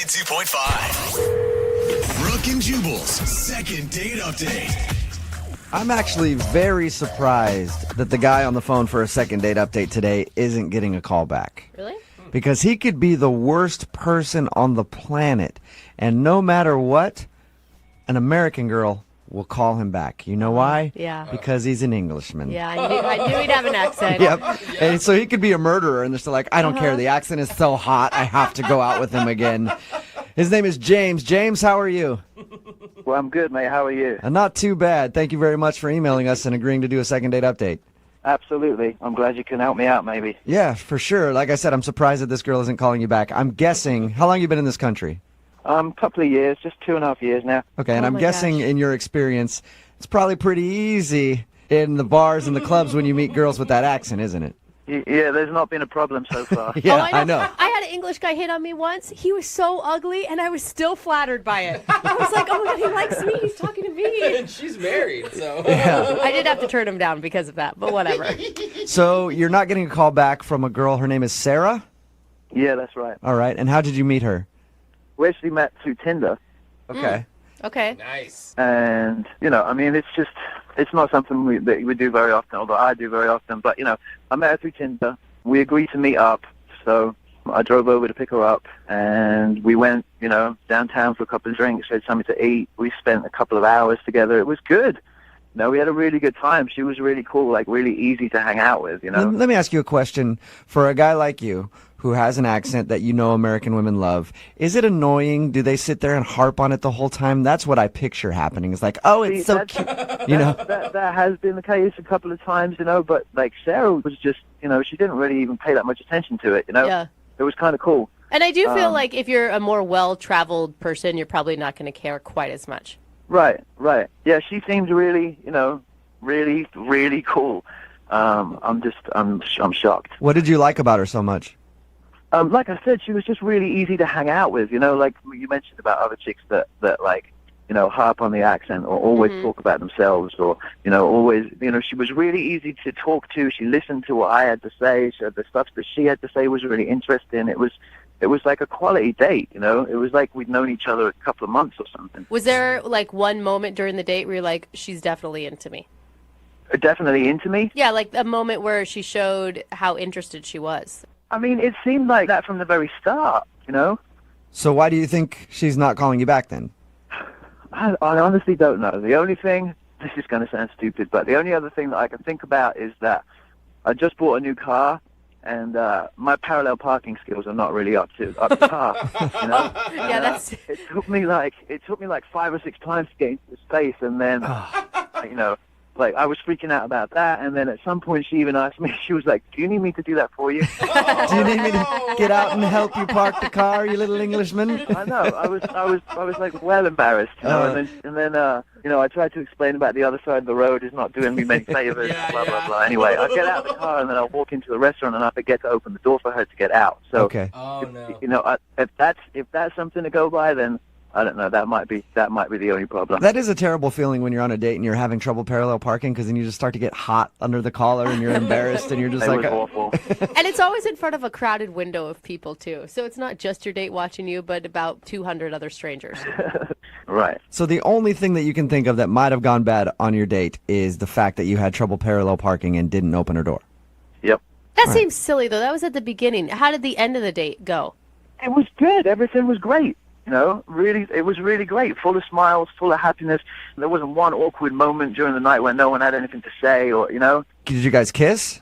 92.5. Brooke and Jubal's second date update. I'm actually very surprised that the guy on the phone for a second date update today isn't getting a call back. Really? Because he could be the worst person on the planet, and no matter what, an American girl will call him back. You know why? Yeah. Because he's an Englishman. Yeah, I knew he'd have an accent. Yep. And so he could be a murderer, and they're still like, I don't care. The accent is so hot, I have to go out with him again. His name is James. James, how are you? Well, I'm good, mate. How are you? Not too bad. Thank you very much for emailing us and agreeing to do a second date update. Absolutely. I'm glad you can help me out, maybe. Yeah, for sure. Like I said, I'm surprised that this girl isn't calling you back. I'm guessing, how long have you been in this country? Couple of years, just 2.5 years now. Okay, and I'm guessing in your experience, it's probably pretty easy in the bars and the clubs when you meet girls with that accent, isn't it? Yeah, there's not been a problem so far. Yeah, I know. I had an English guy hit on me once. He was so ugly, and I was still flattered by it. I was like, oh my God, he likes me. He's talking to me. And she's married, so. Yeah. I did have to turn him down because of that, but whatever. So you're not getting a call back from a girl. Her name is Sarah? Yeah, that's right. All right, and how did you meet her? We actually met through Tinder. Okay. Okay. Nice. And, I mean, it's not something that we do very often, although I do very often. But, I met her through Tinder. We agreed to meet up. So I drove over to pick her up, and we went, downtown for a couple of drinks, had something to eat. We spent a couple of hours together. It was good. We had a really good time. She was really cool, like really easy to hang out with, Let me ask you a question. For a guy like you, who has an accent that American women love, is it annoying? Do they sit there and harp on it the whole time? That's what I picture happening. It's like, oh, it's so cute. That has been the case a couple of times, but like Sarah was just, she didn't really even pay that much attention to it, Yeah. It was kind of cool. And I do feel like if you're a more well-traveled person, you're probably not going to care quite as much. Right. Yeah, she seemed really, really, really cool. I'm shocked. What did you like about her so much? Like I said, she was just really easy to hang out with, like you mentioned about other chicks that like, harp on the accent or always talk about themselves or, always, she was really easy to talk to. She listened to what I had to say. So the stuff that she had to say was really interesting. It was like a quality date, It was like we'd known each other a couple of months or something. Was there like one moment during the date where you're like, she's definitely into me? Definitely into me? Yeah, like a moment where she showed how interested she was. I mean, it seemed like that from the very start, So why do you think she's not calling you back then? I honestly don't know. The only thing, this is going to sound stupid, but the only other thing that I can think about is that I just bought a new car, and my parallel parking skills are not really up to par. Yeah, that's. It took me like 5 or 6 times to get into the space, and then like I was freaking out about that, and then at some point she even asked me. She was like, "Do you need me to do that for you? Do you need me to get out and help you park the car, you little Englishman?" I know. I was like well embarrassed, and then I tried to explain about the other side of the road is not doing me many favors, blah blah blah. Anyway, I get out of the car and then I walk into the restaurant and I forget to open the door for her to get out. So, okay. If that's something to go by, then I don't know. That might be the only problem. That is a terrible feeling when you're on a date and you're having trouble parallel parking because then you just start to get hot under the collar and you're embarrassed and you're just like, awful. And it's always in front of a crowded window of people too. So it's not just your date watching you, but about 200 other strangers. Right. So the only thing that you can think of that might have gone bad on your date is the fact that you had trouble parallel parking and didn't open her door. Yep. That seems silly though. That was at the beginning. How did the end of the date go? It was good. Everything was great. Really, it was really great, full of smiles, full of happiness. There wasn't one awkward moment during the night when no one had anything to say or, Did you guys kiss?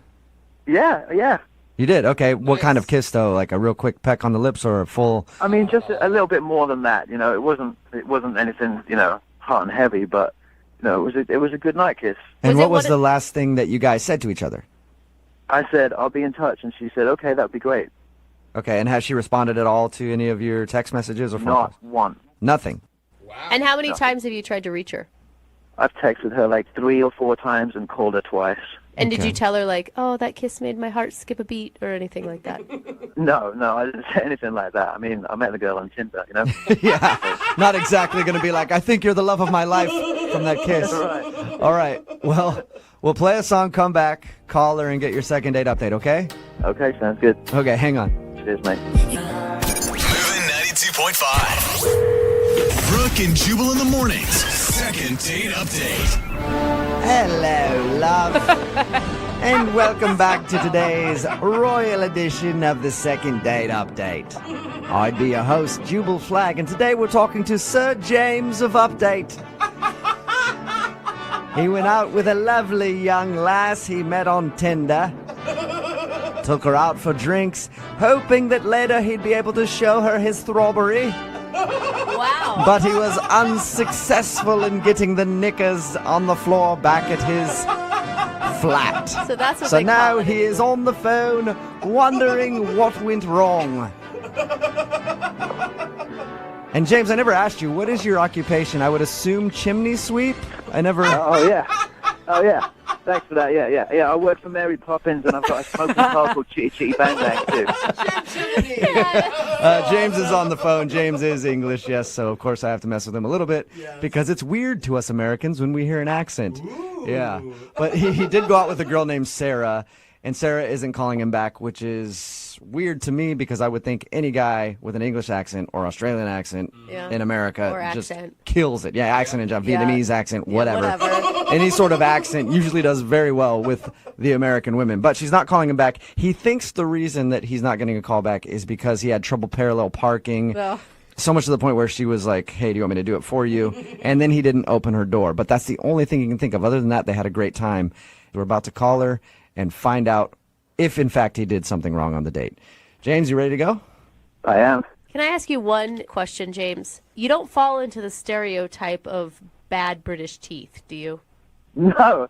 Yeah. You did? Okay. What kind of kiss, though? Like a real quick peck on the lips or a full... I mean, just a little bit more than that, It wasn't anything, hot and heavy, but, it was a good night kiss. And what was the last thing that you guys said to each other? I said, I'll be in touch, and she said, okay, that'd be great. Okay, and has she responded at all to any of your text messages or phone calls? Not one. Nothing? Wow. And how many times have you tried to reach her? I've texted her like 3 or 4 times and called her twice. And did you tell her like, oh, that kiss made my heart skip a beat or anything like that? No, I didn't say anything like that. I mean, I met the girl on Tinder, Yeah, not exactly going to be like, I think you're the love of my life from that kiss. Right. All right, well, we'll play a song, come back, call her, and get your second date update, okay? Okay, sounds good. Okay, hang on. Cheers, mate. Moving 92.5. 102.5. Brooke and Jubal in the mornings. Second date update. Hello, love. And welcome back to today's royal edition of the Second Date Update. I'd be your host, Jubal Flagg, and today we're talking to Sir James of Update. He went out with a lovely young lass he met on Tinder. Took her out for drinks, hoping that later he'd be able to show her his throbbery. Wow. But he was unsuccessful in getting the knickers on the floor back at his flat. So that's what So they now call it. he is on the phone wondering what went wrong. And James, I never asked you, what is your occupation? I would assume chimney sweep? I never... Oh, yeah. Thanks for that. Yeah. I work for Mary Poppins, and I've got a smoking car called Chitty Chitty Bang Bang, too. James is on the phone. James is English, yes, so of course I have to mess with him a little bit because it's weird to us Americans when we hear an accent. Ooh. Yeah. But he did go out with a girl named Sarah, and Sarah isn't calling him back, which is weird to me because I would think any guy with an English accent or Australian accent in America Or just accent. kills it. Yeah, accent and Yeah. Vietnamese accent, Yeah, whatever. whatever. Any sort of accent usually does very well with the American women. But she's not calling him back. He thinks the reason that he's not getting a call back is because he had trouble parallel parking. Well. So much to the point where she was like, hey, do you want me to do it for you? And then he didn't open her door. But that's the only thing he can think of. Other than that, they had a great time. We're about to call her and find out if, in fact, he did something wrong on the date. James, you ready to go? I am. Can I ask you one question, James? You don't fall into the stereotype of bad British teeth, do you? No,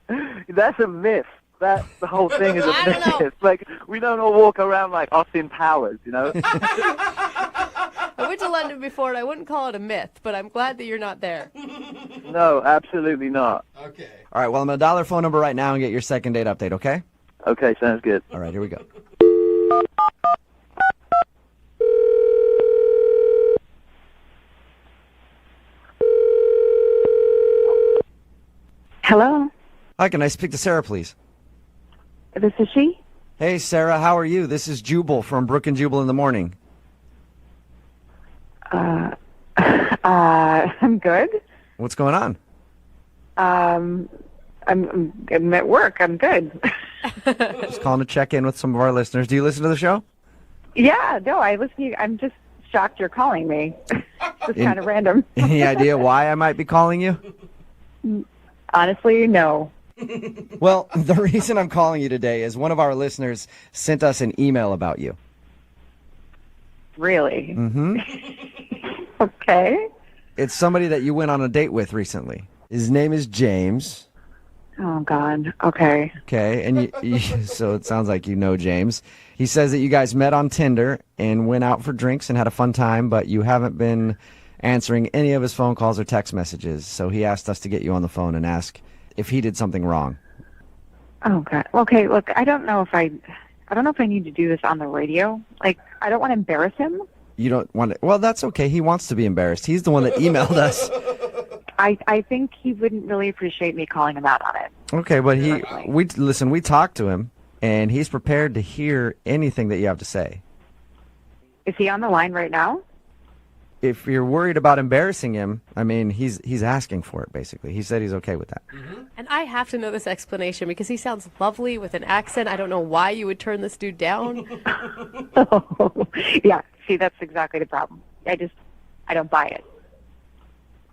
that's a myth. The whole thing is a myth. Like, we don't all walk around like Austin Powers, you know? I went to London before, and I wouldn't call it a myth, but I'm glad that you're not there. No, absolutely not. Okay. All right, well, I'm going to dial her phone number right now and get your second date update, okay? Okay, sounds good. All right, here we go. Hello, Hi, can I speak to Sarah, please? this is she. Hey, Sarah, how are you? This is Jubal from Brooke and Jubal in the Morning. I'm good. What's going on? I'm at work. I'm good. Just calling to check in with some of our listeners. Do you listen to the show? Yeah, no, I listen to you. I'm just shocked you're calling me. Just kind of random. Any idea why I might be calling you? Honestly, no. Well, the reason I'm calling you today is one of our listeners sent us an email about you. Really? Mm-hmm. Okay. It's somebody that you went on a date with recently. His name is James. Oh, God. Okay. Okay, and so it sounds like you know James. He says that you guys met on Tinder and went out for drinks and had a fun time, but you haven't been answering any of his phone calls or text messages. So he asked us to get you on the phone and ask if he did something wrong. Oh, God. Okay, look, I don't know if I need to do this on the radio. Like, I don't want to embarrass him. You don't want to... Well, that's okay. He wants to be embarrassed. He's the one that emailed us. I think he wouldn't really appreciate me calling him out on it. Okay, but we talked to him, and he's prepared to hear anything that you have to say. Is he on the line right now? If you're worried about embarrassing him, I mean, he's asking for it, basically. He said he's okay with that. And I have to know this explanation because he sounds lovely with an accent. I don't know why you would turn this dude down. Yeah, see, that's exactly the problem. I don't buy it.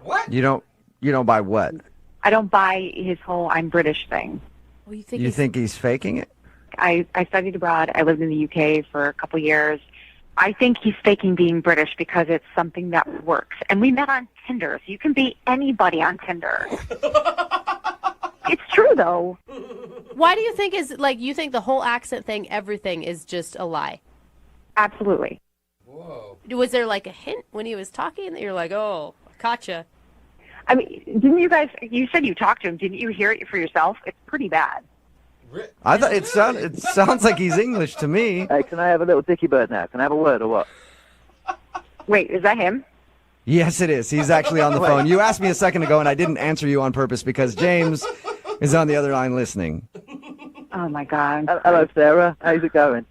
What? You don't buy what? I don't buy his whole I'm British thing. Well, You think he's faking it? I studied abroad. I lived in the UK for a couple years. I think he's faking being British because it's something that works. And we met on Tinder, so you can be anybody on Tinder. It's true, though. Why do you think you think the whole accent thing, everything is just a lie? Absolutely. Whoa. Was there like a hint when he was talking that you're like, oh, gotcha? I mean, you said you talked to him. Didn't you hear it for yourself? It's pretty bad. I thought it sounds like he's English to me. Hey, can I have a little dicky bird now? Can I have a word or what? Wait, is that him? Yes, it is. He's actually on the phone. You asked me a second ago, and I didn't answer you on purpose because James is on the other line listening. Oh, my God. Hello, Sarah. How's it going?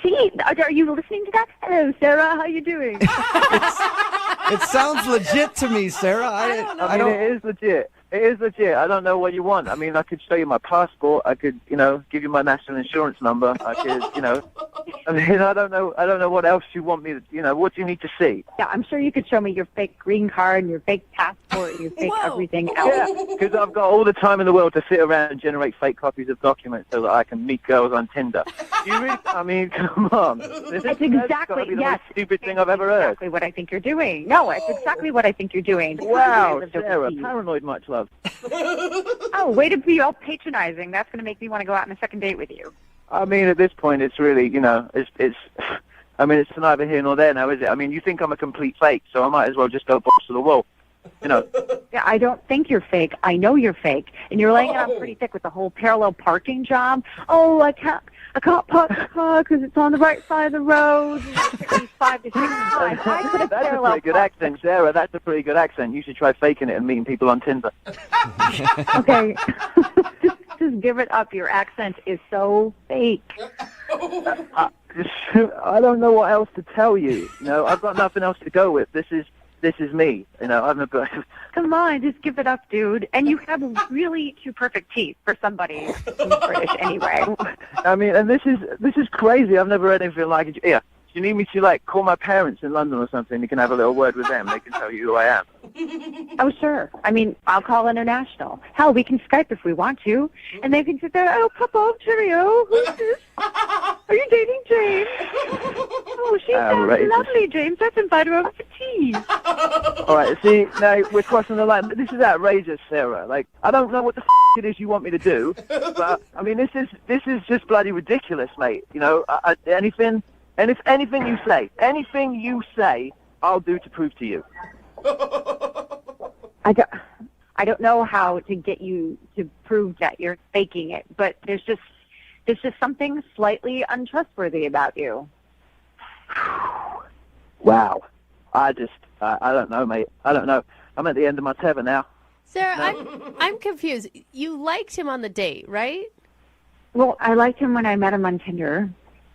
See, are you listening to that? Hello, Sarah. How you doing? It sounds legit to me, Sarah. I mean, it is legit. It is legit. I don't know what you want. I mean, I could show you my passport. I could, give you my national insurance number. I could, I mean, I don't know what else you want me to, what do you need to see? Yeah, I'm sure you could show me your fake green card and your fake passport and your fake everything else. Yeah, because I've got all the time in the world to sit around and generate fake copies of documents so that I can meet girls on Tinder. You really, I mean, come on. That's exactly, the most stupid thing I've ever heard. Exactly what I think you're doing. No, it's exactly what I think you're doing. Wow, Sarah, paranoid much love. Oh, way to be all patronizing. That's going to make me want to go out on a second date with you. I mean, at this point, it's really, it's it's neither here nor there now, is it? I mean, you think I'm a complete fake, so I might as well just go balls to the wall, Yeah, I don't think you're fake. I know you're fake. And you're laying it on pretty thick with the whole parallel parking job. Oh, I can't park the car because it's on the right side of the road. At least 5 to 6 times. I could have That's a parallel pretty good accent, Sarah. That's a pretty good accent. You should try faking it and meeting people on Tinder. Okay. Just give it up. Your accent is so fake. I don't know what else to tell you. I've got nothing else to go with. This is me. I'm a. Come on, just give it up, dude. And you have really two perfect teeth for somebody who's British anyway. I mean, and this is crazy. I've never heard anything like it. Yeah. Do you need me to, call my parents in London or something? You can have a little word with them. They can tell you who I am. Oh, sure. I mean, I'll call international. Hell, we can Skype if we want to. And they can sit there, oh, Papa, cheerio. Who's this? Are you dating James? Oh, she sounds lovely, James. Let's invite her over for tea. All right, see, now we're crossing the line. But this is outrageous, Sarah. I don't know what the it is you want me to do. But, I mean, this is just bloody ridiculous, mate. And if anything you say, I'll do to prove to you. I don't know how to get you to prove that you're faking it, but there's just something slightly untrustworthy about you. Wow. I don't know, mate. I don't know. I'm at the end of my tether now. Sarah, I'm confused. You liked him on the date, right? Well, I liked him when I met him on Tinder.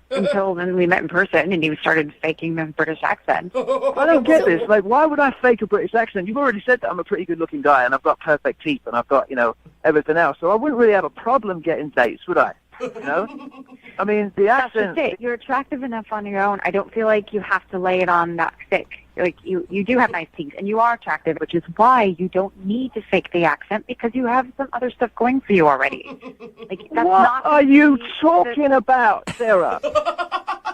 Until then we met in person and he started faking the British accent. I don't get this. Why would I fake a British accent? You've already said that I'm a pretty good-looking guy and I've got perfect teeth and I've got, everything else. So I wouldn't really have a problem getting dates, would I? I mean, the accent... That's just it. You're attractive enough on your own. I don't feel like you have to lay it on that thick. You do have nice teeth and you are attractive, which is why you don't need to fake the accent because you have some other stuff going for you already. What are you talking about, Sarah?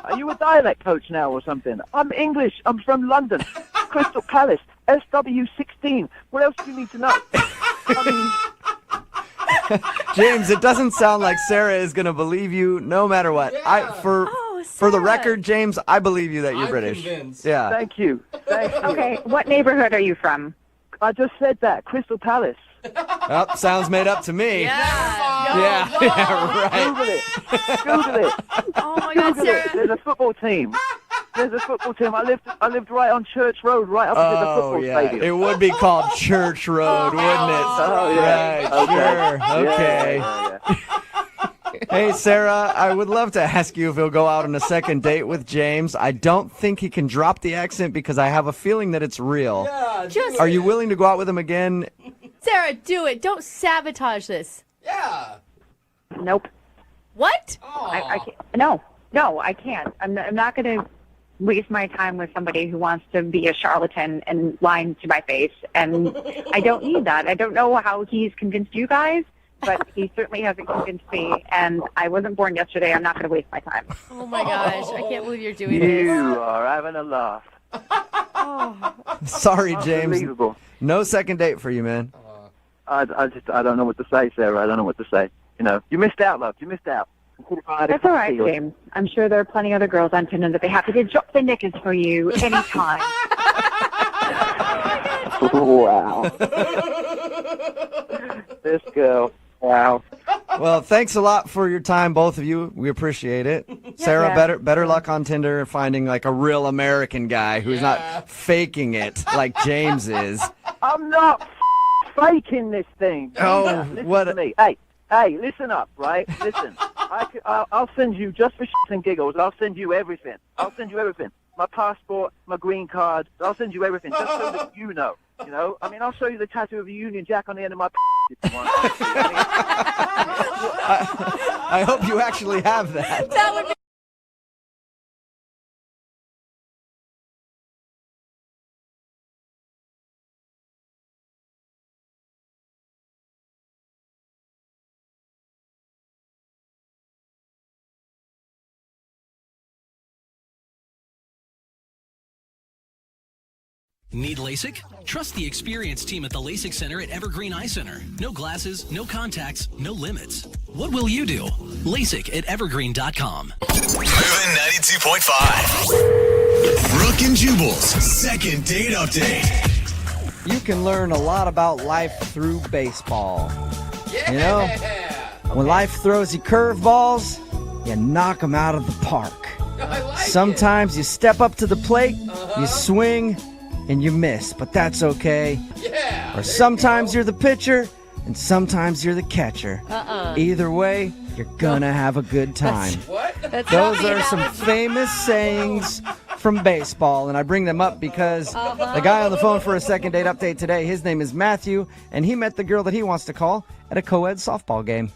Are you a dialect coach now or something? I'm English. I'm from London. Crystal Palace. SW16. What else do you need to know? James, it doesn't sound like Sarah is going to believe you no matter what. Yeah. For the record, James, I believe you that you're British. Convinced. Yeah. Thank you. Okay, what neighborhood are you from? I just said that. Crystal Palace. Oh, sounds made up to me. Yeah. Right. Google it. Oh my God, Sarah. There's a football team. I lived right on Church Road, right up to the football stadium. It would be called Church Road, wouldn't it? Oh, yeah. Right, sure. Okay. Yeah. Hey, Sarah, I would love to ask you if you'll go out on a second date with James. I don't think he can drop the accent because I have a feeling that it's real. Yeah, Are you willing to go out with him again? Sarah, do it. Don't sabotage this. Yeah. Nope. What? I can't. No, I can't. I'm not going to waste my time with somebody who wants to be a charlatan and lying to my face, and I don't need that. I don't know how he's convinced you guys, but he certainly hasn't convinced me, and I wasn't born yesterday. I'm not going to waste my time. Oh, my gosh. I can't believe you're doing this. You are having a laugh. Sorry, James. Unbelievable. No second date for you, man. I don't know what to say, Sarah. I don't know what to say. You missed out, love. You missed out. That's all right, James. I'm sure there are plenty of other girls on Tinder that be happy to drop the knickers for you anytime. Wow. This girl. Wow. Well, thanks a lot for your time, both of you. We appreciate it. Sarah, better luck on Tinder and finding a real American guy who's not faking it like James is. I'm not faking this thing. Oh, Listen what? to me. Hey, Hey, listen up, right? Listen, I'll send you, just for shits and giggles, I'll send you everything. I'll send you everything. My passport, my green card, I'll send you everything, just so that you know. You know? I mean, I'll show you the tattoo of a Union Jack on the end of my if you want. I hope you actually have that. That would be Need LASIK? Trust the experienced team at the LASIK Center at Evergreen Eye Center. No glasses, no contacts, no limits. What will you do? LASIK at evergreen.com. Moving 92.5. Brooke and Jubal's second date update. You can learn a lot about life through baseball. You know, when life throws you curveballs, you knock them out of the park. Sometimes you step up to the plate, you swing, and you miss, but that's okay. Or sometimes you're the pitcher, and sometimes you're the catcher. Either way, you're gonna have a good time. Those are some famous sayings from baseball, and I bring them up because the guy on the phone for a second date update today, his name is Matthew, and he met the girl that he wants to call at a co-ed softball game.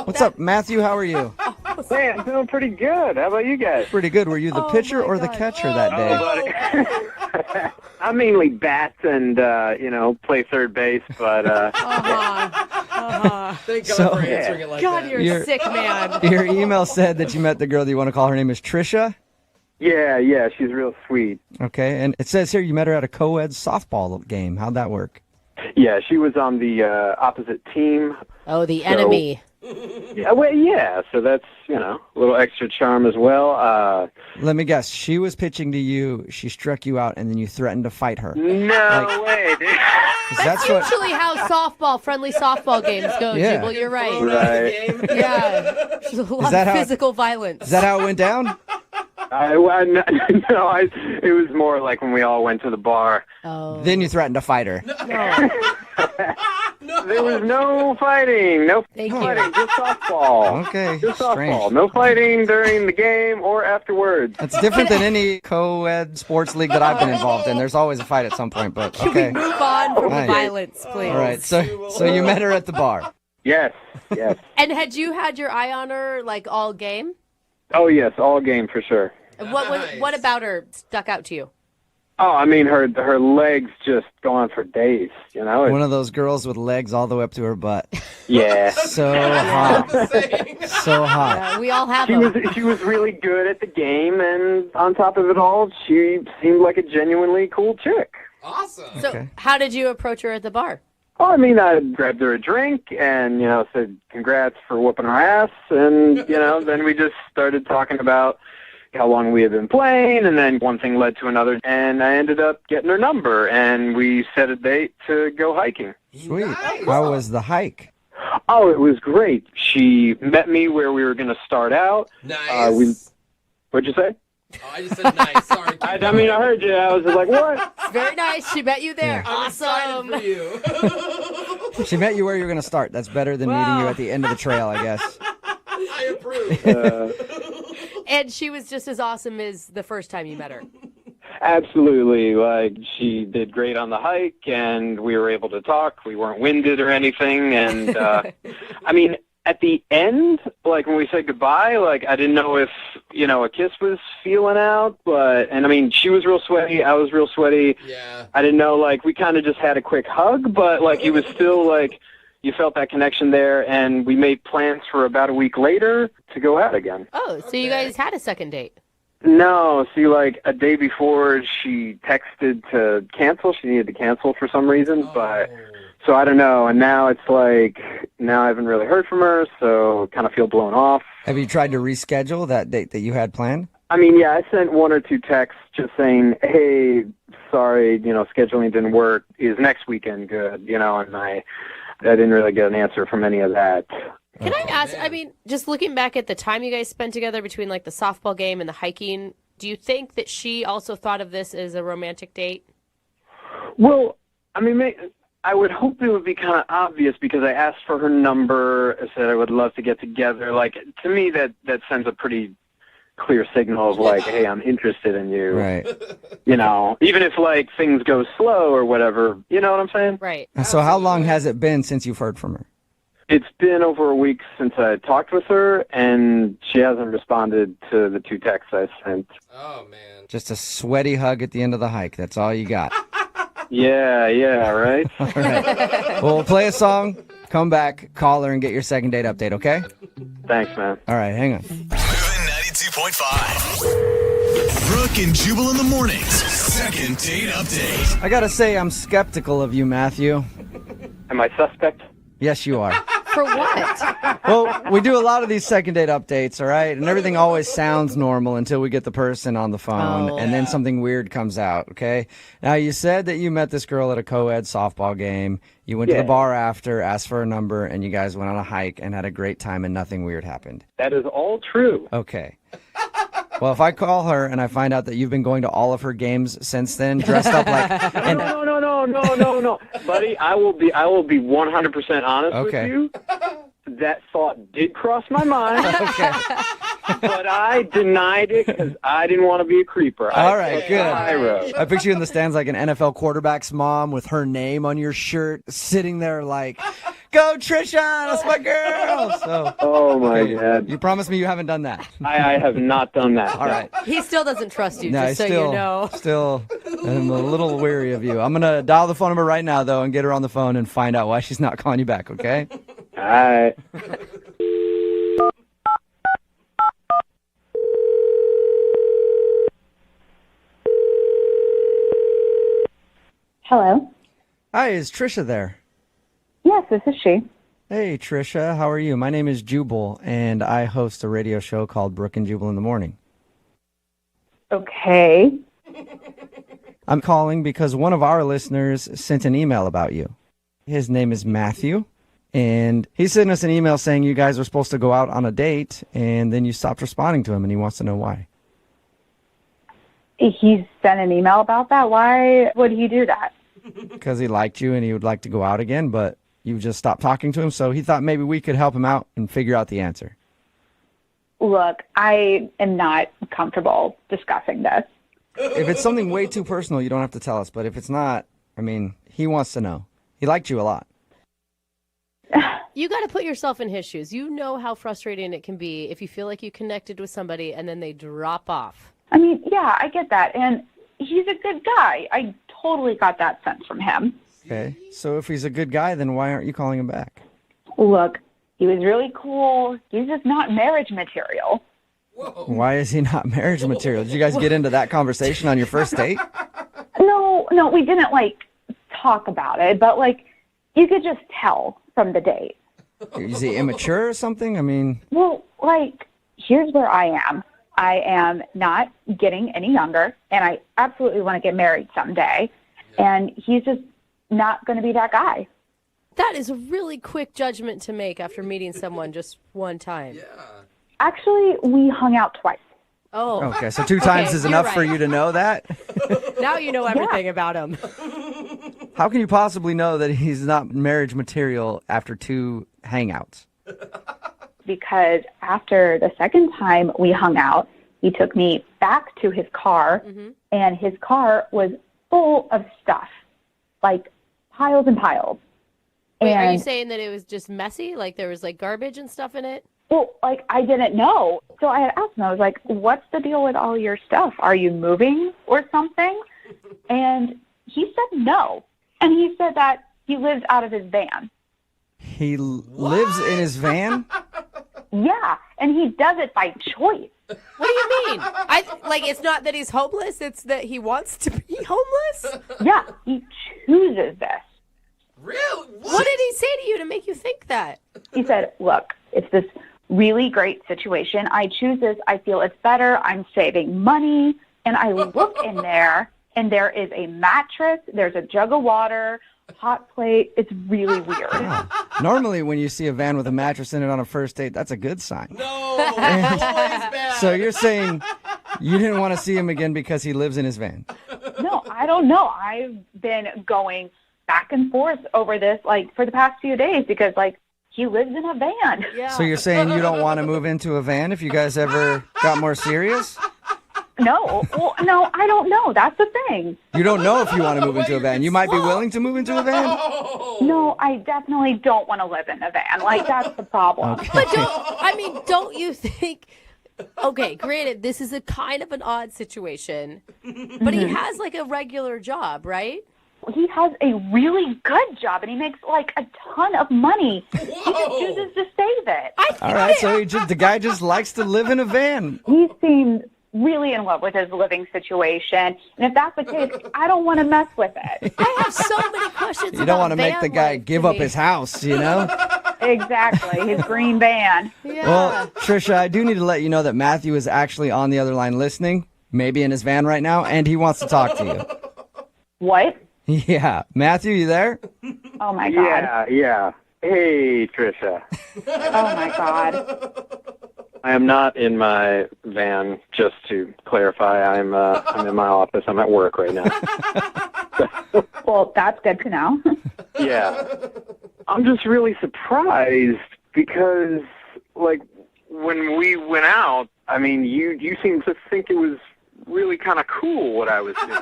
What's up, Matthew? How are you? Hey, I'm doing pretty good. How about you guys? Pretty good. Were you the pitcher or the catcher that day? I mainly bat and, play third base, but... Thank God So- for answering it like God, that. you're a sick man. Your email said that you met the girl that you want to call. Her name is Trisha. Yeah, she's real sweet. Okay, and it says here you met her at a co-ed softball game. How'd that work? Yeah, she was on the opposite team. Oh, the enemy. So that's, a little extra charm as well. Let me guess. She was pitching to you. She struck you out, and then you threatened to fight her. No way, dude. That's usually how friendly softball games go, Yeah. Jubal. You're right. Right. Yeah. There's a lot that of how- physical violence. Is that how it went down? It was more like when we all went to the bar. Oh. Then you threatened to fight her. There was no fighting. No Thank you. fighting. Just softball. Okay, Just softball. strange. No fighting during the game or afterwards. That's different than any co-ed sports league that I've been involved in. There's always a fight at some point, but okay. Move on from Right. the violence, please. All right, so you met her at the bar. Yes. And had you had your eye on her like all game? Oh, yes. All game for sure. What about her stuck out to you? Oh, I mean, her legs just go on for days, One of those girls with legs all the way up to her butt. Yeah. So hot. So hot. Yeah, we all have She them. was really good at the game, and on top of it all, she seemed like a genuinely cool chick. Awesome. So how did you approach her at the bar? Oh, I mean, I grabbed her a drink and, said congrats for whooping her ass, and, then we just started talking about how long we had been playing, and then one thing led to another, and I ended up getting her number, and we set a date to go hiking. Sweet. How was the hike? Oh, it was great. She met me where we were going to start out. Nice. What'd you say? Oh, I just said nice. Sorry. I heard you. I was just like, what? It's very nice. She met you there. I'm excited for you. She met you where you're going to start. That's better than meeting you at the end of the trail, I guess. I approve. And she was just as awesome as the first time you met her. Absolutely. Like, she did great on the hike, and we were able to talk. We weren't winded or anything. And, I mean, at the end, like, when we said goodbye, like, I didn't know if, a kiss was feeling out. And, I mean, she was real sweaty. I was real sweaty. Yeah. I didn't know, like, we kind of just had a quick hug, but, like, it was still, like, you felt that connection there, and we made plans for about a week later to go out again. Oh, so you guys had a second date. No, see, like, a day before, she texted to cancel. She needed to cancel for some reason, but, so I don't know. And now it's like, now I haven't really heard from her, so kind of feel blown off. Have you tried to reschedule that date that you had planned? I mean, yeah, I sent one or two texts just saying, hey, sorry, scheduling didn't work. Is next weekend good? And I didn't really get an answer from any of that. Can I ask, I mean, just looking back at the time you guys spent together between like the softball game and the hiking, do you think that she also thought of this as a romantic date? Well, I mean, I would hope it would be kind of obvious because I asked for her number. I said I would love to get together. Like, to me, that sends a pretty clear signal of, like, hey, I'm interested in you. Right. You know, even if, like, things go slow or whatever. You know what I'm saying? Right. So how long has it been since you've heard from her? It's been over a week since I talked with her, and she hasn't responded to the 2 texts I sent. Oh, man. Just a sweaty hug at the end of the hike. That's all you got. Yeah, right? All right. Well, we'll play a song, come back, call her, and get your second date update, okay? Thanks, man. All right, hang on. Moving 92.5. Brooke and Jubal in the mornings. Second date update. I gotta say, I'm skeptical of you, Matthew. Am I suspect? Yes, you are. For what? Well, we do a lot of these second date updates, all right? And everything always sounds normal until we get the person on the phone, and then something weird comes out, okay? Now, you said that you met this girl at a co-ed softball game. You went to the bar after, asked for a number, and you guys went on a hike and had a great time, and nothing weird happened. That is all true. Okay. Well, if I call her and I find out that you've been going to all of her games since then, dressed up like... No, buddy. I will be 100% honest with you. That thought did cross my mind. Okay. But I denied it because I didn't want to be a creeper. All right, good. I picture you in the stands like an NFL quarterback's mom with her name on your shirt, sitting there like, "Go Trisha, that's my girl." So, oh my God! You promised me you haven't done that. I have not done that. All right. He still doesn't trust you, No, just so still, you know. Still, I'm a little weary of you. I'm gonna dial the phone number right now though and get her on the phone and find out why she's not calling you back. Okay? All right. Hello. Hi, is Trisha there? Yes, this is she. Hey, Trisha, how are you? My name is Jubal, and I host a radio show called Brooke and Jubal in the Morning. Okay. I'm calling because one of our listeners sent an email about you. His name is Matthew, and he sent us an email saying you guys were supposed to go out on a date, and then you stopped responding to him, and he wants to know why. He sent an email about that? Why would he do that? Because he liked you and he would like to go out again, but you just stopped talking to him, so he thought maybe we could help him out and figure out the answer. Look, I am not comfortable discussing this. If it's something way too personal, you don't have to tell us, but if it's not, I mean, he wants to know. He liked you a lot. You got to put yourself in his shoes. You know how frustrating it can be if you feel like you connected with somebody and then they drop off. I mean, yeah, I get that. And he's a good guy. I totally got that sense from him. Okay, so if he's a good guy, then why aren't you calling him back? Look, he was really cool. He's just not marriage material. Whoa. Why is he not marriage material? Did you guys get into that conversation on your first date? No, we didn't, talk about it. But, you could just tell from the date. Is he immature or something? I mean... Well, here's where I am. I am not getting any younger, and I absolutely want to get married someday. And he's just not going to be that guy. That is a really quick judgment to make after meeting someone just one time. Yeah. Actually, we hung out twice. Oh. Okay, so 2 times is enough for you to know that? Now you know everything about him. How can you possibly know that he's not marriage material after 2 hangouts? Because after the second time we hung out, he took me back to his car, and his car was full of stuff, piles and piles. Wait, are you saying that it was just messy? Like there was garbage and stuff in it? Well, I didn't know. So I had asked him, I was like, what's the deal with all your stuff? Are you moving or something? And he said no. And he said that he lives out of his van. He lives in his van? Yeah, and he does it by choice. What do you mean? It's not that he's homeless, it's that he wants to be homeless? Yeah, he chooses this. Really? What did he say to you to make you think that? He said, look, it's this really great situation. I choose this. I feel it's better. I'm saving money. And I look in there, and there is a mattress. There's a jug of water, hot plate. It's really weird. Yeah. Normally, when you see a van with a mattress in it on a first date, that's a good sign. No, always bad. So you're saying you didn't want to see him again because he lives in his van? No, I don't know. I've been going back and forth over this, like, for the past few days because, like, he lives in a van. Yeah. So you're saying you don't want to move into a van if you guys ever got more serious? No, well, no, I don't know. That's the thing. You don't know if you want to move into a van. You might be willing to move into a van? No, I definitely don't want to live in a van. Like, that's the problem. Okay. But don't you think... Okay, granted, this is a kind of an odd situation, but he has, like, a regular job, right? He has a really good job, and he makes, like, a ton of money. He just chooses to save it. All right, so the guy just likes to live in a van. He seemed really in love with his living situation, and if that's the case, I don't want to mess with it. I have so many questions. You don't want to make the guy give up his house, you know? Exactly, his green van. Yeah. Well, Trisha, I do need to let you know that Matthew is actually on the other line listening, maybe in his van right now, and he wants to talk to you. What? Yeah. Matthew, you there? Oh, my God. Yeah. Hey, Trisha. Oh, my God. I am not in my van, just to clarify. I'm in my office. I'm at work right now. Well, that's good to know. Yeah. I'm just really surprised because, like, when we went out, I mean, you seemed to think it was really kind of cool what I was doing.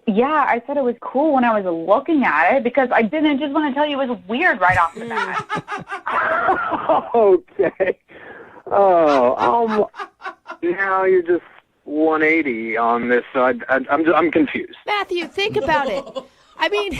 Yeah, I said it was cool when I was looking at it because I didn't just want to tell you it was weird right off the bat. Okay. Oh, now you're just 180 on this. So I'm confused. Matthew, think about it. I mean,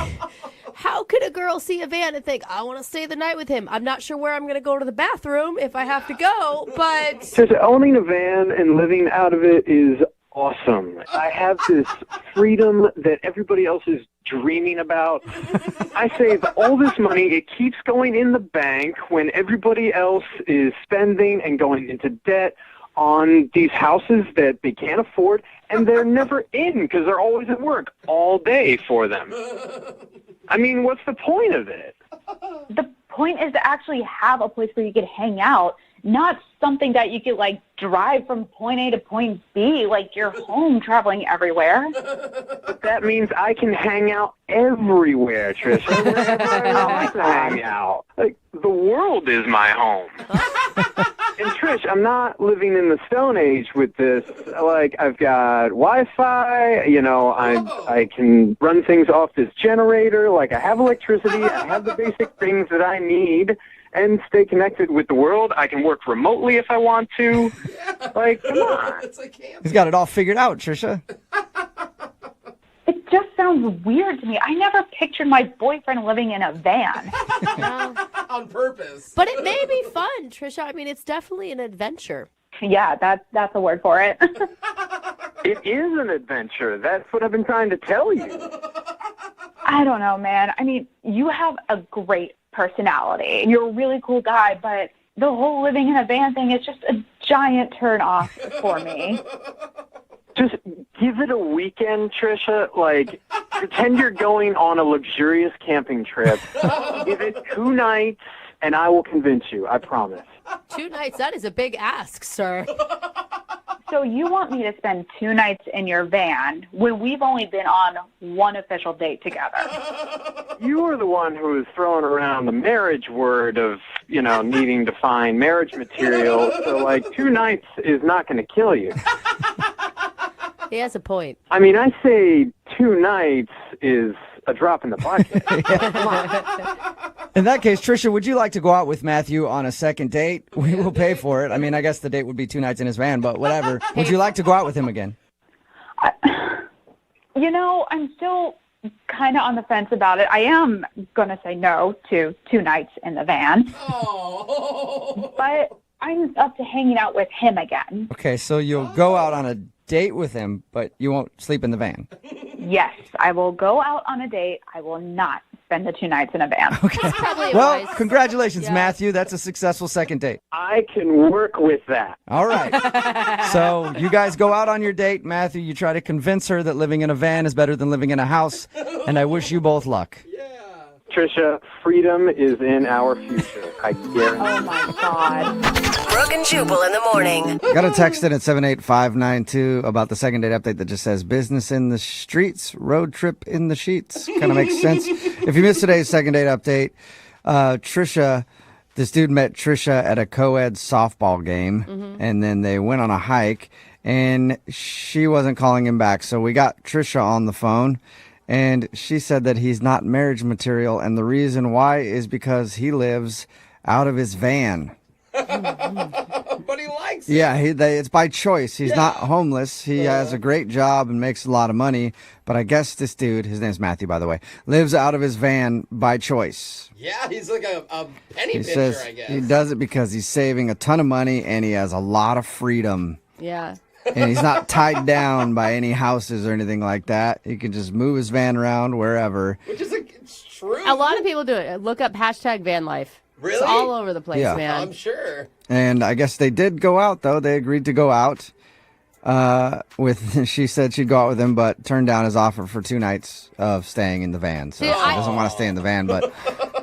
how could a girl see a van and think, I want to stay the night with him? I'm not sure where I'm going to go to the bathroom if I have to go, but... Just owning a van and living out of it is awesome. I have this freedom that everybody else is dreaming about. I save all this money. It keeps going in the bank when everybody else is spending and going into debt on these houses that they can't afford, and they're never in because they're always at work all day for them. I mean, what's the point of it? The point is to actually have a place where you could hang out, not something that you could, like, drive from point A to point B, like you're home traveling everywhere. But that means I can hang out everywhere, Trisha, wherever I want to hang out. Like, the world is my home. And Trish, I'm not living in the Stone Age with this. Like, I've got Wi-Fi, you know, I can run things off this generator. Like, I have electricity, I have the basic things that I need, and stay connected with the world. I can work remotely if I want to. Like, come on. He's got it all figured out, Trisha. It just sounds weird to me. I never pictured my boyfriend living in a van. On purpose. But it may be fun, Trisha. I mean, it's definitely an adventure. Yeah, that's the word for it. It is an adventure. That's what I've been trying to tell you. I don't know, man. I mean, you have a great personality. You're a really cool guy, but the whole living in a van thing is just a giant turn off for me. Just give it a weekend, Trisha. Like, pretend you're going on a luxurious camping trip. Give it 2 nights, and I will convince you. I promise. 2 nights, that is a big ask, sir. So you want me to spend 2 nights in your van when we've only been on one official date together? You were the one who was throwing around the marriage word of, you know, needing to find marriage material. So, like, 2 nights is not going to kill you. He has a point. I mean, I say 2 nights is a drop in the bucket. Come on. In that case, Trisha, would you like to go out with Matthew on a second date? We will pay for it. I mean, I guess the date would be 2 nights in his van, but whatever. Would you like to go out with him again? You know, I'm still kind of on the fence about it. I am going to say no to 2 nights in the van. Oh. But I'm up to hanging out with him again. Okay, so you'll go out on a date with him, but you won't sleep in the van. Yes, I will go out on a date. I will not spend the 2 nights in a van. Okay. Well, congratulations, Matthew. That's a successful second date. I can work with that. All right. So you guys go out on your date. Matthew, you try to convince her that living in a van is better than living in a house, and I wish you both luck. Trisha, freedom is in our future. I guarantee. Oh, my God. Brooke and Jubal in the morning. Got a text in at 78592 about the second date update that just says business in the streets, road trip in the sheets. Kind of makes sense. If you missed today's second date update, this dude met Trisha at a co-ed softball game, and then they went on a hike, and she wasn't calling him back. So we got Trisha on the phone, and she said that he's not marriage material, and the reason why is because he lives out of his van. But he likes it. Yeah, it's by choice. He's not homeless. He has a great job and makes a lot of money. But I guess this dude, his name's Matthew, by the way, lives out of his van by choice. Yeah, he's like a penny He pitcher, says I guess. he does it because he's saving a ton of money and he has a lot of freedom. Yeah. And he's not tied down by any houses or anything like that. He can just move his van around wherever. Which is it's true. A lot of people do it. Look up hashtag van life. Really? It's all over the place, Yeah. man. I'm sure. And I guess they did go out, though. They agreed to go out. She said she'd go out with him, but turned down his offer for 2 nights of staying in the van. So See, she doesn't want to stay in the van, but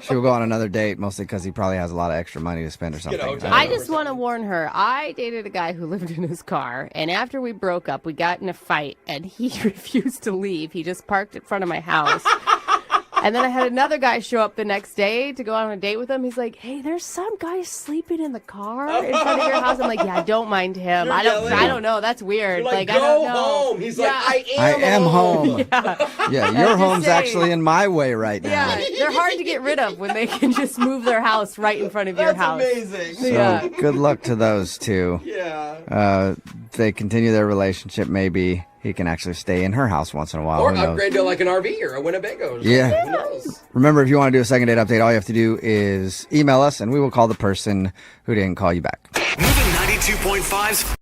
she'll go on another date, mostly because he probably has a lot of extra money to spend or something. I just want to warn her. I dated a guy who lived in his car, and after we broke up, we got in a fight, and he refused to leave. He just parked in front of my house. And then I had another guy show up the next day to go on a date with him. He's like, "Hey, there's some guy sleeping in the car in front of your house." I'm like, "Yeah, I don't mind him. I don't know. That's weird. You're like, I don't go know." home. He's like, I am home. Yeah, your home's actually in my way right now. Yeah, they're hard to get rid of when they can just move their house right in front of your house. Amazing. So good luck to those two. Yeah. If they continue their relationship, maybe he can actually stay in her house once in a while. Or Who knows? upgrade to like an RV or a Winnebago. Or something. Yeah. Who knows? Remember, if you want to do a second date update, all you have to do is email us, and we will call the person who didn't call you back. Moving 92.5's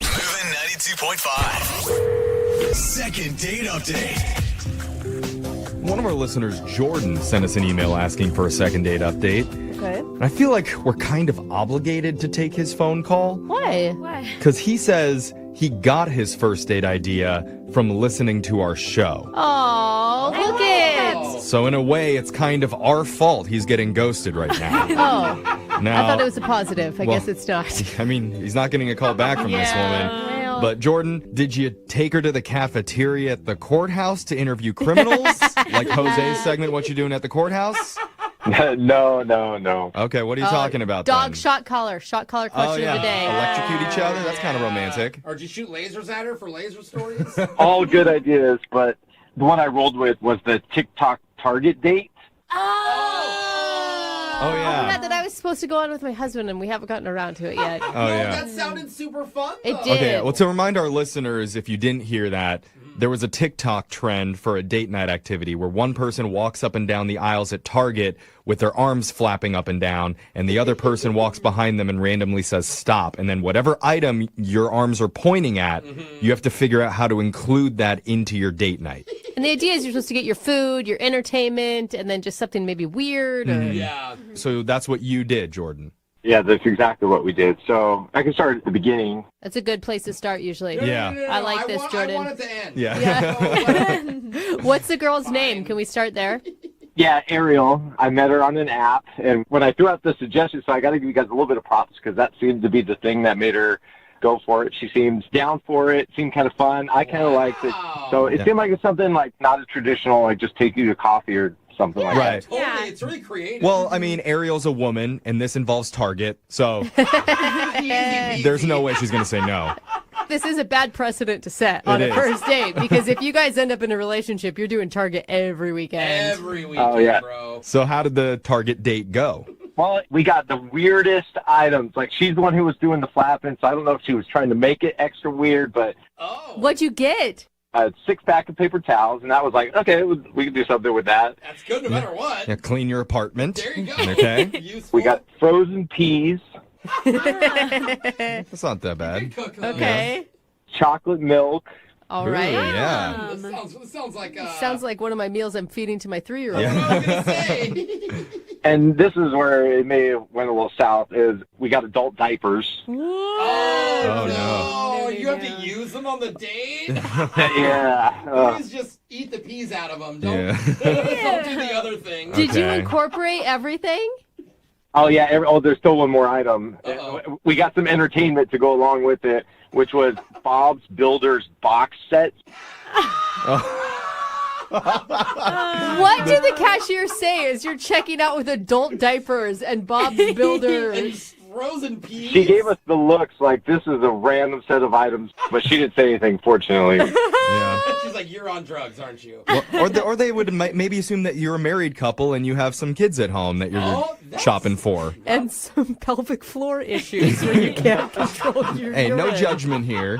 Moving 92.5. Second date update. One of our listeners, Jordan, sent us an email asking for a second date update. Okay. And I feel like we're kind of obligated to take his phone call. Why? Why? Because he says he got his first date idea from listening to our show. Oh, look it. So in a way, it's kind of our fault he's getting ghosted right now. Oh, Now, I thought it was a positive. I well, guess it's not. I mean, he's not getting a call back from this woman. Well. But Jordan, did you take her to the cafeteria at the courthouse to interview criminals? Like Jose's segment, What You Doing at the Courthouse? No. Okay, what are you talking about Dog then? shot collar question of the day. Electrocute each other? That's kind of romantic. Or did you shoot lasers at her for laser stories? All good ideas, but the one I rolled with was the TikTok Target date. Oh, yeah. Yeah, that I was supposed to go on with my husband, and we haven't gotten around to it yet. Oh, yeah. That sounded super fun, though. It did. Okay, well, to remind our listeners, if you didn't hear that, there was a TikTok trend for a date night activity where one person walks up and down the aisles at Target with their arms flapping up and down, and the other person walks behind them and randomly says stop. And then whatever item your arms are pointing at, you have to figure out how to include that into your date night. And the idea is you're supposed to get your food, your entertainment, and then just something maybe weird. Or... Yeah. So that's what you did, Jordan. Yeah, that's exactly what we did. So I can start at the beginning. That's a good place to start usually. Yeah. I like this, Jordan. I want it to end. Yeah. What's the girl's name? Can we start there? Yeah, Ariel. I met her on an app, and when I threw out the suggestion, so I got to give you guys a little bit of props because that seemed to be the thing that made her go for it. She seems down for it. Seemed kind of fun. I kind of liked it. So it seemed like it's something like not as traditional, like just take you to coffee or something like Right. that. Totally. It's really creative. Well, I mean, Ariel's a woman, and this involves Target, so there's no way she's going to say no. This is a bad precedent to set on It a is. first date because if you guys end up in a relationship, you're doing Target every weekend. Every weekend, Oh, yeah. bro. So how did the Target date go? Well, we got the weirdest items. Like, she's the one who was doing the flapping, so I don't know if she was trying to make it extra weird, but What'd you get? a 6-pack of paper towels, and that was like, okay, we can do something with that. That's good no matter what. Yeah, clean your apartment. There you go. Okay. We got frozen peas, That's not that bad. Okay. chocolate milk. All Ooh, right. yeah. This sounds like Sounds like one of my meals I'm feeding to my 3-year-old. And this is where it may have went a little south, is we got adult diapers. Oh, no. You have to use them on the date? Yeah. Please just eat the peas out of them. Don't, Yeah. don't do the other thing. Did you incorporate everything? Oh, yeah. There's still one more item. We got some entertainment to go along with it, which was Bob's Builders box set. What did the cashier say as you're checking out with adult diapers and Bob's Builders? Frozen peas? She gave us the looks like this is a random set of items, but she didn't say anything, fortunately. She's like, you're on drugs, aren't you? Well, or they would maybe assume that you're a married couple and you have some kids at home that you're shopping for. And some pelvic floor issues where you can't control your Hey, no urine. judgment here.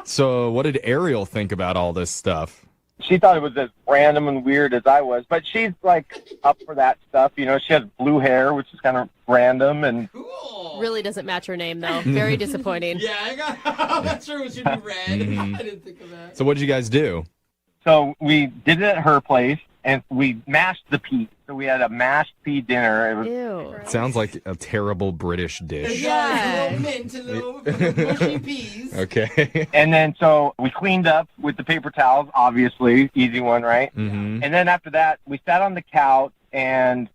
So what did Ariel think about all this stuff? She thought it was as random and weird as I was, but she's like up for that stuff. You know, she has blue hair, which is kind of random, and Really doesn't match her name, though. Very disappointing. Yeah, I got that's true. It should be red. I didn't think of that. So what did you guys do? so we did it at her place, and we mashed the pea. So we had a mashed pea dinner. It was, Ew. It sounds like a terrible British dish. Yeah. A little mint and little mushy peas. Okay. And then so we cleaned up with the paper towels, obviously, easy one, right? Mm-hmm. And then after that, we sat on the couch and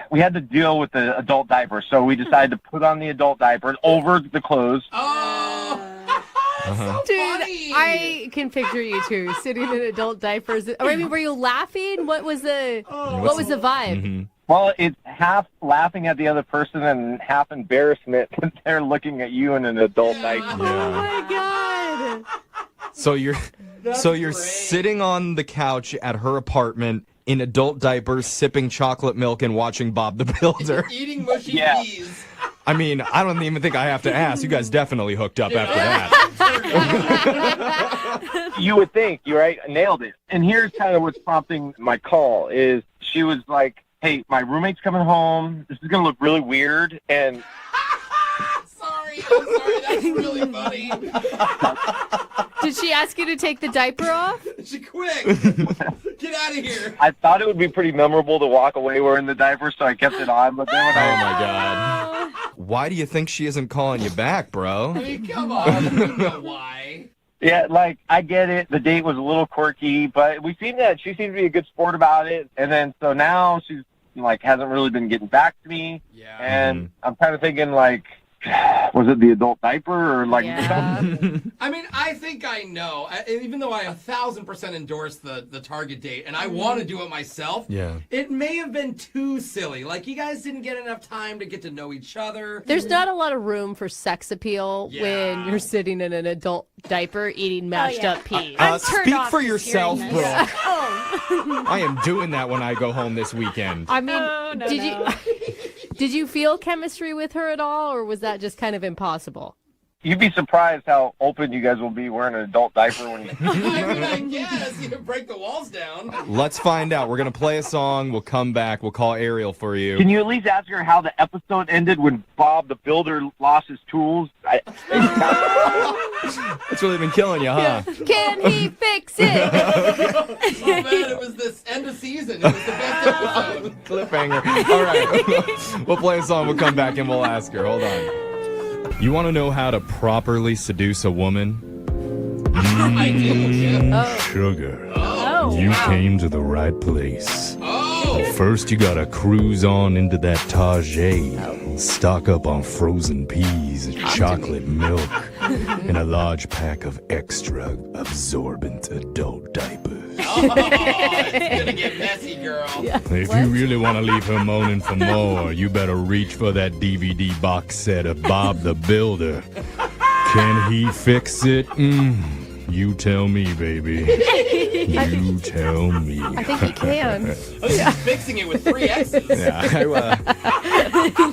we had to deal with the adult diaper. So we decided to put on the adult diapers over the clothes. Dude, I can picture you two sitting in adult diapers. I mean, were you laughing? What was the vibe? Well, it's half laughing at the other person and half embarrassment when they're looking at you in an adult diaper. Oh my god! So you're sitting on the couch at her apartment in adult diapers, sipping chocolate milk and watching Bob the Builder. Eating mushy peas. I mean, I don't even think I have to ask. You guys definitely hooked up after that. You would think, you're right, nailed it. And here's kind of what's prompting my call is she was like, hey, my roommate's coming home. This is going to look really weird. And I'm sorry, that's really funny. Did she ask you to take the diaper off? She quick. Get out of here. I thought it would be pretty memorable to walk away wearing the diaper, so I kept it on. But then when Oh my god. Why do you think she isn't calling you back, bro? I mean, come on. You know why. Yeah, like, I get it. The date was a little quirky, but she seemed to be a good sport about it. And then, so now she's, like, hasn't really been getting back to me. Yeah. And I'm kind of thinking, like, was it the adult diaper or, like, I mean, I think I know. Even though I 1,000% endorse the Target date, and I want to do it myself, it may have been too silly. Like, you guys didn't get enough time to get to know each other. There's not a lot of room for sex appeal when you're sitting in an adult diaper eating mashed up peas. Speak for yourself, bro. Oh. I am doing that when I go home this weekend. I mean, did you feel chemistry with her at all, or was that just kind of impossible? You'd be surprised how open you guys will be wearing an adult diaper when you... I guess. You can break the walls down. Let's find out. We're going to play a song. We'll come back. We'll call Ariel for you. Can you at least ask her how the episode ended when Bob the Builder lost his tools? It's really been killing you, huh? Can he fix it? So bad it was this end of season. It was the best episode. Cliffhanger. All right. We'll play a song. We'll come back and we'll ask her. Hold on. You want to know how to properly seduce a woman? I do. Sugar. You came to the right place. First, you gotta cruise on into that Tajay. Stock up on frozen peas, chocolate milk, and a large pack of extra absorbent adult diapers. It's gonna get messy, girl. If you really want to leave her moaning for more, you better reach for that DVD box set of Bob the Builder. Can he fix it? You tell me, baby. You tell me. I think he can. He's fixing it with 3 X's. Yeah,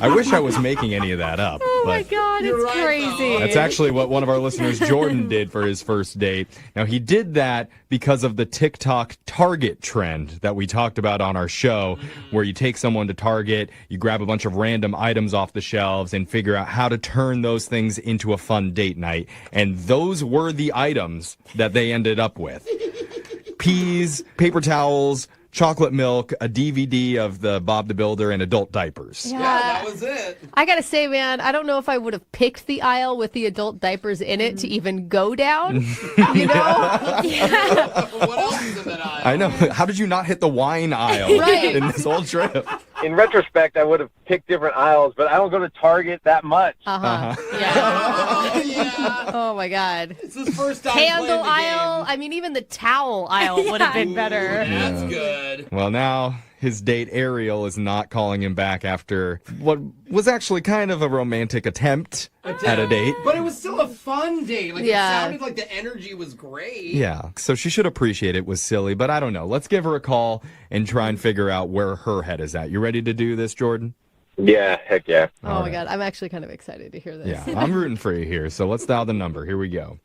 I wish I was making any of that up. Oh my but God, it's crazy. That's actually what one of our listeners, Jordan, did for his first date. Now, he did that because of the TikTok Target trend that we talked about on our show, where you take someone to Target, you grab a bunch of random items off the shelves and figure out how to turn those things into a fun date night. And those were the items that they ended up with. Peas, paper towels, chocolate milk, a DVD of the Bob the Builder, and adult diapers. Yeah, that was it. I gotta say, man, I don't know if I would have picked the aisle with the adult diapers in it to even go down. You know? Yeah. What else is in that aisle? I know. How did you not hit the wine aisle in this whole trip? In retrospect, I would have picked different aisles, but I don't go to Target that much. Yeah. Oh my God. It's his first time Candle playing the aisle. game. I mean, even the towel aisle would have been better. That's good. Well, now his date Ariel is not calling him back after what was actually kind of a romantic attempt at a date. But it was still a fun date. Like, Yeah. it sounded like the energy was great. Yeah, so she should appreciate it was silly, but I don't know. Let's give her a call and try and figure out where her head is at. You ready to do this, Jordan? Yeah, heck yeah. Oh my God, I'm actually kind of excited to hear this. Yeah, I'm rooting for you here. So let's dial the number. Here we go.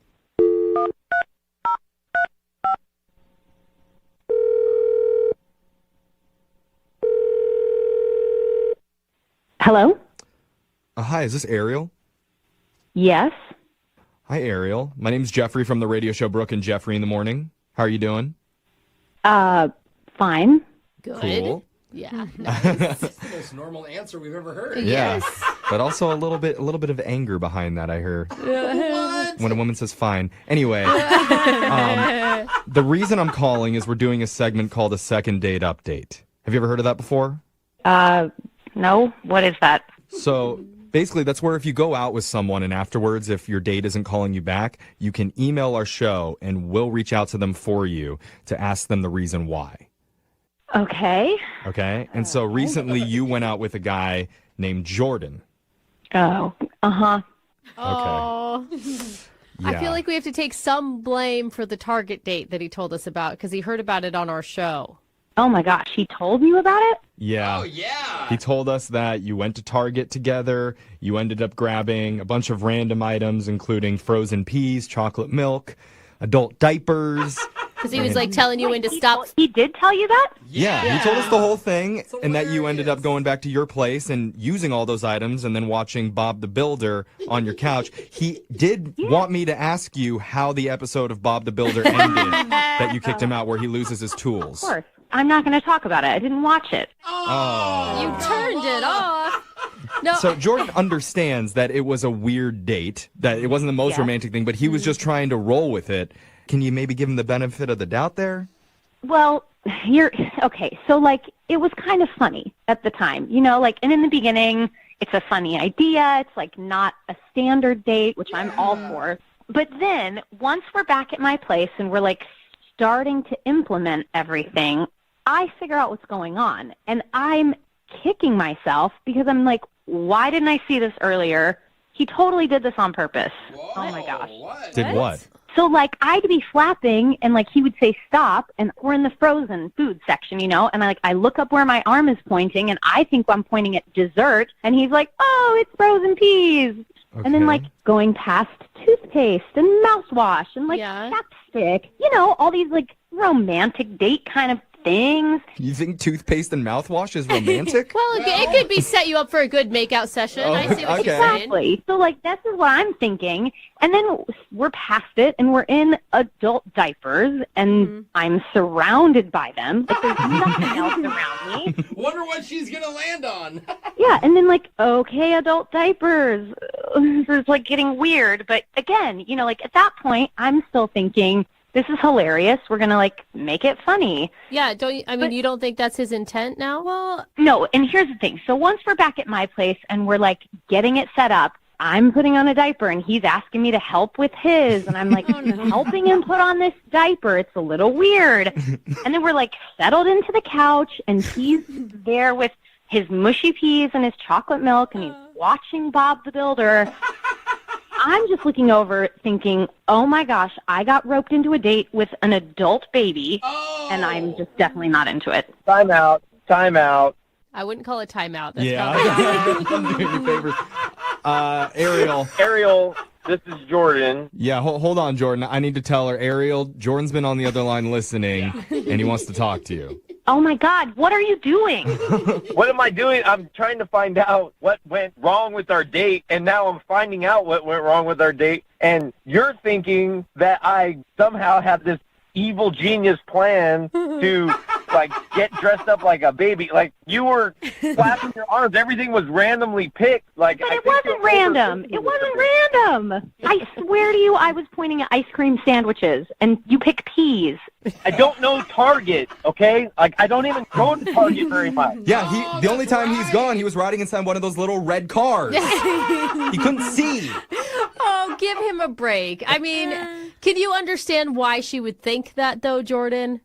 Hello? Hi, is this Ariel? Yes. Hi, Ariel. My name's Jeffrey from the radio show Brooke and Jeffrey in the Morning. How are you doing? Fine. Good. Cool. Yeah. That's the most normal answer we've ever heard. Yeah, but also a little bit of anger behind that, I heard. What? When a woman says fine. Anyway, the reason I'm calling is we're doing a segment called a second date update. Have you ever heard of that before? No. What is that? So basically, that's where if you go out with someone and afterwards, if your date isn't calling you back, you can email our show and we'll reach out to them for you to ask them the reason why. Okay. Okay? And so recently you went out with a guy named Jordan. Oh. Uh-huh. Oh. I feel like we have to take some blame for the Target date that he told us about because he heard about it on our show. Oh my gosh, he told you about it? Yeah. Oh, yeah. He told us that you went to Target together. You ended up grabbing a bunch of random items, including frozen peas, chocolate milk, adult diapers. Because he was like telling you when to stop. He did tell you that? Yeah, he told us the whole thing, and that you ended up going back to your place and using all those items and then watching Bob the Builder on your couch. He did want me to ask you how the episode of Bob the Builder ended that you kicked him out where he loses his tools. Of course. I'm not going to talk about it. I didn't watch it. Oh. You turned it off. No. So Jordan understands that it was a weird date, that it wasn't the most romantic thing, but he was just trying to roll with it. Can you maybe give him the benefit of the doubt there? Well, okay. So, like, it was kind of funny at the time, you know, like, and in the beginning, it's a funny idea. It's like not a standard date, which I'm all for. But then once we're back at my place and we're like starting to implement everything, I figure out what's going on, and I'm kicking myself because I'm like, why didn't I see this earlier? He totally did this on purpose. Whoa, oh my gosh. What? Did what? So, like, I'd be flapping, and, like, he would say stop, and we're in the frozen food section, you know, and I look up where my arm is pointing, and I think I'm pointing at dessert, and he's like, oh, it's frozen peas. Okay. And then, like, going past toothpaste and mouthwash and, like, chapstick, you know, all these, like, romantic date kind of things. You think toothpaste and mouthwash is romantic? Well, it could be set you up for a good makeout session. Oh, I see what you're Exactly. saying. So, like, this is what I'm thinking. And then we're past it, and we're in adult diapers, and I'm surrounded by them. Like, there's nothing else around me. Wonder what she's going to land on. Yeah, and then, like, okay, adult diapers. This is, like, getting weird. But, again, you know, like, at that point, I'm still thinking, this is hilarious. We're going to, like, make it funny. Yeah, you don't think that's his intent now? Well, no, and here's the thing. So once we're back at my place and we're, like, getting it set up, I'm putting on a diaper, and he's asking me to help with his, and I'm, like, helping him put on this diaper. It's a little weird. And then we're, like, settled into the couch, and he's there with his mushy peas and his chocolate milk, and he's watching Bob the Builder. I'm just looking over thinking, oh my gosh, I got roped into a date with an adult baby, and I'm just definitely not into it. Time out. I wouldn't call it timeout. That's I'm doing you favors. Ariel. Ariel, this is Jordan. Yeah, hold on, Jordan. I need to tell her, Ariel, Jordan's been on the other line listening, and he wants to talk to you. Oh, my God. What are you doing? What am I doing? I'm trying to find out what went wrong with our date, and now I'm finding out what went wrong with our date, and you're thinking that I somehow have this evil genius plan to, like, get dressed up like a baby. Like, you were flapping your arms. Everything was randomly picked. Like, But it wasn't random. It wasn't random. I swear to you, I was pointing at ice cream sandwiches, and you picked peas. I don't know Target, okay? Like, I don't even go to Target very much. Yeah, the only time he's gone, he was riding inside one of those little red cars. He couldn't see. Oh, give him a break. I mean, can you understand why she would think that, though, Jordan?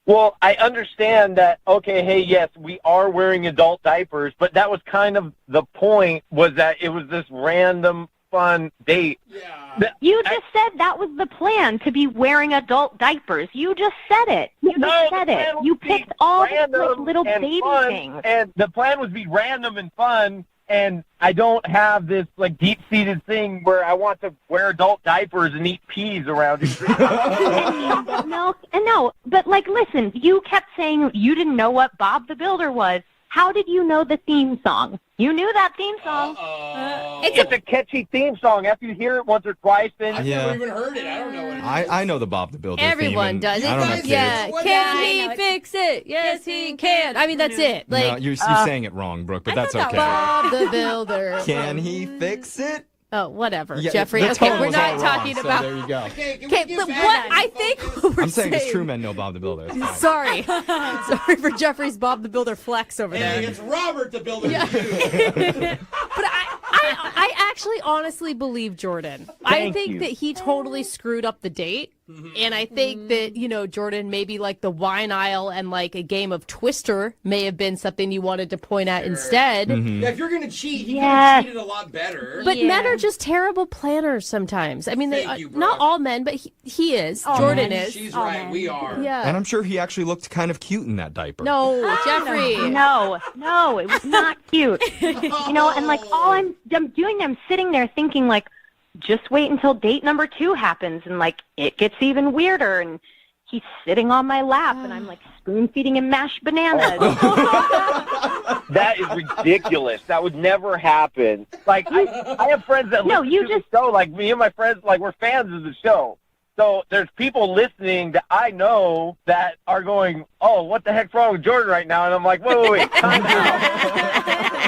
Well, I understand that, okay, hey, yes, we are wearing adult diapers, but that was kind of the point, was that it was this random, fun date. You just said that was the plan, to be wearing adult diapers. You just said it. You just said it. You picked all the like, little baby things. And the plan was to be random and fun, and I don't have this like deep-seated thing where I want to wear adult diapers and eat peas around you. No, but like, listen, you kept saying you didn't know what Bob the Builder was. How did you know the theme song? You knew that theme song. It's a catchy theme song. After you hear it once or twice, then I've never even heard it. I don't know what it is. I know the Bob the Builder Everyone theme, does it. I don't have Yeah, kids. can he fix it? Yes, he can. I mean, that's it. Like, No, you're saying it wrong, Brooke, but that's okay. Bob the Builder. Can he fix it? Oh, whatever, Yeah, Jeffrey. the Okay, tone we're was not all talking wrong, about. So there you go. Okay, but what I think what we're I'm saying saying. it's true men know Bob the Builder. It's fine. Sorry, sorry for Jeffrey's Bob the Builder flex over there. Hey, it's Robert the Builder. Yeah. But I actually honestly believe Jordan. I Thank think you. that he totally screwed up the date. And I think that, Jordan, maybe like the wine aisle and like a game of Twister may have been something you wanted to point at instead. Yeah, if you're going to cheat, he could have cheated a lot better. But men are just terrible planners sometimes. I mean, not all men, but he is. Jordan is. She's right. We are. Yeah. And I'm sure he actually looked kind of cute in that diaper. No, Jeffrey. No, it was not cute. And like all I'm doing, I'm sitting there thinking like, just wait until date number 2 happens and like it gets even weirder and he's sitting on my lap and I'm like spoon feeding him mashed bananas. that is ridiculous. That would never happen. Like I have friends that listen to the show. Like me and my friends, like we're fans of the show. So there's people listening that I know that are going, "Oh, what the heck's wrong with Jordan right now?" And I'm like, "Wait, time out."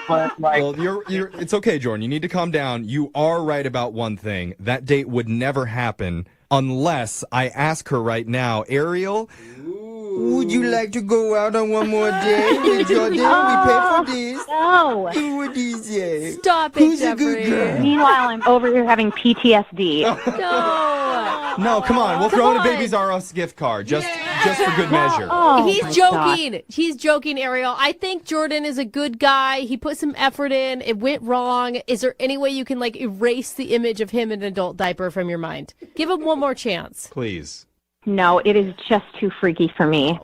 But well, it's okay, Jordan. You need to calm down. You are right about one thing. That date would never happen unless I ask her right now, Ariel, would you like to go out on one more date with Jordan? We pay for this. No. Who would you say? Stop it, Who's a Jeffrey. good girl? Meanwhile, I'm over here having PTSD. No, come on. We'll throw in a Babies R Us gift card just for good measure. He's joking. He's joking, Ariel. I think Jordan is a good guy. He put some effort in. It went wrong. Is there any way you can like erase the image of him in an adult diaper from your mind? Give him one more chance. Please. No, it is just too freaky for me.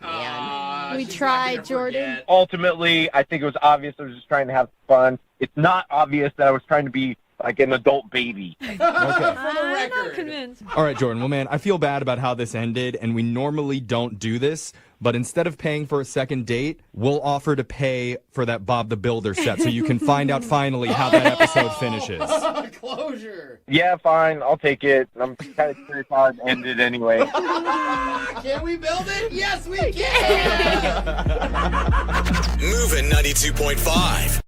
We tried, Jordan. ultimately, I think it was obvious I was just trying to have fun. It's not obvious that I was trying to be like an adult baby. Okay. I'm not convinced. All right, Jordan. Well, man, I feel bad about how this ended, and we normally don't do this, but instead of paying for a second date, we'll offer to pay for that Bob the Builder set so you can find out finally how that episode finishes. Closure. Yeah, fine. I'll take it. I'm kind of curious how it ended anyway. Can we build it? Yes, we can. Moving 92.5.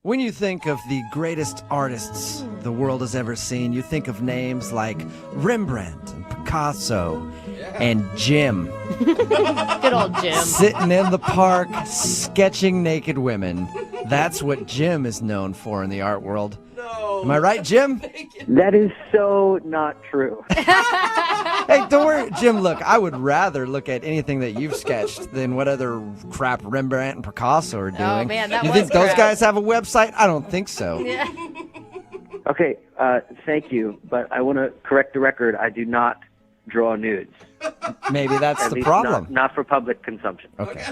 When you think of the greatest artists the world has ever seen, you think of names like Rembrandt and Picasso and Jim. Good old Jim. Sitting in the park, sketching naked women. That's what Jim is known for in the art world. No. Am I right, Jim? That is so not true. Hey, don't worry, Jim, look, I would rather look at anything that you've sketched than what other crap Rembrandt and Picasso are doing. Oh, man, that you was think those crap. guys have a website? I don't think so. Yeah. Okay, thank you, but I want to correct the record. I do not draw nudes. Maybe that's At the least problem. Not for public consumption. Okay.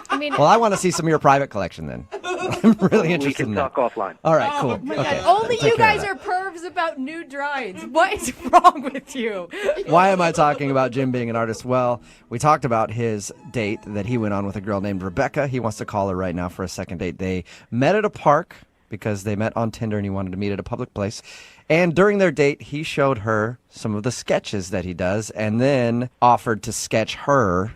I mean, Well, I want to see some of your private collection then. I'm really interested We can in that. talk offline. All right, cool. oh my Okay. God. Only Take you care of guys that. are pervs about nude drawings. What is wrong with you? Why am I talking about Jim being an artist? Well, we talked about his date that he went on with a girl named Rebecca. He wants to call her right now for a second date. They met at a park because they met on Tinder and he wanted to meet at a public place. And during their date, he showed her some of the sketches that he does and then offered to sketch her.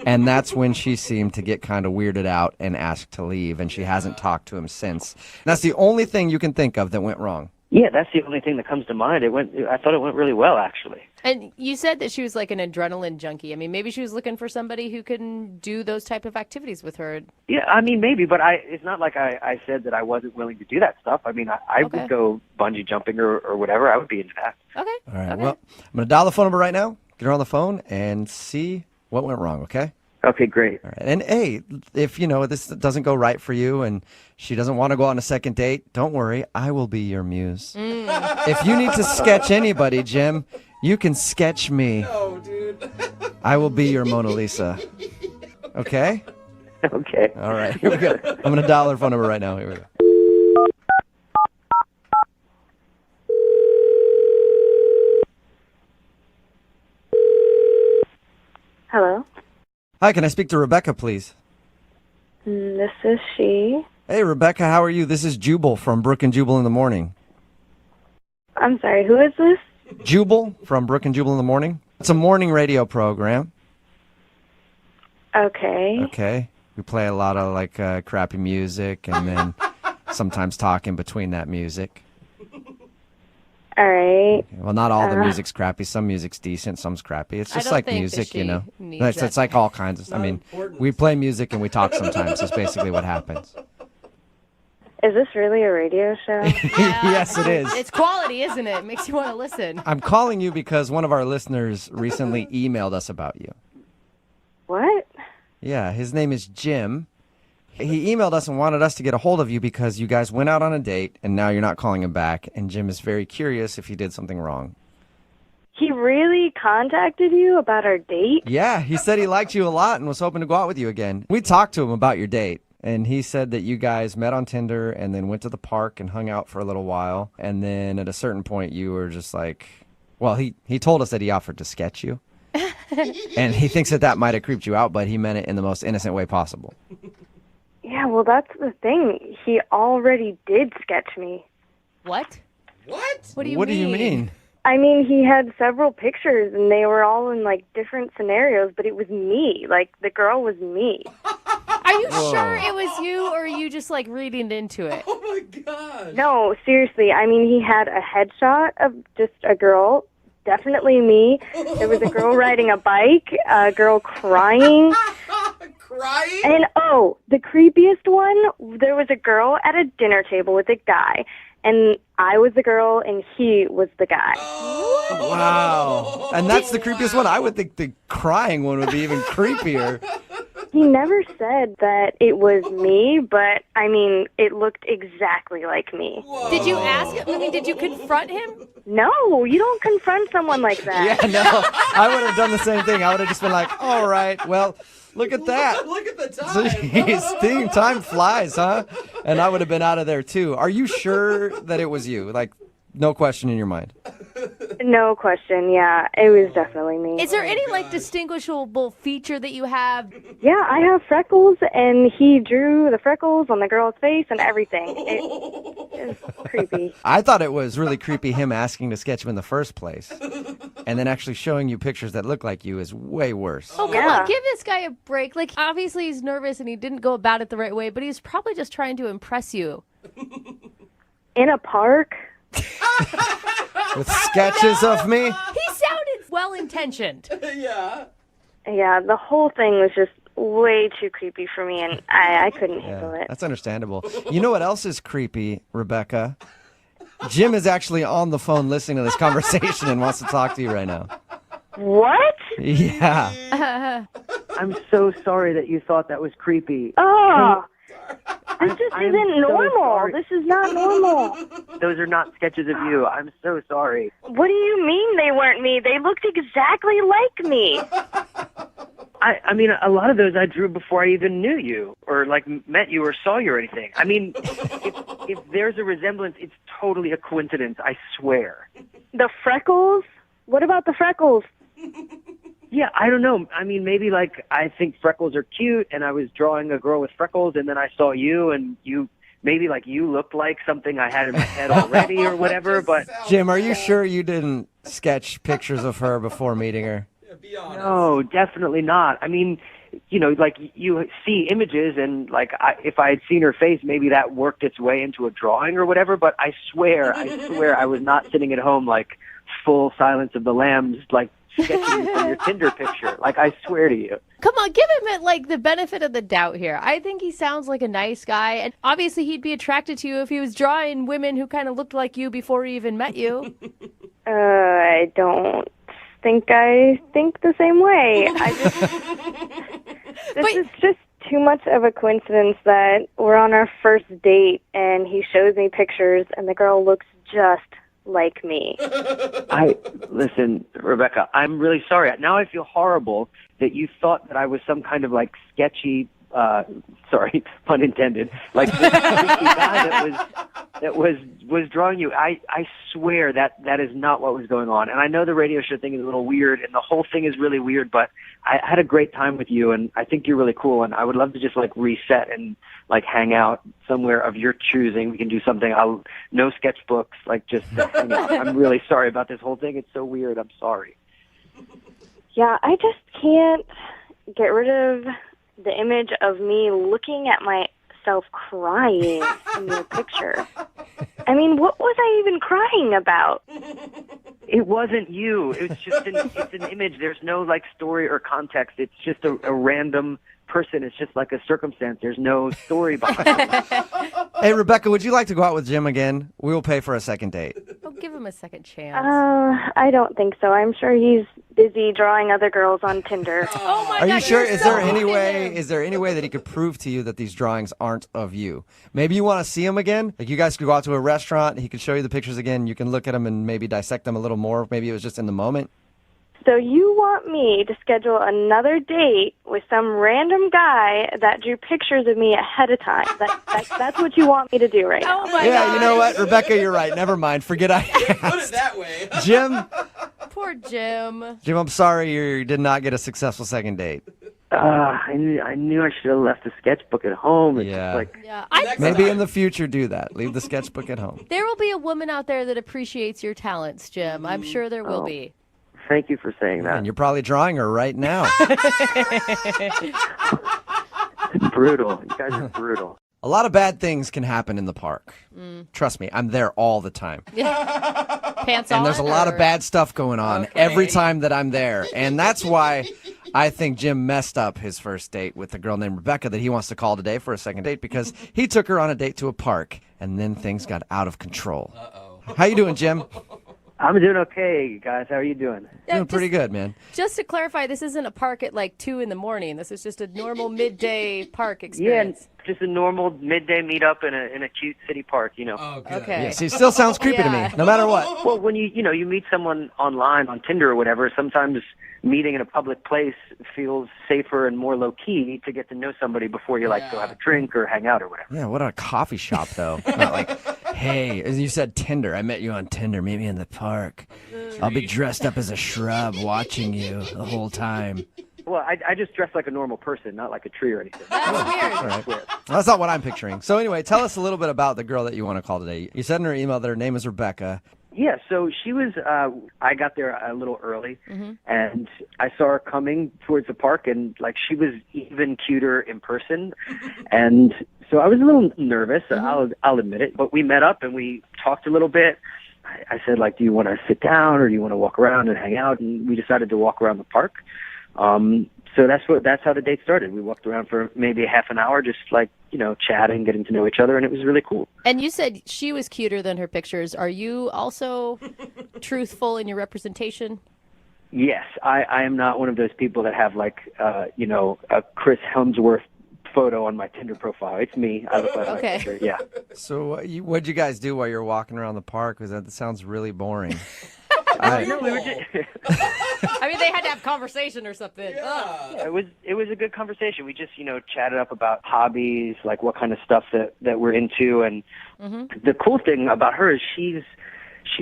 And that's when she seemed to get kind of weirded out and asked to leave. And she hasn't talked to him since. And that's the only thing you can think of that went wrong. Yeah, that's the only thing that comes to mind. I thought it went really well, actually. And you said that she was like an adrenaline junkie. I mean, maybe she was looking for somebody who can do those type of activities with her. Yeah, I mean, maybe, but it's not like I said that I wasn't willing to do that stuff. I mean, I Okay. would go bungee jumping or whatever. I would be into that. Okay. All right. Well, I'm going to dial the phone number right now, get her on the phone, and see what went wrong, okay? Okay, great. All right. And, hey, if, this doesn't go right for you and she doesn't want to go on a second date, don't worry. I will be your muse. If you need to sketch anybody, Jim, you can sketch me. No, dude. I will be your Mona Lisa. Okay? Okay. All right. Here we go. I'm going to dial her phone number right now. Here we go. Hello? Hi, can I speak to Rebecca, please? This is she. Hey, Rebecca, how are you? This is Jubal from Brooke and Jubal in the Morning. I'm sorry, who is this? Jubal from Brooke and Jubal in the Morning. It's a morning radio program. Okay. Okay. We play a lot of crappy music and then sometimes talk in between that music. All right. Well, not all the music's crappy. Some music's decent, some's crappy. It's I just don't like think that music, she needs It's that. like all kinds of. We play music and we talk sometimes. That's basically what happens. Is this really a radio show? Yes, it is. It's quality, isn't it? It makes you want to listen. I'm calling you because one of our listeners recently emailed us about you. What? Yeah, his name is Jim. He emailed us and wanted us to get a hold of you because you guys went out on a date and now you're not calling him back. And Jim is very curious if you did something wrong. He really contacted you about our date? Yeah, he said he liked you a lot and was hoping to go out with you again. We talked to him about your date. And he said that you guys met on Tinder and then went to the park and hung out for a little while. And then at a certain point, you were just like, well, he told us that he offered to sketch you. And he thinks that might have creeped you out, but he meant it in the most innocent way possible. Yeah, well, that's the thing. He already did sketch me. What? What? What do you What mean? do you mean? I mean, he had several pictures, and they were all in, different scenarios, but it was me. The girl was me. Are you Whoa. sure it was you, or are you just reading into it? Oh my gosh. No, seriously. I mean, he had a headshot of just a girl. Definitely me. There was a girl riding a bike, a girl crying. Crying? And, the creepiest one, there was a girl at a dinner table with a guy. And I was the girl, and he was the guy. Wow. And that's the creepiest one. I would think the crying one would be even creepier. He never said that it was me, but, I mean, it looked exactly like me. Did you ask him? I mean, did you confront him? No, you don't confront someone like that. Yeah, no. I would have done the same thing. I would have just been like, all right, well, look at that. Look at the time. Jeez, time flies, huh? And I would have been out of there, too. Are you sure that it was you? No question in your mind. No question, yeah. It was definitely me. Is there any distinguishable feature that you have? Yeah, I have freckles, and he drew the freckles on the girl's face and everything. It was creepy. I thought it was really creepy him asking to sketch him in the first place. And then actually showing you pictures that look like you is way worse. Oh, come on. Give this guy a break. Obviously he's nervous and he didn't go about it the right way, but he's probably just trying to impress you. In a park? With sketches of me? He sounded well-intentioned. Yeah. Yeah, the whole thing was just way too creepy for me, and I couldn't handle it. That's understandable. You know what else is creepy, Rebecca? Jim is actually on the phone listening to this conversation and wants to talk to you right now. What? Yeah. I'm so sorry that you thought that was creepy. Oh, This just isn't normal. This is not normal. Those are not sketches of you. I'm so sorry. What do you mean they weren't me? They looked exactly like me. I mean, a lot of those I drew before I even knew you or, like, met you or saw you or anything. I mean, if there's a resemblance, it's totally a coincidence, I swear. The freckles? What about the freckles? Yeah, I don't know. I mean, maybe, like, I think freckles are cute, and I was drawing a girl with freckles, and then I saw you, and maybe, like, you looked like something I had in my head already or whatever, but... Jim, are you sure you didn't sketch pictures of her before meeting her? No, definitely not. I mean, you know, like, you see images, and, like, if I had seen her face, maybe that worked its way into a drawing or whatever, but I swear I was not sitting at home, like, full Silence of the Lambs, like, sketching from your Tinder picture. Like, I swear to you. Come on, give him like the benefit of the doubt here. I think he sounds like a nice guy, and obviously he'd be attracted to you if he was drawing women who kind of looked like you before he even met you. I don't think I think the same way. This is just too much of a coincidence that we're on our first date and he shows me pictures and the girl looks just like me. Listen, Rebecca, I'm really sorry. Now I feel horrible that you thought that I was some kind of, like, sketchy, sorry, pun intended, like, this freaky guy that was drawing you. I swear that is not what was going on. And I know the radio show thing is a little weird, and the whole thing is really weird, but I had a great time with you, and I think you're really cool, and I would love to just, like, reset and, like, hang out somewhere of your choosing. We can do something. No sketchbooks, like, just hang out. I'm really sorry about this whole thing. It's so weird. I'm sorry. Yeah, I just can't get rid of the image of me looking at myself crying in your picture. I mean, what was I even crying about? It wasn't you. It's just it's an image. There's no, like, story or context. It's just a random person. It's just like a circumstance. There's no story behind it. Hey, Rebecca, would you like to go out with Jim again? We will pay for a second date. Oh, give him a second chance. I don't think so. I'm sure he's busy drawing other girls on Tinder. Oh my Are God, you sure? you're Is so there any mean to way? him. Is there any way that he could prove to you that these drawings aren't of you? Maybe you want to see him again. Like, you guys could go out to a restaurant. He could show you the pictures again. You can look at them and maybe dissect them a little more. Maybe it was just in the moment. So you want me to schedule another date with some random guy that drew pictures of me ahead of time? That's what you want me to do right now? Oh my Yeah, God. you know what, Rebecca, you're right. Never mind. Forget I Put it asked. that way. Jim, Poor Jim. I'm sorry you did not get a successful second date. I knew I should have left the sketchbook at home. It's Yeah. like, Yeah, Maybe in the future do that. Leave the sketchbook at home. there will be a woman out there that appreciates your talents, Jim. I'm sure there will be. thank you for saying that. And you're probably drawing her right now. It's brutal. You guys are brutal. A lot of bad things can happen in the park. Trust me, I'm there all the time. Pants on? And there's a lot or- of bad stuff going on every time that I'm there. And that's why I think Jim messed up his first date with a girl named Rebecca that he wants to call today for a second date, because he took her on a date to a park and then things got out of control. How you doing, Jim? I'm doing okay, guys. How are you doing? Doing pretty good, man. Just to clarify, this isn't a park at like 2 a.m. This is just a normal midday park Yeah, experience. just a normal midday meetup in a cute city park, you know. Oh, good. Okay. Yeah, see, it still sounds creepy to me, no matter what. Well, when you meet someone online on Tinder or whatever, sometimes meeting in a public place feels safer and more low-key to get to know somebody before you, like, go have a drink or hang out or whatever. Yeah, what a coffee shop, though. Not like, hey, as you said, Tinder. I met you on Tinder. Meet me in the park. I'll be dressed up as a shrub watching you the whole time. Well, I just dress like a normal person, not like a tree or anything. That's weird. All right. Well, that's not what I'm picturing. So anyway, tell us a little bit about the girl that you want to call today. You said in her email that her name is Rebecca. Yeah, so she was, I got there a little early, and I saw her coming towards the park, and, like, she was even cuter in person, and so I was a little nervous, I'll admit it, but we met up, and we talked a little bit. I said, like, do you want to sit down, or do you want to walk around and hang out, and we decided to walk around the park. So that's how the date started. We walked around for maybe a half an hour, just, like, you know, chatting, getting to know each other, and it was really cool. And you said she was cuter than her pictures. Are you also truthful in your representation? Yes, I am not one of those people that have, like, you know, a Chris Hemsworth photo on my Tinder profile. It's me. I look like my picture. Yeah. So what'd you guys do while you were walking around the park? Because that sounds really boring. No, we were just, I mean, they had to have conversation or something. Yeah, it was a good conversation. We just, chatted up about hobbies, like what kind of stuff that we're into. And the cool thing about her is she's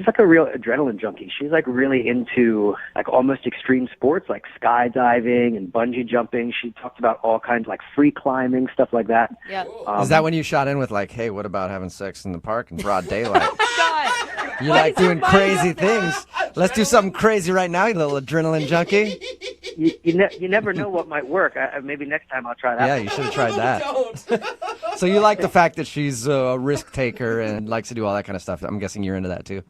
like a real adrenaline junkie. She's like really into like almost extreme sports, like skydiving and bungee jumping. She talked about all kinds like free climbing, stuff like that. Yeah. Is that when you shot in with like, hey, what about having sex in the park in broad daylight? God. You like doing crazy things. Let's do something crazy right now, you little adrenaline junkie. You never know what might work. Maybe next time I'll try that. Yeah, you should have tried that. So you like the fact that she's a risk taker and likes to do all that kind of stuff. I'm guessing you're into that too.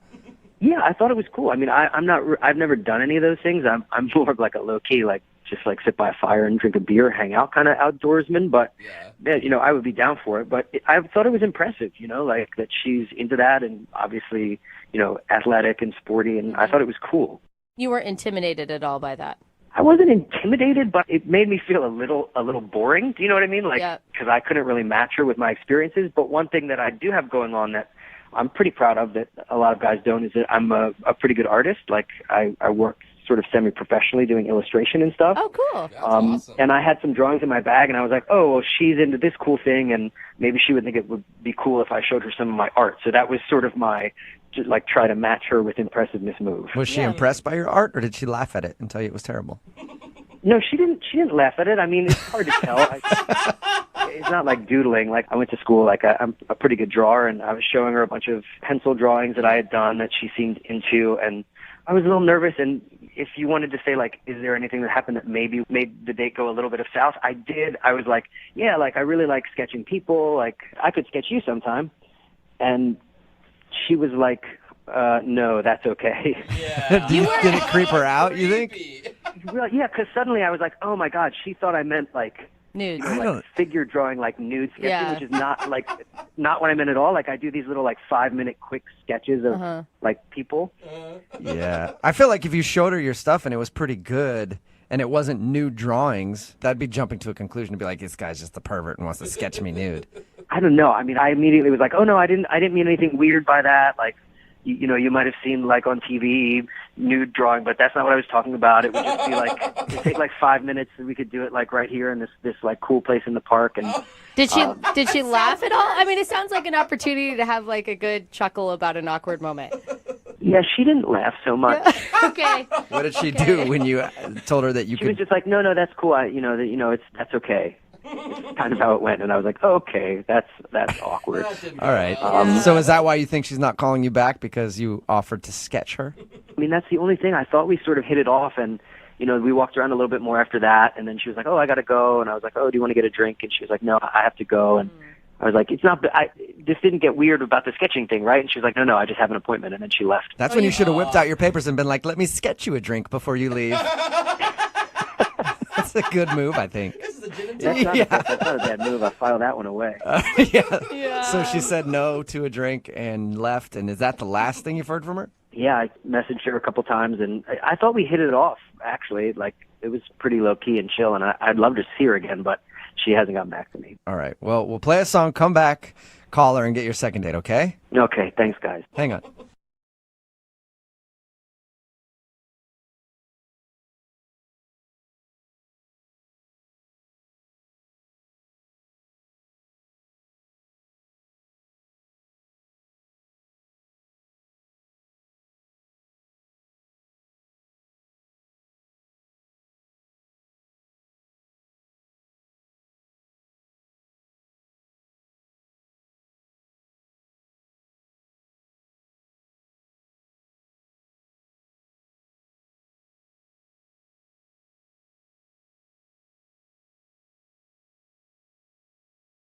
Yeah, I thought it was cool. I mean, I've never done any of those things. I'm more of like a low key, like just like sit by a fire and drink a beer, hang out kind of outdoorsman. But yeah, I would be down for it. But I thought it was impressive, like that she's into that, and obviously, athletic and sporty, and I thought it was cool. You weren't intimidated at all by that? I wasn't intimidated, but it made me feel a little boring. Do you know what I mean? Like, because I couldn't really match her with my experiences. But one thing that I do have going on that I'm pretty proud of that a lot of guys don't is that I'm a pretty good artist. Like, I work sort of semi-professionally doing illustration and stuff. Oh, cool. That's awesome. And I had some drawings in my bag, and I was like, oh, well, she's into this cool thing, and maybe she would think it would be cool if I showed her some of my art. So that was sort of my, just like, try to match her with impressiveness move. Was she impressed by your art, or did she laugh at it and tell you it was terrible? No, she didn't laugh at it. I mean, it's hard to tell. It's not like doodling. Like, I went to school, like, I'm a pretty good drawer, and I was showing her a bunch of pencil drawings that I had done that she seemed into, and I was a little nervous. And if you wanted to say, like, is there anything that happened that maybe made the date go a little bit of south, I did. I was like, yeah, like, I really like sketching people. Like, I could sketch you sometime. And she was like, no, that's okay. Yeah. Did it creep her out, you think? Well, yeah, because suddenly I was like, oh, my God, she thought I meant, like, nude. Like figure drawing, like nude sketching, which is not what I meant at all. Like, I do these little like 5-minute quick sketches of like people. Yeah, I feel like if you showed her your stuff and it was pretty good and it wasn't nude drawings, that'd be jumping to a conclusion to be like, this guy's just a pervert and wants to sketch me nude. I don't know. I mean, I immediately was like, oh no, I didn't mean anything weird by that. Like, you might have seen like on TV nude drawing, but that's not what I was talking about. It would just be like, it'd take like 5 minutes, and we could do it like right here in this like cool place in the park. And did she laugh at all? I mean, it sounds like an opportunity to have like a good chuckle about an awkward moment. Yeah, she didn't laugh so much. Okay. What did she do when you told her that you She was just like, no, that's cool. That's okay. It's kind of how it went, and I was like, okay, that's awkward. All right. So is that why you think she's not calling you back, because you offered to sketch her? I mean, that's the only thing. I thought we sort of hit it off, and we walked around a little bit more after that, and then she was like, oh, I got to go, and I was like, oh, do you want to get a drink? And she was like, no, I have to go, and I was like, it's not. This didn't get weird about the sketching thing, right? And she was like, no, I just have an appointment, and then she left. That's when you should have whipped out your papers and been like, let me sketch you a drink before you leave. That's a good move, I think. That's not a bad move. I filed that one away. Yeah. So she said no to a drink and left. And is that the last thing you've heard from her? Yeah, I messaged her a couple times, and I thought we hit it off, actually. Like, it was pretty low-key and chill, and I'd love to see her again, but she hasn't gotten back to me. All right. Well, we'll play a song, come back, call her, and get your second date, okay? Okay, thanks, guys. Hang on.